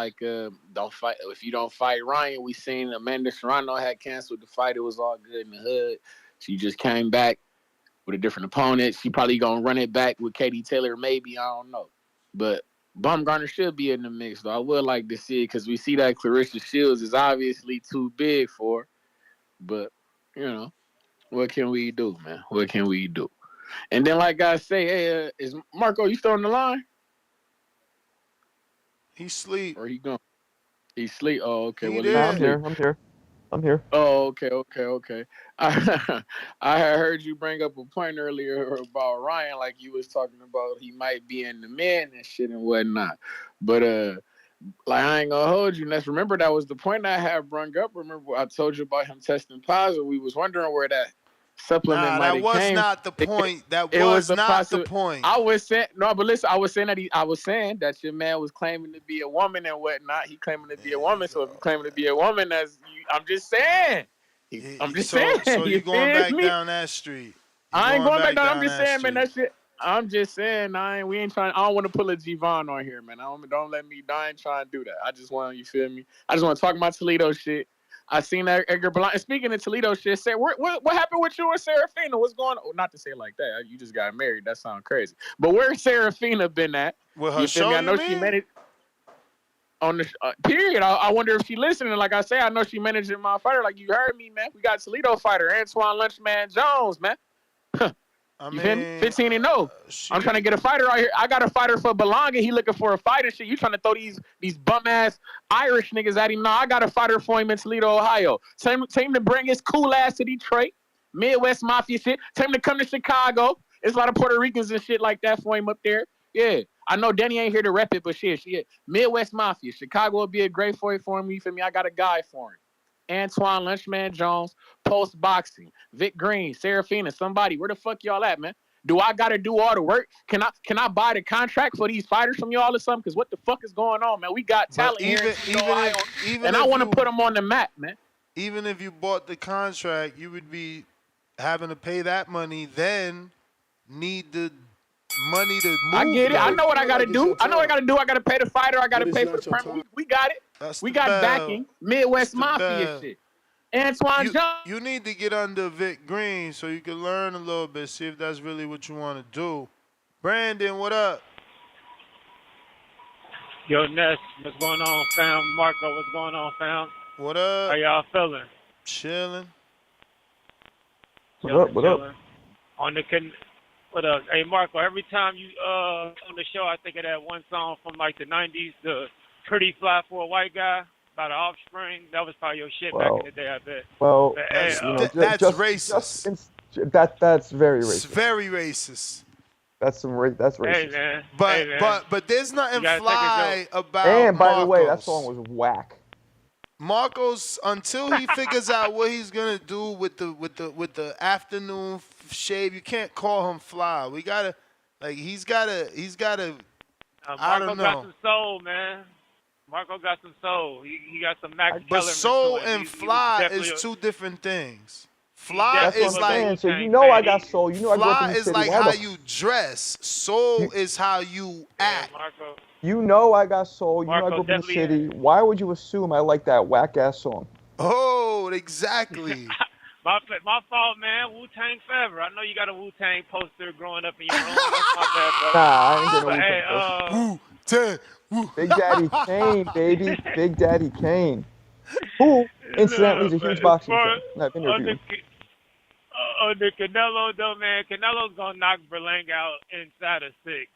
Don't fight. If you don't fight Ryan, we seen Amanda Serrano had canceled the fight. It was all good in the hood. She just came back with a different opponent. She probably gonna run it back with Katie Taylor, maybe. I don't know. But Baumgartner should be in the mix, though. I would like to see it, because we see that Clarissa Shields is obviously too big for her. But, you know, what can we do, man? What can we do? And then, like I say, hey, is Marco, you still on the line? He sleep. Or he gone? He sleep. Oh, okay. I'm here. Oh, okay. I heard you bring up a point earlier about Ryan, like you was talking about he might be in the men and shit and whatnot. But like, I ain't gonna hold you. Let's remember that was the point I had brung up. Remember I told you about him testing positive. We was wondering where that supplement might have came. That was not the point. That was not the point. I was saying no, but listen, I was saying that your man was claiming to be a woman and whatnot. He claiming to be a woman. So if you claiming to be a woman, I'm just saying. So you going back down that street? I ain't going back down. I'm just saying, man. That shit. I'm just saying, we ain't trying. I don't want to pull a Javon on here, man. Don't let me. I ain't trying to do that. I just want, you feel me? I just want to talk about Toledo shit. I seen that Edgar Blanc. Speaking of Toledo shit, say what happened with you and Serafina? What's going on? Not to say it like that. You just got married. That sounds crazy. But where's Serafina been at? With her show, I know she managed on the period. I wonder if she listening. Like I say, I know she managing my fighter. Like you heard me, man. We got Toledo fighter Antoine Lunchman Jones, man. You feel me? 15-0. I'm trying to get a fighter out here. I got a fighter for Berlanga. He looking for a fighter shit. You trying to throw these bum ass Irish niggas at him? No, I got a fighter for him in Toledo, Ohio. Tell him to bring his cool ass to Detroit. Midwest Mafia shit. Tell him to come to Chicago. There's a lot of Puerto Ricans and shit like that for him up there. Yeah. I know Denny ain't here to rep it, but shit. Midwest Mafia. Chicago would be a great fight for him. You feel me? I got a guy for him. Antoine Lunchman Jones, Post Boxing, Vic Green, Serafina, somebody. Where the fuck y'all at, man? Do I gotta do all the work? Can I buy the contract for these fighters from y'all or something? Because what the fuck is going on, man? We got talent here in Ohio, and I want to put them on the map, man. Even if you bought the contract, you would be having to pay that money, then need the money to move. I get it. I know what I gotta do. I gotta pay the fighter. I gotta pay for the permit. We got it. We got backing. Midwest Mafia shit. Antoine Jones. You need to get under Vic Green so you can learn a little bit, see if that's really what you want to do. Brandon, what up? Yo, Ness, what's going on, fam? Marco, what's going on, fam? What up? How y'all feeling? Chilling. What up? What up? Hey, Marco, every time you on the show, I think of that one song from like the 90s, the Pretty Fly for a White Guy, about an offspring. That was probably your shit back in the day, I bet. Well, that's racist. That's very racist. It's very racist. That's racist. Hey, man. But there's nothing fly about And by the way, that Marcos. song was whack. Marcos, until he figures out what he's gonna do with the afternoon shave, you can't call him fly. We gotta, like, he's gotta. I don't know. Marco got some soul, man. Marco got some soul. He got some Max But Kellerman soul to him. and fly is two different things. Fly That's is what I'm like saying. So you know I got soul. You know I grew up fly in the is city. like Why how the you dress. Soul is how you act. Marco. You know I got soul. You know I Marco grew up in the definitely city. Why would you assume I like that whack ass song? Oh, exactly. My fault, man. Wu-Tang forever. I know you got a Wu-Tang poster growing up in your room. That's my bad, brother. Nah, I ain't getting But a Wu-Tang poster. Big Daddy Kane, baby. Big Daddy Kane. Who, incidentally, is a huge boxing fan. I've interviewed him. The Canelo, though, man. Canelo's going to knock Berlanga out inside of 6.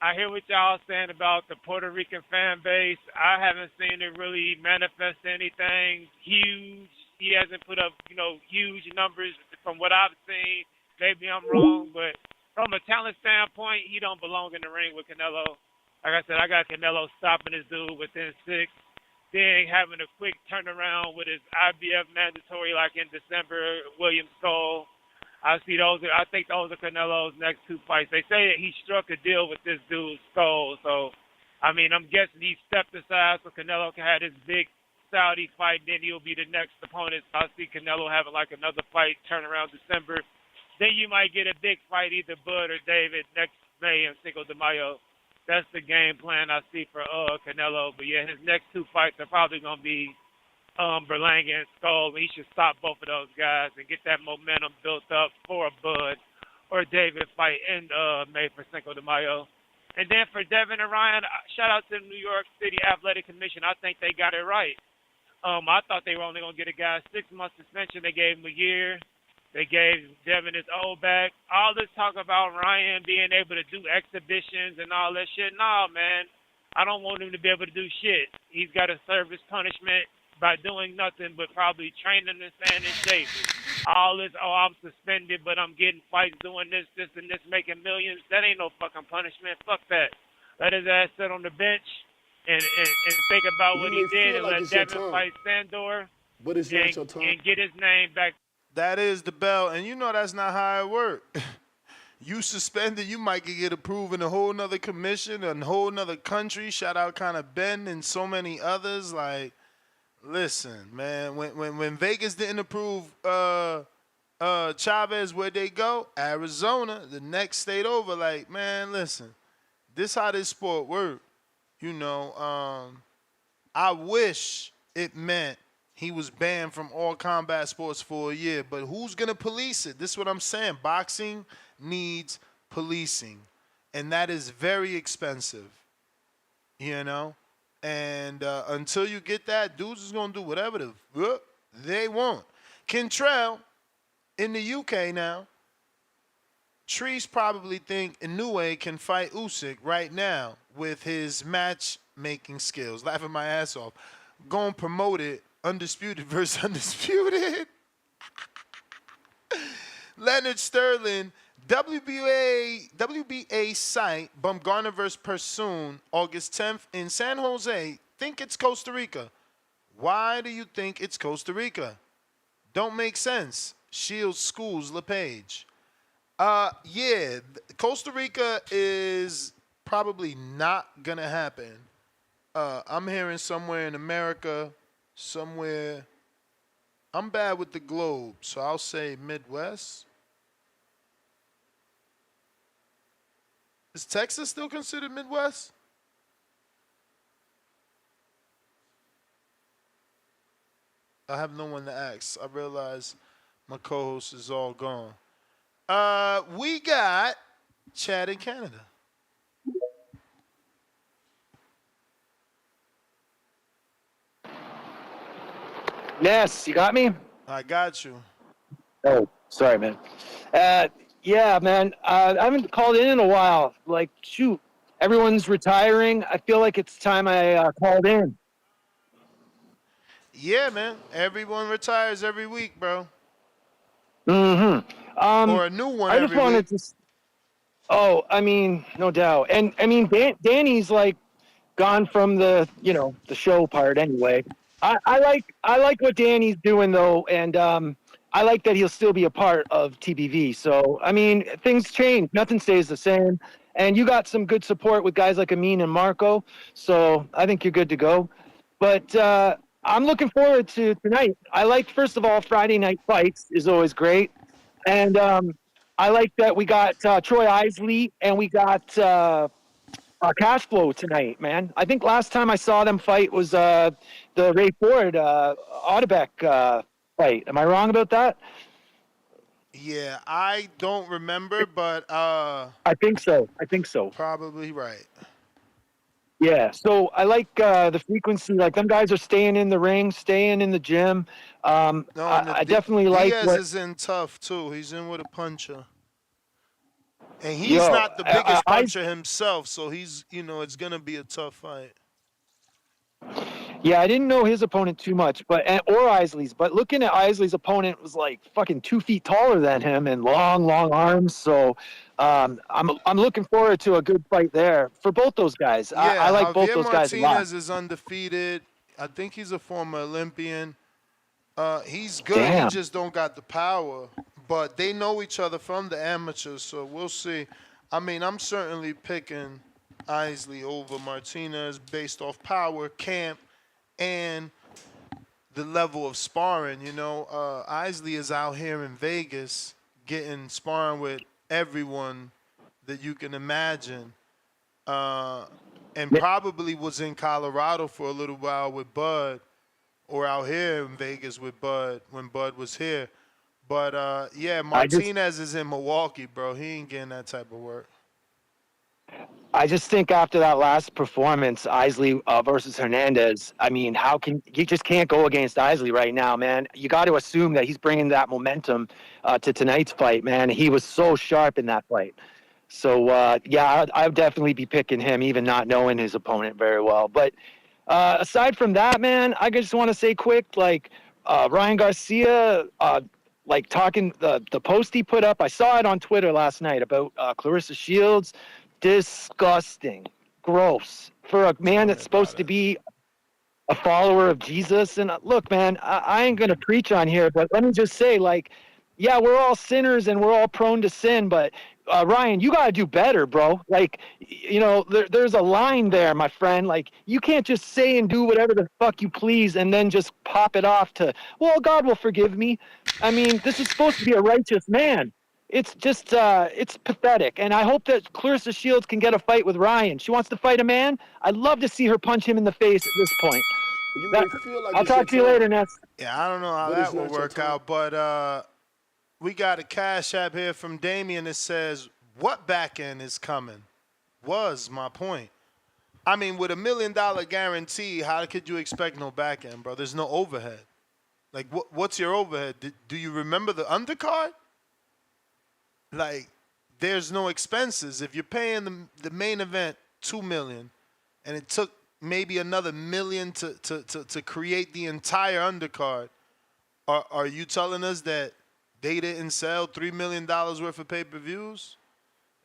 I hear what y'all saying about the Puerto Rican fan base. I haven't seen it really manifest anything huge. He hasn't put up, huge numbers from what I've seen. Maybe I'm wrong, but from a talent standpoint, he don't belong in the ring with Canelo. Like I said, I got Canelo stopping this dude within 6. Then having a quick turnaround with his IBF mandatory like in December, William Skull. I think those are Canelo's next 2 fights. They say that he struck a deal with this dude, Skull. So, I mean, I'm guessing he stepped aside so Canelo can have his big Saudi fight. Then he'll be the next opponent. I see Canelo having like another fight, turn around December. Then you might get a big fight, either Bud or David, next May in Cinco de Mayo. That's the game plan I see for Canelo. But, yeah, his next 2 fights are probably going to be Berlanga and Skull. He should stop both of those guys and get that momentum built up for a Bud or David fight in May for Cinco de Mayo. And then for Devin and Ryan, shout out to the New York City Athletic Commission. I think they got it right. I thought they were only going to get a guy 6-month suspension. They gave him a year. They gave Devin his old back. All this talk about Ryan being able to do exhibitions and all that shit. No, man. I don't want him to be able to do shit. He's got to serve his punishment by doing nothing but probably training and staying in shape. All this, I'm suspended, but I'm getting fights doing this, and this, making millions. That ain't no fucking punishment. Fuck that. Let his ass sit on the bench and think about what he did and let Devin fight Sandor and get his name back. That is the bell, and you know that's not how it works. You suspended, you might get approved in a whole nother commission, a whole nother country. Shout out kind of Ben and so many others. Like, listen, man, when Vegas didn't approve Chavez, where'd they go? Arizona, the next state over. Like, man, listen, this how this sport works. I wish it meant he was banned from all combat sports for a year, but who's going to police it? This is what I'm saying. Boxing needs policing, and that is very expensive, And until you get that, dudes is going to do whatever they want. Kentrell in the UK now. Trees probably think Inoue can fight Usyk right now with his matchmaking skills. Laughing my ass off. Going to promote it. Undisputed versus Undisputed. Leonard Sterling, WBA site, Bumgarner versus Pursoon, August 10th in San Jose. Think it's Costa Rica. Why do you think it's Costa Rica? Don't make sense. Shields Schools LePage. Yeah, Costa Rica is probably not going to happen. I'm hearing somewhere in America, somewhere. I'm bad with the globe, so I'll say Midwest. Is Texas still considered Midwest? I have no one to ask. I realize my co-host is all gone. We got Chad in Canada. Yes, you got me? I got you. Oh, sorry, man. Yeah, man. I haven't called in a while. Like, shoot, everyone's retiring. I feel like it's time I called in. Yeah, man. Everyone retires every week, bro. Mm-hmm. Or a new one I just every wanted week. to. Oh, I mean, no doubt. And I mean, Danny's like gone from the show part anyway. I like what Danny's doing though, and I like that he'll still be a part of TBV. So I mean, things change, nothing stays the same, and you got some good support with guys like Amin and Marco. So I think you're good to go. But I'm looking forward to tonight. I like, first of all, Friday night fights is always great, and I like that we got Troy Isley and we got. Cash flow tonight, man. I think last time I saw them fight was the Ray Ford Audebek fight. Am I wrong about that? Yeah, I don't remember, but I think so. Probably right. Yeah, so I like the frequency. Like, them guys are staying in the ring, staying in the gym. No, and I definitely like Diaz what. is in tough too. He's in with a puncher. And he's not the biggest puncher himself, so he's, it's gonna be a tough fight. Yeah, I didn't know his opponent too much, or Isley's. But looking at Isley's opponent was like fucking 2 feet taller than him and long arms. So I'm looking forward to a good fight there for both those guys. Yeah, I like both Javier those guys a lot. Martinez is undefeated. I think he's a former Olympian. He's good. Damn. He just don't got the power. But they know each other from the amateurs, so we'll see. I mean, I'm certainly picking Isley over Martinez based off power, camp, and the level of sparring. Isley is out here in Vegas getting sparring with everyone that you can imagine, and probably was in Colorado for a little while with Bud, or out here in Vegas with Bud when Bud was here. But yeah, Martinez is in Milwaukee, bro. He ain't getting that type of work. I just think after that last performance, Isley versus Hernandez, I mean, you just can't go against Isley right now, man. You got to assume that he's bringing that momentum to tonight's fight, man. He was so sharp in that fight. So, yeah, I would definitely be picking him, even not knowing his opponent very well. But aside from that, man, I just want to say quick, like, Ryan Garcia, like talking the post he put up, I saw it on Twitter last night about Clarissa Shields. Disgusting, gross for a man that's supposed to be a follower of Jesus. And look, man, I ain't gonna preach on here, but let me just say, like, yeah, we're all sinners and we're all prone to sin, but Ryan, you gotta do better, bro. Like, there's a line there, my friend. Like, you can't just say and do whatever the fuck you please and then just pop it off to, well, God will forgive me. I mean, this is supposed to be a righteous man. It's just, it's pathetic. And I hope that Clarissa Shields can get a fight with Ryan. She wants to fight a man. I'd love to see her punch him in the face at this point. I'll talk to you later, Ness. Yeah, I don't know how that will work out, but we got a cash app here from Damien that says, what back end is coming? Was my point. I mean, with $1 million guarantee, how could you expect no back end, bro? There's no overhead. Like, what's your overhead? Do you remember the undercard? Like, there's no expenses. If you're paying the main event $2 million, and it took maybe another $1 million to create the entire undercard, are you telling us that they didn't sell $3 million worth of pay-per-views?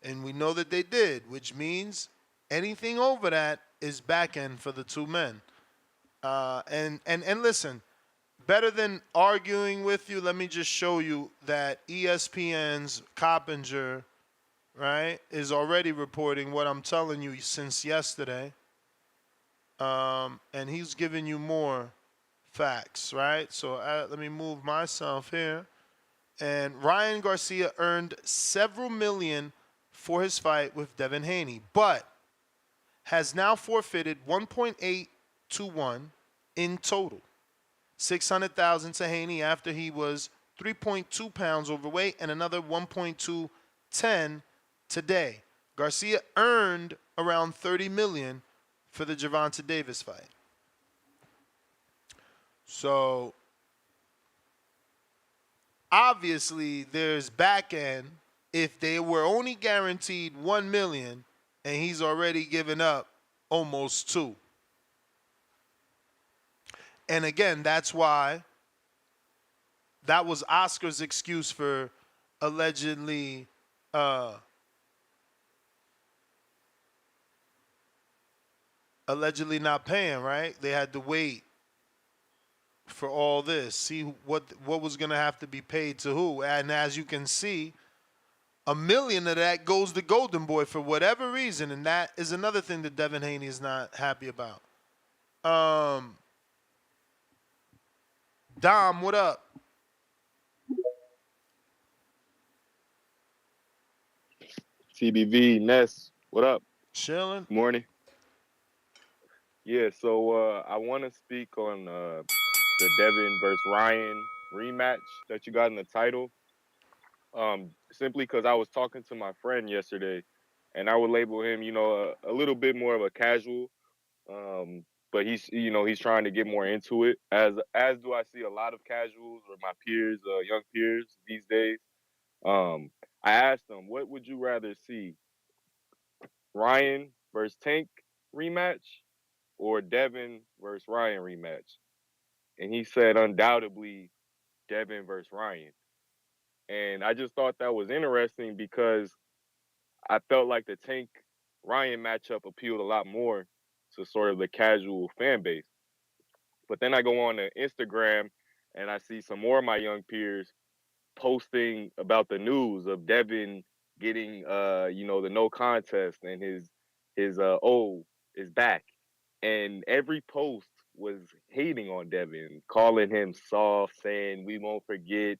And we know that they did, which means anything over that is back end for the two men. And listen, better than arguing with you, let me just show you that ESPN's Coppinger, right, is already reporting what I'm telling you since yesterday. And he's giving you more facts, right? So let me move myself here. And Ryan Garcia earned several million for his fight with Devin Haney, but has now forfeited 1.8 to 1 in total. 600,000 to Haney after he was 3.2 pounds overweight, and another 1.210 today. Garcia earned around 30 million for the Gervonta Davis fight. So obviously there's back end if they were only guaranteed 1 million and he's already given up almost 2. And again, that's why that was Oscar's excuse for allegedly not paying, right? They had to wait for all this. See what was going to have to be paid to who. And as you can see, $1 million of that goes to Golden Boy for whatever reason, and that is another thing that Devin Haney is not happy about. Dom, what up? TBV, Ness, what up? Chilling. Morning. Yeah, so I want to speak on the Devin versus Ryan rematch that you got in the title. Simply because I was talking to my friend yesterday, and I would label him, a little bit more of a casual. But he's trying to get more into it. As do I see a lot of casuals or my peers, young peers these days. I asked them, what would you rather see? Ryan versus Tank rematch or Devin versus Ryan rematch? And he said undoubtedly Devin versus Ryan. And I just thought that was interesting because I felt like the Tank Ryan matchup appealed a lot more to sort of the casual fan base. But then I go on to Instagram and I see some more of my young peers posting about the news of Devin getting the no contest and his is back. And every post was hating on Devin, calling him soft, saying we won't forget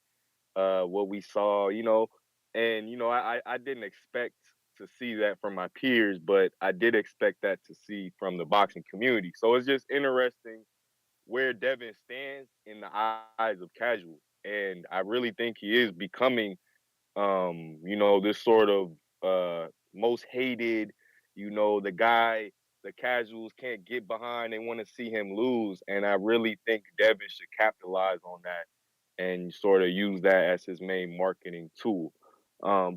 what we saw, And I didn't expect to see that from my peers, but I did expect that to see from the boxing community. So it's just interesting where Devin stands in the eyes of casuals. And I really think he is becoming, this sort of most hated, the guy the casuals can't get behind. They want to see him lose. And I really think Devin should capitalize on that and sort of use that as his main marketing tool.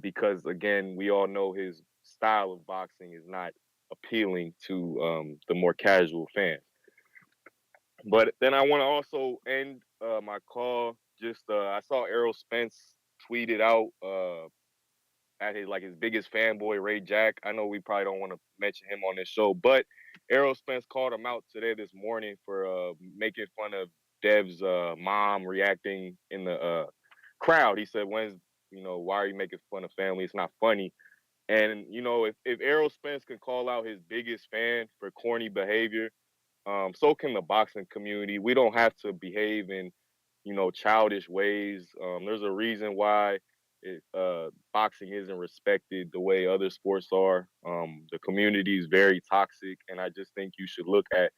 Because, again, we all know his style of boxing is not appealing to the more casual fans. But then I want to also end my call. I saw Errol Spence tweeted out at his biggest fanboy Ray Jack. I know we probably don't want to mention him on this show, but Errol Spence called him out this morning for making fun of Dev's mom reacting in the crowd. He said, why are you making fun of family? It's not funny. And if Errol Spence can call out his biggest fan for corny behavior, so can the boxing community. We don't have to behave in, childish ways. There's a reason why boxing isn't respected the way other sports are. The community is very toxic, and I just think you should look at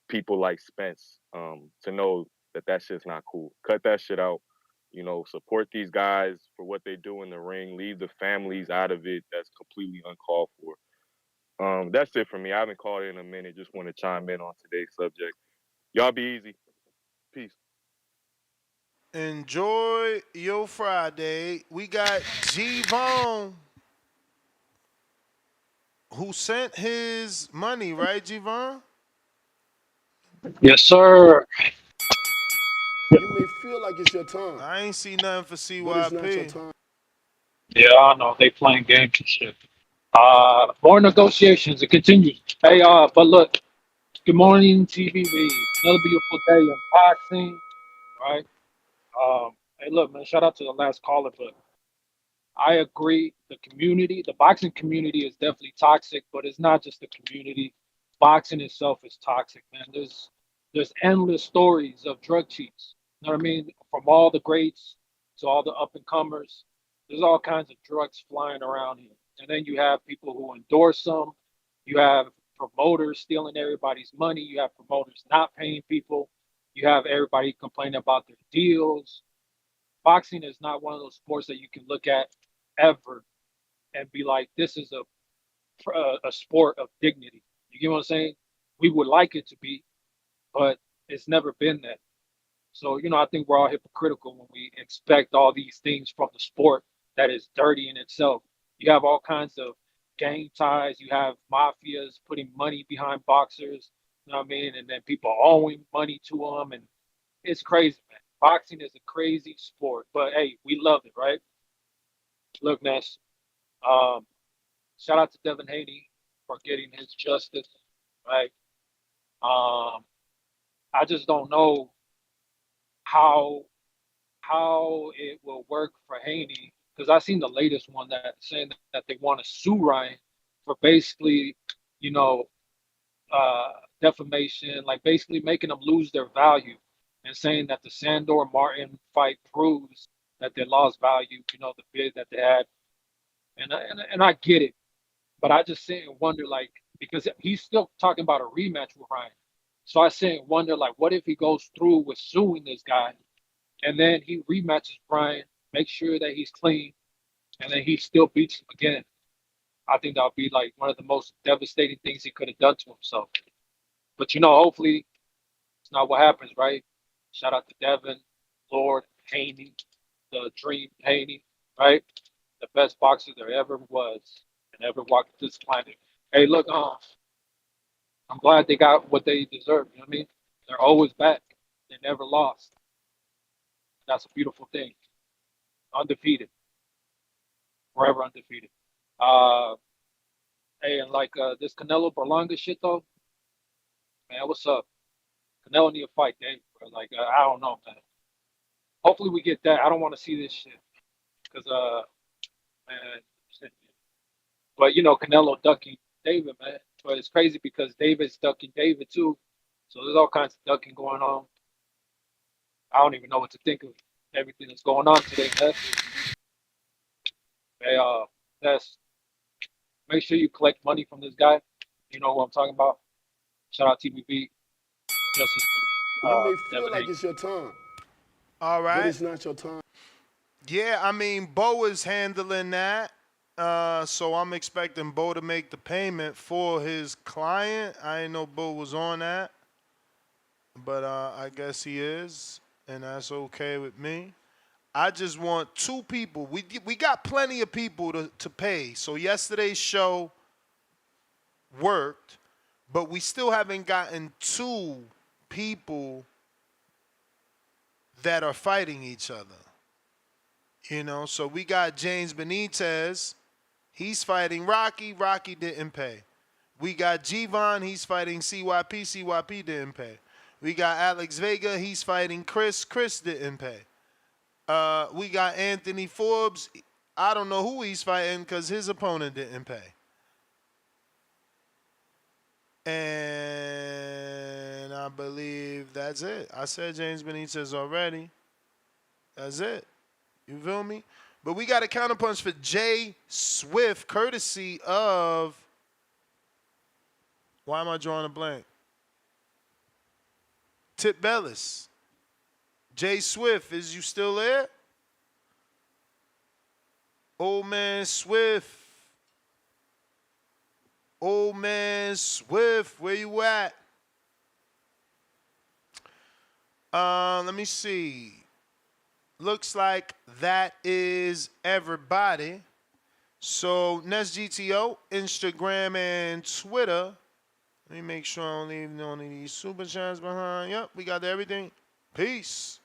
people like Spence to know that that shit's not cool. Cut that shit out. Support these guys for what they do in the ring. Leave the families out of it. That's completely uncalled for. That's it for me. I haven't called in a minute. Just want to chime in on today's subject. Y'all be easy. Peace. Enjoy your Friday. We got G-Von, who sent his money, right, G-Von? Yes, sir. You may feel like it's your time. I ain't see nothing for CYP. But it's not your time. Yeah, I know they playing games and shit. More negotiations. It continues. Hey, but look. Good morning, TVV. Another beautiful day in boxing, right? Hey, look, man. Shout out to the last caller, but I agree. The boxing community is definitely toxic, but it's not just the community. Boxing itself is toxic, man. There's endless stories of drug cheats. You know what I mean? From all the greats to all the up and comers, there's all kinds of drugs flying around here. And then you have people who endorse them. You have promoters stealing everybody's money. You have promoters not paying people. You have everybody complaining about their deals. Boxing is not one of those sports that you can look at ever and be like, this is a sport of dignity. You get what I'm saying? We would like it to be, but it's never been that. So, I think we're all hypocritical when we expect all these things from the sport that is dirty in itself. You have all kinds of gang ties. You have mafias putting money behind boxers, you know what I mean? And then people owing money to them. And it's crazy, man. Boxing is a crazy sport, but hey, we love it, right? Look, Ness, shout out to Devin Haney for getting his justice, right? I just don't know how it will work for Haney, because I seen the latest one that saying that they want to sue Ryan for basically, you know, defamation, like basically making them lose their value, and saying that the Sandor Martin fight proves that they lost value. You know, the bid that they had, and I get it, but I just sit and wonder, like, because he's still talking about a rematch with Ryan. So I sit and wonder, like, what if he goes through with suing this guy, and then he rematches Ryan, makes sure that he's clean, and then he still beats him again? I think that would be like one of the most devastating things he could have done to himself. But you know, hopefully it's not what happens, right? Shout out to Devin, Lord, Haney, the Dream Haney, right? The best boxer there ever was and ever walked this planet. Hey, look, I'm glad they got what they deserve. You know what I mean? They're always back. They never lost. That's a beautiful thing. Undefeated, forever undefeated. Uh, hey, and like this Canelo-Berlanga shit though, man, what's up? Canelo need to fight Dave, bro. Like I don't know, man. Hopefully we get that. I don't want to see this shit because man. But you know, Canelo ducking David, man. But it's crazy because David's ducking David too. So there's all kinds of ducking going on. I don't even know what to think of everything that's going on today, man. Hey, Ness, make sure you collect money from this guy. You know who I'm talking about. Shout out TBV. Justice for You may feel Devin like Haney. it's your time, All right. but it's not your time. Yeah, I mean, Bo is handling that. So I'm expecting Bo to make the payment for his client. I didn't know Bo was on that. But I guess he is, and that's okay with me. I just want two people. We got plenty of people to pay. So yesterday's show worked, but we still haven't gotten two people that are fighting each other. You know, so we got James Benitez. He's fighting Rocky. Rocky didn't pay. We got Gvon. He's fighting CYP. CYP didn't pay. We got Alex Vega. He's fighting Chris. Chris didn't pay. We got Anthony Forbes. I don't know who he's fighting because his opponent didn't pay. And I believe that's it. I said James Benitez already. That's it. You feel me? But we got a counterpunch for Jay Swift, courtesy of... Why am I drawing a blank? Tip Bellis. Jay Swift, is you still there? Old man Swift. Old man Swift, where you at? Let me see. Looks like that is everybody. So, Nest GTO, Instagram and Twitter. Let me make sure I don't leave none of these super chats behind. Yep, we got everything. Peace.